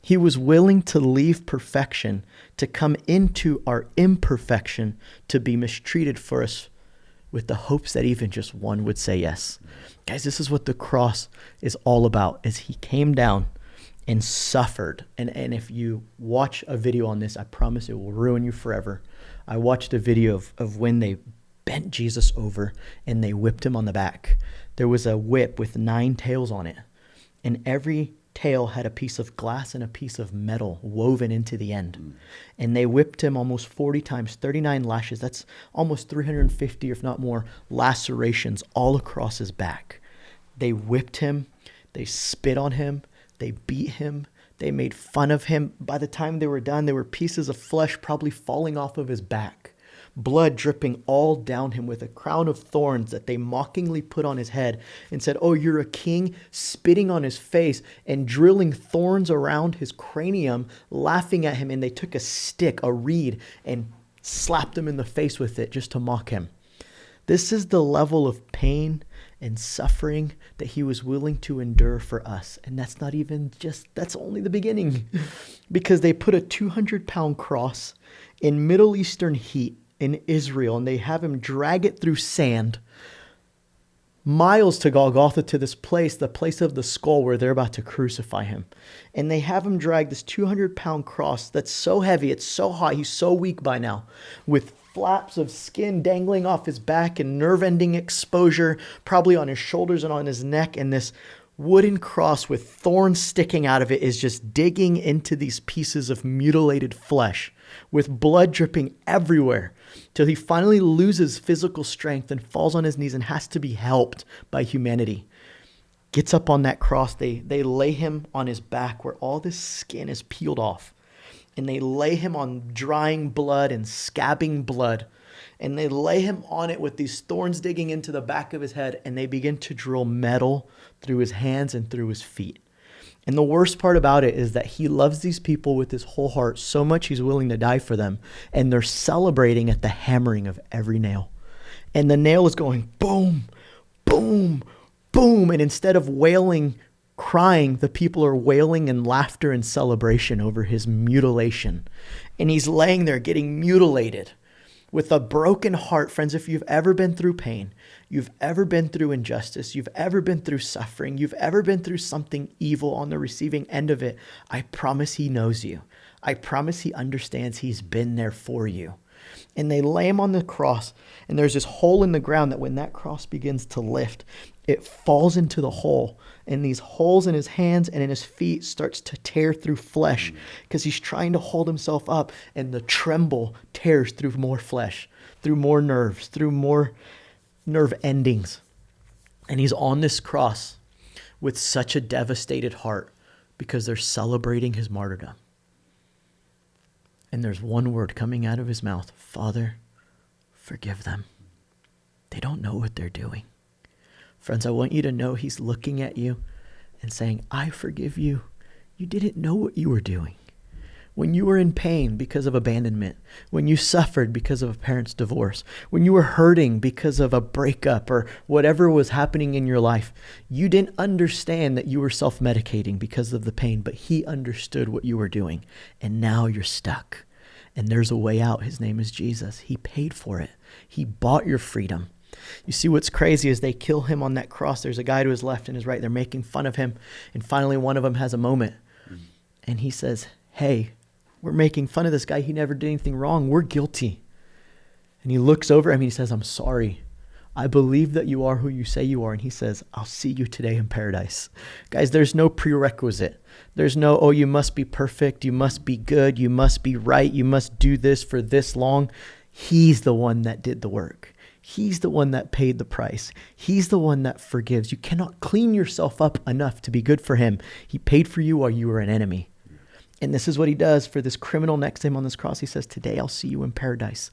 He was willing to leave perfection, to come into our imperfection, to be mistreated for us with the hopes that even just one would say yes. Guys, this is what the cross is all about, is he came down and suffered. And if you watch a video on this, I promise it will ruin you forever. I watched a video of when they bent Jesus over and they whipped him on the back. There was a whip with 9 tails on it, and every tail had a piece of glass and a piece of metal woven into the end. And they whipped him almost 40 times, 39 lashes. That's almost 350, if not more, lacerations all across his back. They whipped him. They spit on him. They beat him. They made fun of him. By the time they were done, there were pieces of flesh probably falling off of his back, blood dripping all down him, with a crown of thorns that they mockingly put on his head and said, "Oh, you're a king," spitting on his face and drilling thorns around his cranium, laughing at him. And they took a stick, a reed, and slapped him in the face with it just to mock him. This is the level of pain and suffering that he was willing to endure for us. And that's not even that's only the beginning. Because they put a 200-pound cross in Middle Eastern heat in Israel, and they have him drag it through sand miles to Golgotha, to this place, the place of the skull where they're about to crucify him. And they have him drag this 200-pound cross that's so heavy, it's so hot, he's so weak by now, with flaps of skin dangling off his back and nerve-ending exposure, probably on his shoulders and on his neck. And this wooden cross with thorns sticking out of it is just digging into these pieces of mutilated flesh with blood dripping everywhere, till he finally loses physical strength and falls on his knees and has to be helped by humanity. Gets up on that cross. They lay him on his back where all this skin is peeled off. And they lay him on drying blood and scabbing blood. And they lay him on it with these thorns digging into the back of his head. And they begin to drill metal through his hands and through his feet. And the worst part about it is that he loves these people with his whole heart so much he's willing to die for them. And they're celebrating at the hammering of every nail. And the nail is going boom, boom, boom. And instead of wailing, crying, the people are wailing in laughter and celebration over his mutilation. And he's laying there getting mutilated with a broken heart. Friends, if you've ever been through pain, you've ever been through injustice, you've ever been through suffering, you've ever been through something evil on the receiving end of it, I promise he knows you. I promise he understands. He's been there for you. And they lay him on the cross, and there's this hole in the ground that when that cross begins to lift, it falls into the hole. And these holes in his hands and in his feet starts to tear through flesh because he's trying to hold himself up, and the tremble tears through more flesh, through more nerves, through more nerve endings. And he's on this cross with such a devastated heart because they're celebrating his martyrdom. And there's one word coming out of his mouth: Father, forgive them. They don't know what they're doing. Friends, I want you to know he's looking at you and saying, I forgive you. You didn't know what you were doing. When you were in pain because of abandonment, when you suffered because of a parent's divorce, when you were hurting because of a breakup or whatever was happening in your life, you didn't understand that you were self-medicating because of the pain, but he understood what you were doing. And now you're stuck. And there's a way out. His name is Jesus. He paid for it. He bought your freedom. You see, what's crazy is they kill him on that cross. There's a guy to his left and his right. They're making fun of him. And finally, one of them has a moment. And he says, hey, we're making fun of this guy. He never did anything wrong. We're guilty. And he looks over at him and he says, I'm sorry. I believe that you are who you say you are. And he says, I'll see you today in paradise. Guys, there's no prerequisite. There's no, oh, you must be perfect. You must be good. You must be right. You must do this for this long. He's the one that did the work. He's the one that paid the price. He's the one that forgives. You cannot clean yourself up enough to be good for him. He paid for you while you were an enemy. And this is what he does for this criminal next to him on this cross. He says, today I'll see you in paradise.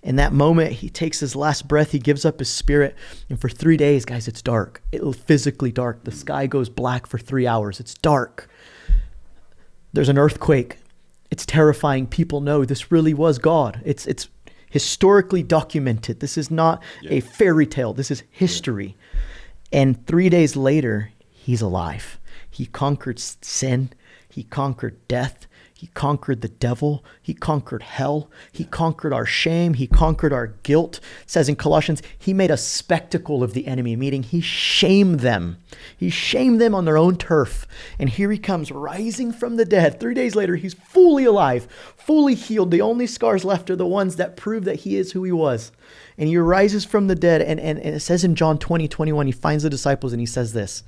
In that moment, he takes his last breath. He gives up his spirit. And for 3 days, guys, it's dark. It's physically dark. The sky goes black for 3 hours. It's dark. There's an earthquake. It's terrifying. People know this really was God. It's historically documented. This is not a fairy tale. This is history. And 3 days later, he's alive. He conquered sin. He conquered death. He conquered the devil. He conquered hell. He conquered our shame. He conquered our guilt. It says in Colossians, he made a spectacle of the enemy, meaning he shamed them. He shamed them on their own turf. And here he comes rising from the dead. 3 days later, he's fully alive, fully healed. The only scars left are the ones that prove that he is who he was. And he rises from the dead. And it says in John 20:21, he finds the disciples and he says this,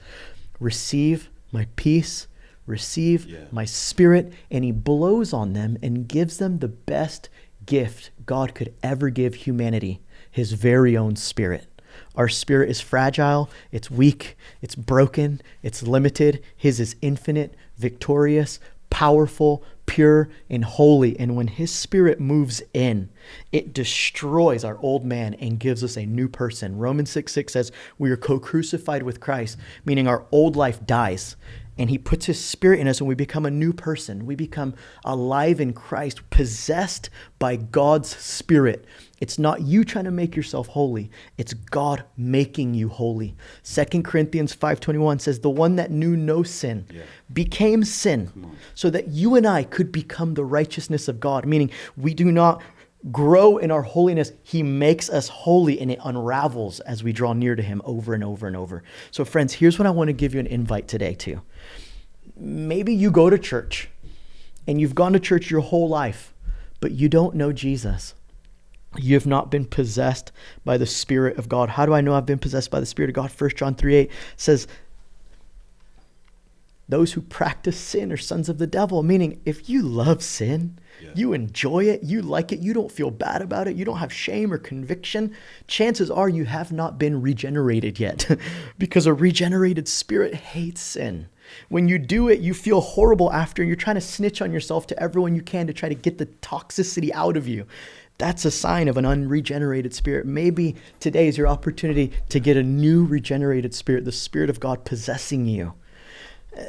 receive my peace, receive my spirit. And he blows on them and gives them the best gift God could ever give humanity, his very own spirit. Our spirit is fragile, it's weak, it's broken, it's limited. His is infinite, victorious, powerful, pure, and holy. And when his spirit moves in, it destroys our old man and gives us a new person. Romans 6:6 says we are co-crucified with Christ, meaning our old life dies. And he puts his spirit in us and we become a new person. We become alive in Christ, possessed by God's spirit. It's not you trying to make yourself holy. It's God making you holy. 2 Corinthians 5:21 says, the one that knew no sin became sin so that you and I could become the righteousness of God, meaning we do not grow in our holiness, he makes us holy, and it unravels as we draw near to him over and over and over. So friends, here's what I want to give you an invite today to. Maybe you go to church and you've gone to church your whole life, but you don't know Jesus. You have not been possessed by the Spirit of God. How do I know I've been possessed by the Spirit of God? 1 John 3:8 says, those who practice sin are sons of the devil. Meaning, if you love sin, you enjoy it, you like it, you don't feel bad about it, you don't have shame or conviction, chances are you have not been regenerated yet because a regenerated spirit hates sin. When you do it, you feel horrible after, and you're trying to snitch on yourself to everyone you can to try to get the toxicity out of you. That's a sign of an unregenerated spirit. Maybe today is your opportunity to get a new regenerated spirit, the Spirit of God possessing you.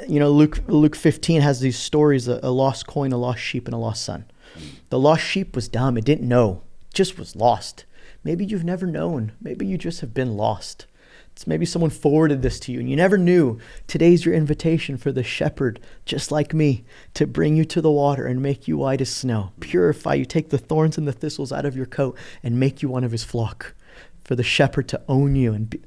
You know, Luke 15 has these stories, a lost coin, a lost sheep, and a lost son. The lost sheep was dumb. It didn't know, just was lost. Maybe you've never known. Maybe you just have been lost. It's maybe someone forwarded this to you and you never knew. Today's your invitation for the shepherd, just like me, to bring you to the water and make you white as snow, purify you, take the thorns and the thistles out of your coat and make you one of his flock. For the shepherd to own you and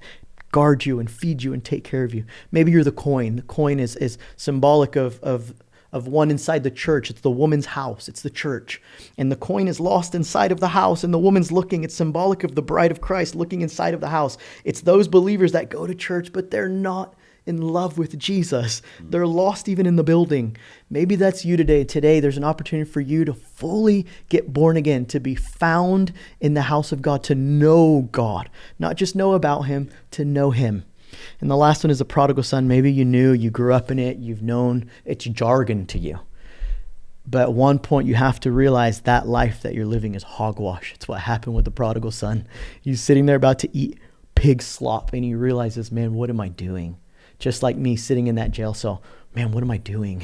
guard you and feed you and take care of you. Maybe you're the coin. The coin is symbolic of one inside the church. It's the woman's house. It's the church. And the coin is lost inside of the house and the woman's looking. It's symbolic of the bride of Christ looking inside of the house. It's those believers that go to church, but they're not in love with Jesus. They're lost even in the building. Maybe that's you today. Today, there's an opportunity for you to fully get born again, to be found in the house of God, to know God, not just know about him, to know him. And the last one is the prodigal son. Maybe you knew, you grew up in it, you've known, it's jargon to you. But at one point you have to realize that life that you're living is hogwash. It's what happened with the prodigal son. He's sitting there about to eat pig slop and he realizes, man, what am I doing? Just like me sitting in that jail cell, man, what am I doing?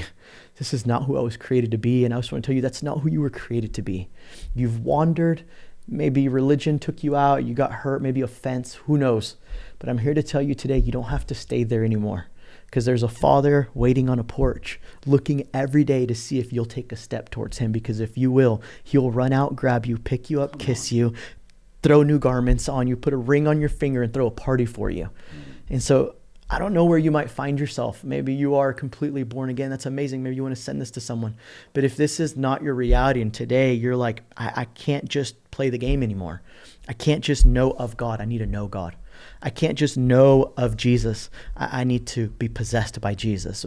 This is not who I was created to be. And I just want to tell you, that's not who you were created to be. You've wandered. Maybe religion took you out. You got hurt, maybe offense, who knows? But I'm here to tell you today, you don't have to stay there anymore because there's a father waiting on a porch, looking every day to see if you'll take a step towards him. Because if you will, he'll run out, grab you, pick you up, kiss you, throw new garments on you, put a ring on your finger and throw a party for you. And so I don't know where you might find yourself. Maybe you are completely born again. That's amazing. Maybe you want to send this to someone. But if this is not your reality and today you're like, I can't just play the game anymore. I can't just know of God. I need to know God. I can't just know of Jesus. I need to be possessed by Jesus.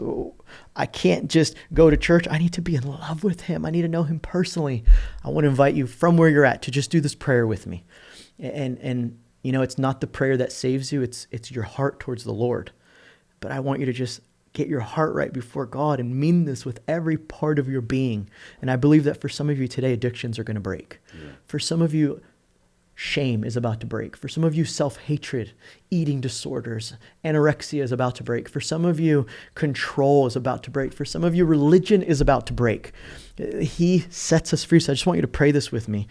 I can't just go to church. I need to be in love with him. I need to know him personally. I want to invite you from where you're at to just do this prayer with me. And you know, it's not the prayer that saves you. It's your heart towards the Lord. But I want you to just get your heart right before God and mean this with every part of your being. And I believe that for some of you today, addictions are going to break. Yeah. For some of you, shame is about to break. For some of you, self-hatred, eating disorders, anorexia is about to break. For some of you, control is about to break. For some of you, religion is about to break. He sets us free. So I just want you to pray this with me.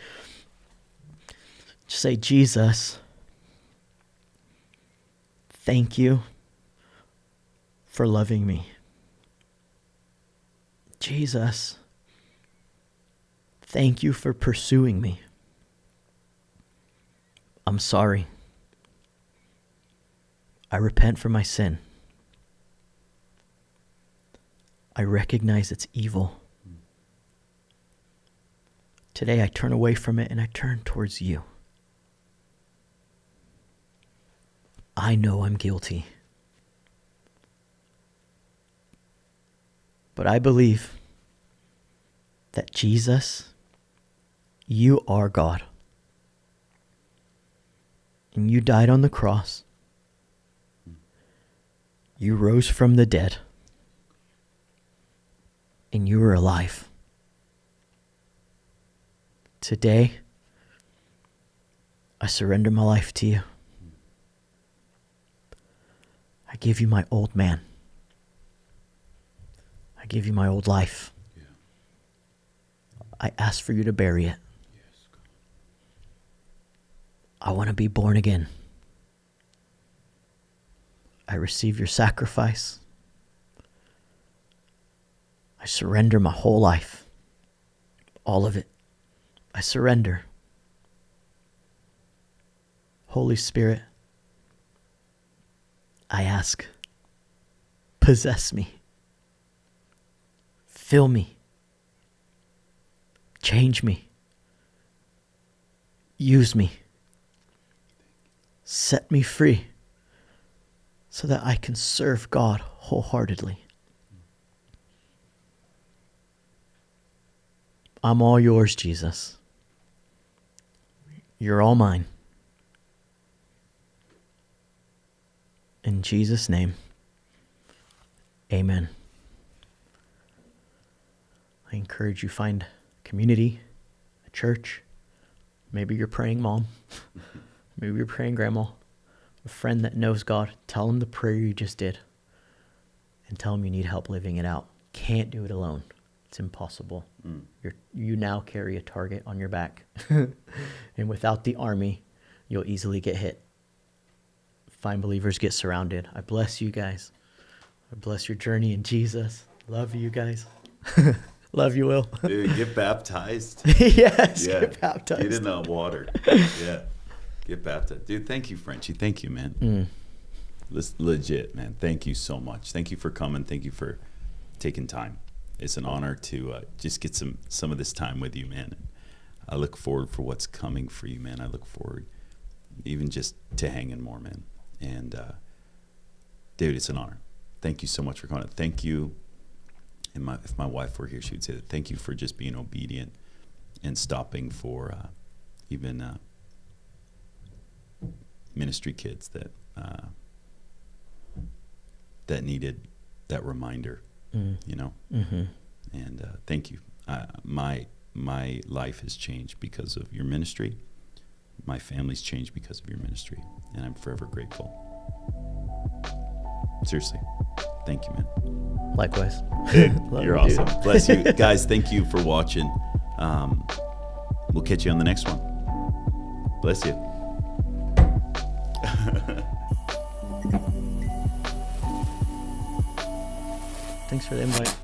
Just say, Jesus, thank you for loving me. Jesus, thank you for pursuing me. I'm sorry. I repent for my sin. I recognize it's evil. Today I turn away from it and I turn towards you. I know I'm guilty. But I believe that Jesus, you are God. And you died on the cross. You rose from the dead. And you are alive. Today, I surrender my life to you. I give you my old man. I give you my old life. Yeah. I ask for you to bury it. Yes, God. I want to be born again. I receive your sacrifice. I surrender my whole life. All of it. I surrender. Holy Spirit, I ask, possess me, fill me, change me, use me, set me free so that I can serve God wholeheartedly. I'm all yours, Jesus. You're all mine. In Jesus' name, amen. I encourage you find community, a church. Maybe you're praying mom. Maybe you're praying grandma. A friend that knows God. Tell them the prayer you just did. And tell them you need help living it out. Can't do it alone. It's impossible. You now carry a target on your back. And without the army, you'll easily get hit. Find believers, get surrounded. I bless you guys. I bless your journey in Jesus. Love you guys. Love you, Will. Dude, get baptized. Yes, yeah. Get baptized. Get in that water. Yeah. Get baptized. Dude, thank you, Frenchie. Thank you, man. Legit, man. Thank you so much. Thank you for coming. Thank you for taking time. It's an honor to just get some of this time with you, man. I look forward for what's coming for you, man. I look forward even just to hanging more, man. And, dude, it's an honor. Thank you so much for coming. Thank you. And if my wife were here, she would say that. Thank you for just being obedient and stopping for even ministry kids that needed that reminder, you know. Mm-hmm. And thank you. My life has changed because of your ministry. My family's changed because of your ministry, and I'm forever grateful. Seriously, thank you, man. Likewise. You're awesome. Dude. Bless you. Guys, thank you for watching. We'll catch you on the next one. Bless you. Thanks for the invite.